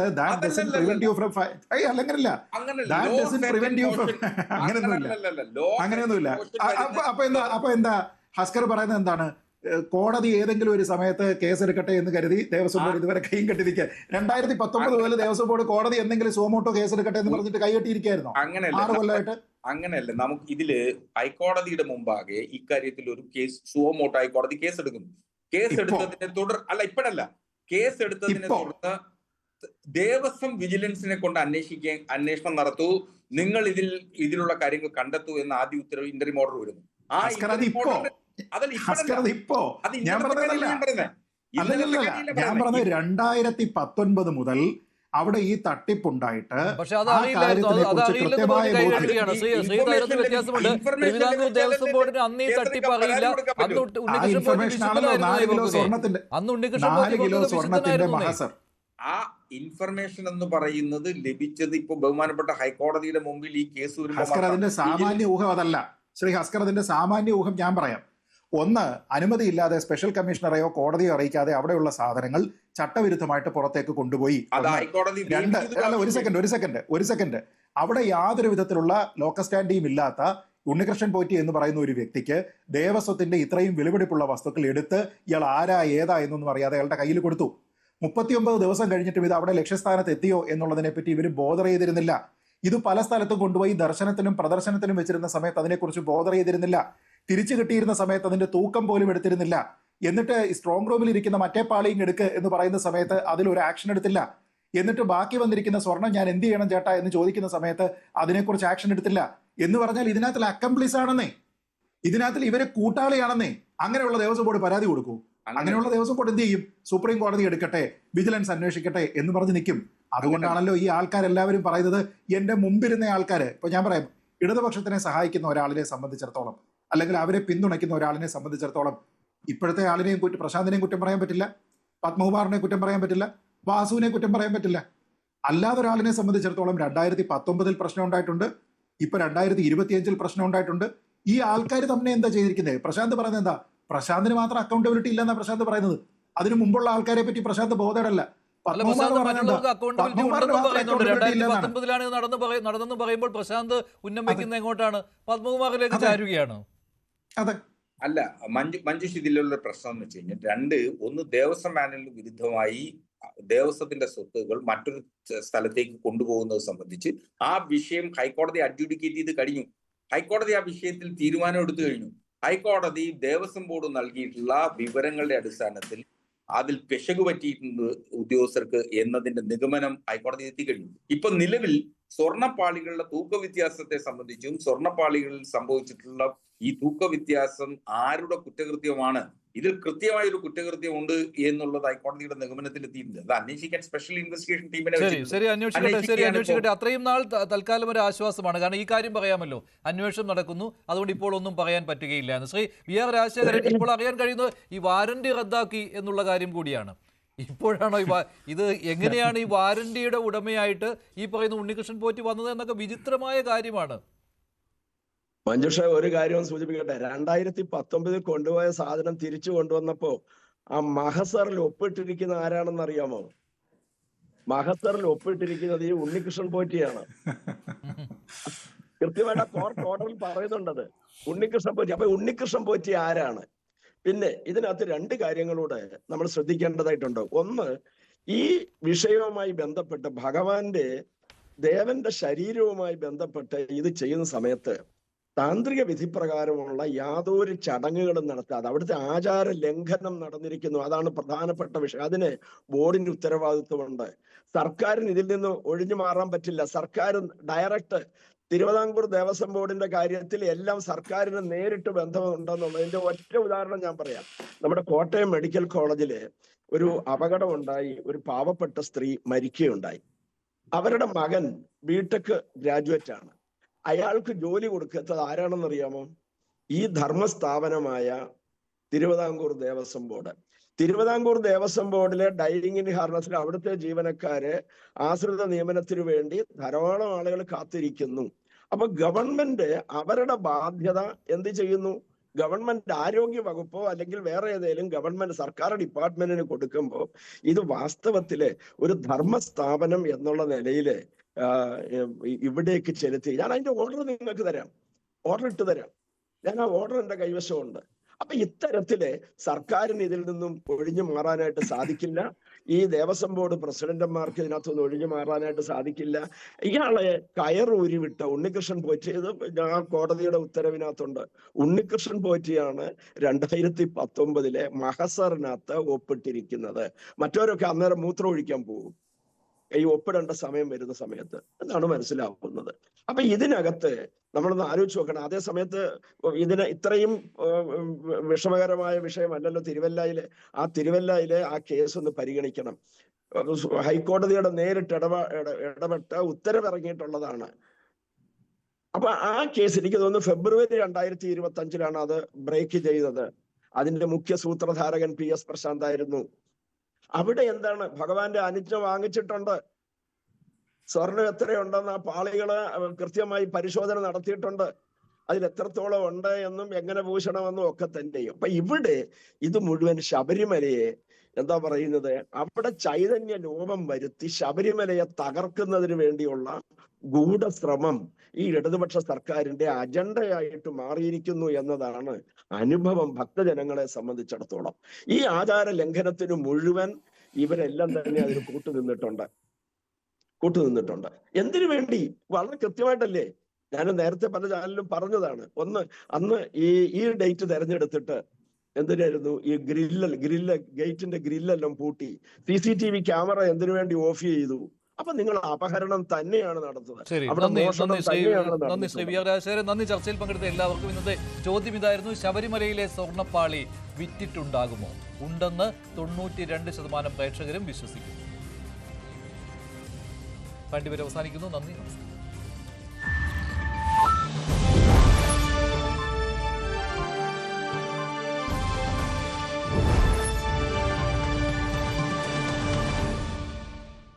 അങ്ങനെയൊന്നുമില്ല. അപ്പൊ എന്താ ഹസ്കർ പറയുന്നത്? എന്താണ്? കോടതി ഏതെങ്കിലും ഒരു സമയത്ത് കേസെടുക്കട്ടെ എന്ന് കരുതി ദേവസ്വം ബോർഡ് ഇതുവരെ കൈയും കെട്ടിരിക്കുക. 2019 മുതൽ ദേവസ്വം ബോർഡ് കോടതി എന്തെങ്കിലും സുമോട്ടോ കേസെടുക്കട്ടെ എന്ന് പറഞ്ഞിട്ട് കൈകെട്ടിയിരിക്കുകയായിരുന്നു 6 കൊല്ലമായിട്ട്. അങ്ങനെയല്ല. നമുക്ക് ഇതില് ഹൈക്കോടതിയുടെ മുമ്പാകെ ഇക്കാര്യത്തിൽ ഒരു കേസ് സുമോട്ടോ ഹൈക്കോടതി കേസെടുക്കുന്നു. കേസെടുത്തതിനെ കേസെടുത്തതിനെ തുടർന്ന് ദേവസ്വം വിജിലൻസിനെ കൊണ്ട് അന്വേഷണം നടത്തൂ, നിങ്ങൾ ഇതിലുള്ള കാര്യങ്ങൾ കണ്ടെത്തൂ എന്ന് ആദ്യ ഉത്തരവ് ഇന്ററിം ഓർഡർ വരുന്നു. അല്ലല്ല, ഞാൻ പറഞ്ഞത് 2019 മുതൽ അവിടെ ഈ തട്ടിപ്പുണ്ടായിട്ട് പക്ഷെ അത് ആ അറിയില്ലായിരുന്നു. കാര്യത്തിനെ അത് കുറിച്ച് അറിയില്ലെന്ന് കൃത്യമായ പറഞ്ഞ് ബോധ്യം. കൈകാര്യമാണ്. ശ്രീധരത്ത് വ്യത്യാസമുണ്ട്. തിരുവിതാംകൂർ ദേവസ്വം ബോർഡിന് അന്ന് ഈ തട്ടിപ്പ് അറിയില്ല. അന്ന് ആ ഉണ്ണികൃഷ്ണൻ പോറ്റി ഇൻഫർമേഷൻ ആണല്ലോ 4 കിലോ വിശുദ്ധനായിരുന്നു. സ്വർണത്തിന്റെ അന്ന് ഉണ്ണികൃഷ്ണൻ 4 കിലോ പോറ്റി സ്വർണത്തിന്റെ വിശുദ്ധനായിരുന്നു. മഹസർ. ആ ഇൻഫർമേഷൻ എന്ന് പറയുന്നത് ലഭിച്ചത് ഇപ്പൊ ബഹുമാനപ്പെട്ട ഹൈക്കോടതിയുടെ മുമ്പിൽ ഈ കേസ് ഹസ്കർ, അതിന്റെ സാമാന്യ ഊഹം അതല്ല ശ്രീ ഹസ്കർ. അതിന്റെ സാമാന്യ ഊഹം ഞാൻ പറയാം. ഒന്ന്, അനുമതിയില്ലാതെ സ്പെഷ്യൽ കമ്മീഷണറെയോ കോടതിയോ അറിയിക്കാതെ അവിടെയുള്ള സാധനങ്ങൾ ചട്ടവിരുദ്ധമായിട്ട് പുറത്തേക്ക് കൊണ്ടുപോയി. രണ്ട്, അല്ല, ഒരു സെക്കൻഡ്. അവിടെ യാതൊരു വിധത്തിലുള്ള ലോക്കൽ സ്റ്റാൻഡിയും ഇല്ലാത്ത ഉണ്ണികൃഷ്ണൻ പോറ്റി എന്ന് പറയുന്ന ഒരു വ്യക്തിക്ക് ദേവസ്വത്തിന്റെ ഇത്രയും വിലപിടിപ്പുള്ള വസ്തുക്കൾ എടുത്ത് ഇയാൾ ആരാ ഏതാ എന്നൊന്നും അറിയാതെ അയാളുടെ കയ്യിൽ കൊടുത്തു. 39 ദിവസം കഴിഞ്ഞിട്ടും ഇത് അവിടെ ലക്ഷ്യസ്ഥാനത്ത് എത്തിയോ എന്നുള്ളതിനെ പറ്റി ഇവർ ബോധർ ചെയ്തിരുന്നില്ല. ഇത് പല സ്ഥലത്തും കൊണ്ടുപോയി ദർശനത്തിനും പ്രദർശനത്തിനും വെച്ചിരുന്ന സമയത്ത് അതിനെക്കുറിച്ച് ബോധർ ചെയ്തിരുന്നില്ല. തിരിച്ചു കിട്ടിയിരുന്ന സമയത്ത് അതിന്റെ തൂക്കം പോലും എടുത്തിരുന്നില്ല. എന്നിട്ട് സ്ട്രോങ് റൂമിൽ ഇരിക്കുന്ന മറ്റേ പാളിയും എടുക്ക് എന്ന് പറയുന്ന സമയത്ത് അതിലൊരു ആക്ഷൻ എടുത്തില്ല. എന്നിട്ട് ബാക്കി വന്നിരിക്കുന്ന സ്വർണം ഞാൻ എന്ത് ചെയ്യണം ചേട്ടാ എന്ന് ചോദിക്കുന്ന സമയത്ത് അതിനെക്കുറിച്ച് ആക്ഷൻ എടുത്തില്ല. എന്ന് പറഞ്ഞാൽ ഇതിനകത്തിൽ അക്കംപ്ലീസ് ആണെന്നേ, ഇതിനകത്തിൽ ഇവരെ കൂട്ടാളിയാണെന്നേ. അങ്ങനെയുള്ള ദേവസ്വം ബോർഡ് പരാതി കൊടുക്കൂ. അങ്ങനെയുള്ള ദേവസ്വം ബോർഡ് എന്ത് ചെയ്യും? സുപ്രീം കോടതി എടുക്കട്ടെ, വിജിലൻസ് അന്വേഷിക്കട്ടെ എന്ന് പറഞ്ഞ് നിൽക്കും. അതുകൊണ്ടാണല്ലോ ഈ ആൾക്കാരെല്ലാവരും പറയുന്നത്, എന്റെ മുമ്പിരുന്ന ആൾക്കാര്, ഇപ്പൊ ഞാൻ പറയാം, ഇടതുപക്ഷത്തിനെ സഹായിക്കുന്ന ഒരാളിനെ സംബന്ധിച്ചിടത്തോളം അല്ലെങ്കിൽ അവരെ പിന്തുണയ്ക്കുന്ന ഒരാളിനെ സംബന്ധിച്ചിടത്തോളം ഇപ്പോഴത്തെ ആളിനെയും പ്രശാന്തിനെയും കുറ്റം പറയാൻ പറ്റില്ല, പത്മകുമാറിനെ കുറ്റം പറയാൻ പറ്റില്ല, വാസുവിനെ കുറ്റം പറയാൻ പറ്റില്ല. അല്ലാതെ ഒരാളിനെ സംബന്ധിച്ചിടത്തോളം 2019 പ്രശ്നം ഉണ്ടായിട്ടുണ്ട്, ഇപ്പൊ 2025 പ്രശ്നം ഉണ്ടായിട്ടുണ്ട്. ഈ ആൾക്കാർ തന്നെ എന്താ ചെയ്തിരിക്കുന്നത്? പ്രശാന്ത് പറയുന്നത് എന്താ? പ്രശാന്തിന് മാത്രം അക്കൗണ്ടബിലിറ്റി ഇല്ലെന്നാ പ്രശാന്ത് പറയുന്നത്. അതിന് മുമ്പുള്ള ആൾക്കാരെ പറ്റി പ്രശാന്ത് ബോധേടല്ല. നടന്നെന്ന് പറയുമ്പോൾ പ്രശാന്ത് ഉന്നമിക്കുന്ന എങ്ങോട്ടാണ്? പത്മകുമാറിലേക്ക് ചാരുകയാണ്. അല്ല, മഞ്ജുഷ് ഇതിലുള്ള പ്രശ്നം എന്ന് വെച്ച് കഴിഞ്ഞാൽ ഒന്ന് ദേവസ്വം മാനുവലിന് വിരുദ്ധമായി ദേവസ്വത്തിന്റെ സ്വത്തുകൾ മറ്റൊരു സ്ഥലത്തേക്ക് കൊണ്ടുപോകുന്നത് സംബന്ധിച്ച് ആ വിഷയം ഹൈക്കോടതി അഡ്ജുഡിക്കേറ്റ് ചെയ്ത് കഴിഞ്ഞു. ഹൈക്കോടതി ആ വിഷയത്തിൽ തീരുമാനം എടുത്തു കഴിഞ്ഞു. ഹൈക്കോടതി ദേവസ്വം ബോർഡ് നൽകിയിട്ടുള്ള വിവരങ്ങളുടെ അടിസ്ഥാനത്തിൽ അതിൽ പിശക് പറ്റിയിട്ടുണ്ട് ഉദ്യോഗസ്ഥർക്ക് എന്നതിന്റെ നിഗമനം ഹൈക്കോടതി എത്തിക്കഴിഞ്ഞു. ഇപ്പൊ നിലവിൽ സ്വർണ്ണപ്പാളികളുടെ തൂക്കവ്യത്യാസത്തെ സംബന്ധിച്ചും സ്വർണ്ണപ്പാളികളിൽ സംഭവിച്ചിട്ടുള്ള ഈ തൂക്കവ്യത്യാസം ആരുടെ കുറ്റകൃത്യമാണ്, ഇതിൽ കൃത്യമായ ഒരു കുറ്റകൃത്യം ഉണ്ട് എന്നുള്ളത് ഹൈക്കോടതിയുടെ നിഗമനത്തിൽ എത്തിയിട്ടുണ്ട്. അത് അന്വേഷിക്കാൻ സ്പെഷ്യൽ ഇൻവെസ്റ്റിഗേഷൻ ടീമിനെ അന്വേഷിക്കട്ടെ. അത്രയും നാൾ തൽക്കാലം ഒരു ആശ്വാസമാണ്. കാരണം ഈ കാര്യം പറയാമല്ലോ, അന്വേഷണം നടക്കുന്നു, അതുകൊണ്ട് ഇപ്പോൾ ഒന്നും പറയാൻ പറ്റുകയില്ല എന്ന്. ശ്രീ വി ആർ രാജശേഖരൻ, ഇപ്പോൾ അറിയാൻ കഴിയുന്നത് ഈ വാറന്റി റദ്ദാക്കി എന്നുള്ള കാര്യം കൂടിയാണ്. ഇപ്പോഴാണോ ഇത് എങ്ങനെയാണ് ഈ വാറന്റിയുടെ ഉടമയായിട്ട് ഈ പറയുന്ന ഉണ്ണികൃഷ്ണൻ പോറ്റി വന്നത് എന്നൊക്കെ വിചിത്രമായ കാര്യമാണ്. മഞ്ജുഷ, ഒരു കാര്യം സൂചിപ്പിക്കട്ടെ. 2019 കൊണ്ടുപോയ സാധനം തിരിച്ചു കൊണ്ടുവന്നപ്പോ ആ മഹസറിൽ ഒപ്പിട്ടിരിക്കുന്ന ആരാണെന്ന് അറിയാമോ? മഹസറിൽ ഒപ്പിട്ടിരിക്കുന്നത് ഈ ഉണ്ണികൃഷ്ണൻ പോറ്റിയാണ്. കൃത്യമായിട്ട് കോർട്ട് ഓർഡറിൽ പറയുന്നുണ്ടത് ഉണ്ണികൃഷ്ണൻ പോറ്റി. അപ്പൊ ഉണ്ണികൃഷ്ണൻ പോറ്റി ആരാണ്? പിന്നെ ഇതിനകത്ത് 2 കാര്യങ്ങളൂടെ നമ്മൾ ശ്രദ്ധിക്കേണ്ടതായിട്ടുണ്ട്. ഒന്ന്, ഈ വിഷയവുമായി ബന്ധപ്പെട്ട് ഭഗവാന്റെ ദേവന്റെ ശരീരവുമായി ബന്ധപ്പെട്ട് ഇത് ചെയ്യുന്ന സമയത്ത് താന്ത്രിക വിധി പ്രകാരമുള്ള യാതൊരു ചടങ്ങുകളും നടത്താതെ അവിടുത്തെ ആചാര ലംഘനം നടന്നിരിക്കുന്നു. അതാണ് പ്രധാനപ്പെട്ട വിഷയം. അതിന് ബോർഡിന്റെ ഉത്തരവാദിത്വമുണ്ട്. സർക്കാരിന് ഇതിൽ നിന്ന് ഒഴിഞ്ഞു മാറാൻ പറ്റില്ല. സർക്കാർ ഡയറക്റ്റ് തിരുവിതാംകൂർ ദേവസ്വം ബോർഡിന്റെ കാര്യത്തിൽ എല്ലാം സർക്കാരിന് നേരിട്ട് ബന്ധമുണ്ടെന്നുള്ളതിന്റെ ഒറ്റ ഉദാഹരണം ഞാൻ പറയാം. നമ്മുടെ കോട്ടയം മെഡിക്കൽ കോളേജില് ഒരു അപകടം ഉണ്ടായി, ഒരു പാവപ്പെട്ട സ്ത്രീ മരിക്കുകയുണ്ടായി. അവരുടെ മകൻ ബിടെക് ഗ്രാജുവേറ്റ് ആണ്. അയാൾക്ക് ജോലി കൊടുക്കാത്തത് ആരാണെന്നറിയാമോ? ഈ ധർമ്മസ്ഥാപനമായ തിരുവിതാംകൂർ ദേവസ്വം ബോർഡ്. തിരുവിതാംകൂർ ദേവസ്വം ബോർഡിലെ ഡൈനിങ് ഇൻ ഹാർനസിൽ അവിടുത്തെ ജീവനക്കാര് ആശ്രിത നിയമനത്തിനു വേണ്ടി ധാരാളം ആളുകൾ കാത്തിരിക്കുന്നു. അപ്പൊ ഗവൺമെന്റ് അവരുടെ ബാധ്യത എന്ത് ചെയ്യുന്നു? ഗവൺമെന്റ് ആരോഗ്യ വകുപ്പോ അല്ലെങ്കിൽ വേറെ ഏതെങ്കിലും ഗവൺമെന്റ് സർക്കാർ ഡിപ്പാർട്ട്മെന്റിന് കൊടുക്കുമ്പോൾ ഇത് വാസ്തവത്തില് ഒരു ധർമ്മസ്ഥാപനം എന്നുള്ള നിലയില് ഇവിടേക്ക് ചെലുത്തി. ഞാൻ അതിന്റെ ഓർഡർ നിങ്ങൾക്ക് തരാം, ഓർഡർ ഇട്ട് തരാം. ഞാൻ ആ ഓർഡർ എന്റെ കൈവശമുണ്ട്. അപ്പൊ ഇത്തരത്തില് സർക്കാരിന് ഇതിൽ നിന്നും ഒഴിഞ്ഞു മാറാനായിട്ട് സാധിക്കില്ല. ഈ ദേവസ്വം ബോർഡ് പ്രസിഡന്റുമാർക്ക് ഇതിനകത്തൊന്നും ഒഴിഞ്ഞു മാറാനായിട്ട് സാധിക്കില്ല. ഇയാളെ കയറൂരി വിട്ട ഉണ്ണികൃഷ്ണൻ പോറ്റിയത് ആ കോടതിയുടെ ഉത്തരവിനകത്തുണ്ട്. ഉണ്ണികൃഷ്ണൻ പോറ്റിയാണ് 2019 മഹസറിനകത്ത് ഒപ്പിട്ടിരിക്കുന്നത്. മറ്റവരൊക്കെ അന്നേരം മൂത്രം ഒഴിക്കാൻ പോകും. ഈ ഒപ്പിടേണ്ട സമയം വരുന്ന സമയത്ത് എന്നാണ് മനസ്സിലാക്കുന്നത്. അപ്പൊ ഇതിനകത്ത് നമ്മളൊന്ന് ആലോചിച്ച് നോക്കണം. അതേ സമയത്ത് ഇതിന് ഇത്രയും വിഷമകരമായ വിഷയമല്ലല്ലോ തിരുവല്ലയിലെ ആ കേസ് ഒന്ന് പരിഗണിക്കണം. ഹൈക്കോടതിയുടെ നേരിട്ട് ഇടപെട്ട് ഉത്തരവിറങ്ങിയിട്ടുള്ളതാണ്. അപ്പൊ ആ കേസ് എനിക്ക് തോന്നുന്നു ഫെബ്രുവരി 2025 അത് ബ്രേക്ക് ചെയ്തത്. അതിന്റെ മുഖ്യ സൂത്രധാരകൻ PS പ്രശാന്ത് ആയിരുന്നു. അവിടെ എന്താണ്, ഭഗവാന്റെ അനുജ്ഞ വാങ്ങിച്ചിട്ടുണ്ട്. സ്വർണം എത്രയുണ്ടെന്ന് ആ പാളികള് കൃത്യമായി പരിശോധന നടത്തിയിട്ടുണ്ട്. അതിൽ എത്രത്തോളം ഉണ്ട് എന്നും എങ്ങനെ പൂശണമെന്നും ഒക്കെ തന്നെയും. അപ്പൊ ഇവിടെ ഇത് മുഴുവൻ ശബരിമലയെ എന്താ പറയുന്നത്, അവിടെ ചൈതന്യ ലോപം വരുത്തി ശബരിമലയെ തകർക്കുന്നതിന് വേണ്ടിയുള്ള ഗൂഢശ്രമം ഈ ഇടതുപക്ഷ സർക്കാരിന്റെ അജണ്ടയായിട്ട് മാറിയിരിക്കുന്നു എന്നതാണ് അനുഭവം ഭക്തജനങ്ങളെ സംബന്ധിച്ചിടത്തോളം. ഈ ആചാര ലംഘനത്തിന് മുഴുവൻ ഇവരെല്ലാം തന്നെ അതിന് കൂട്ടുനിന്നിട്ടുണ്ട്. എന്തിനു വേണ്ടി? വളരെ കൃത്യമായിട്ടല്ലേ ഞാൻ നേരത്തെ പല ചാനലിലും പറഞ്ഞതാണ്. ഒന്ന്, അന്ന് ഈ ഡേറ്റ് തെരഞ്ഞെടുത്തിട്ട് എന്തിനായിരുന്നു ഈ ഗേറ്റിന്റെ ഗ്രില്ലെല്ലാം പൂട്ടി, CCTV ക്യാമറ എന്തിനു വേണ്ടി ഓഫ് ചെയ്തു? അപ്പൊ നിങ്ങൾ അപഹരണം തന്നെയാണ് നടത്തുന്നത്. നന്ദി ശ്രീ വി ആർ രാജശേഖരൻ. നന്ദി. ചർച്ചയിൽ പങ്കെടുത്ത എല്ലാവർക്കും ഇന്നത്തെ ചോദ്യം ഇതായിരുന്നു: ശബരിമലയിലെ സ്വർണ്ണപ്പാളി വിറ്റിട്ടുണ്ടാകുമോ? ഉണ്ടെന്ന് 92% പ്രേക്ഷകരും വിശ്വസിക്കുന്നു. കണ്ടിവരെ അവസാനിക്കുന്നു. നന്ദി, നമസ്കാരം.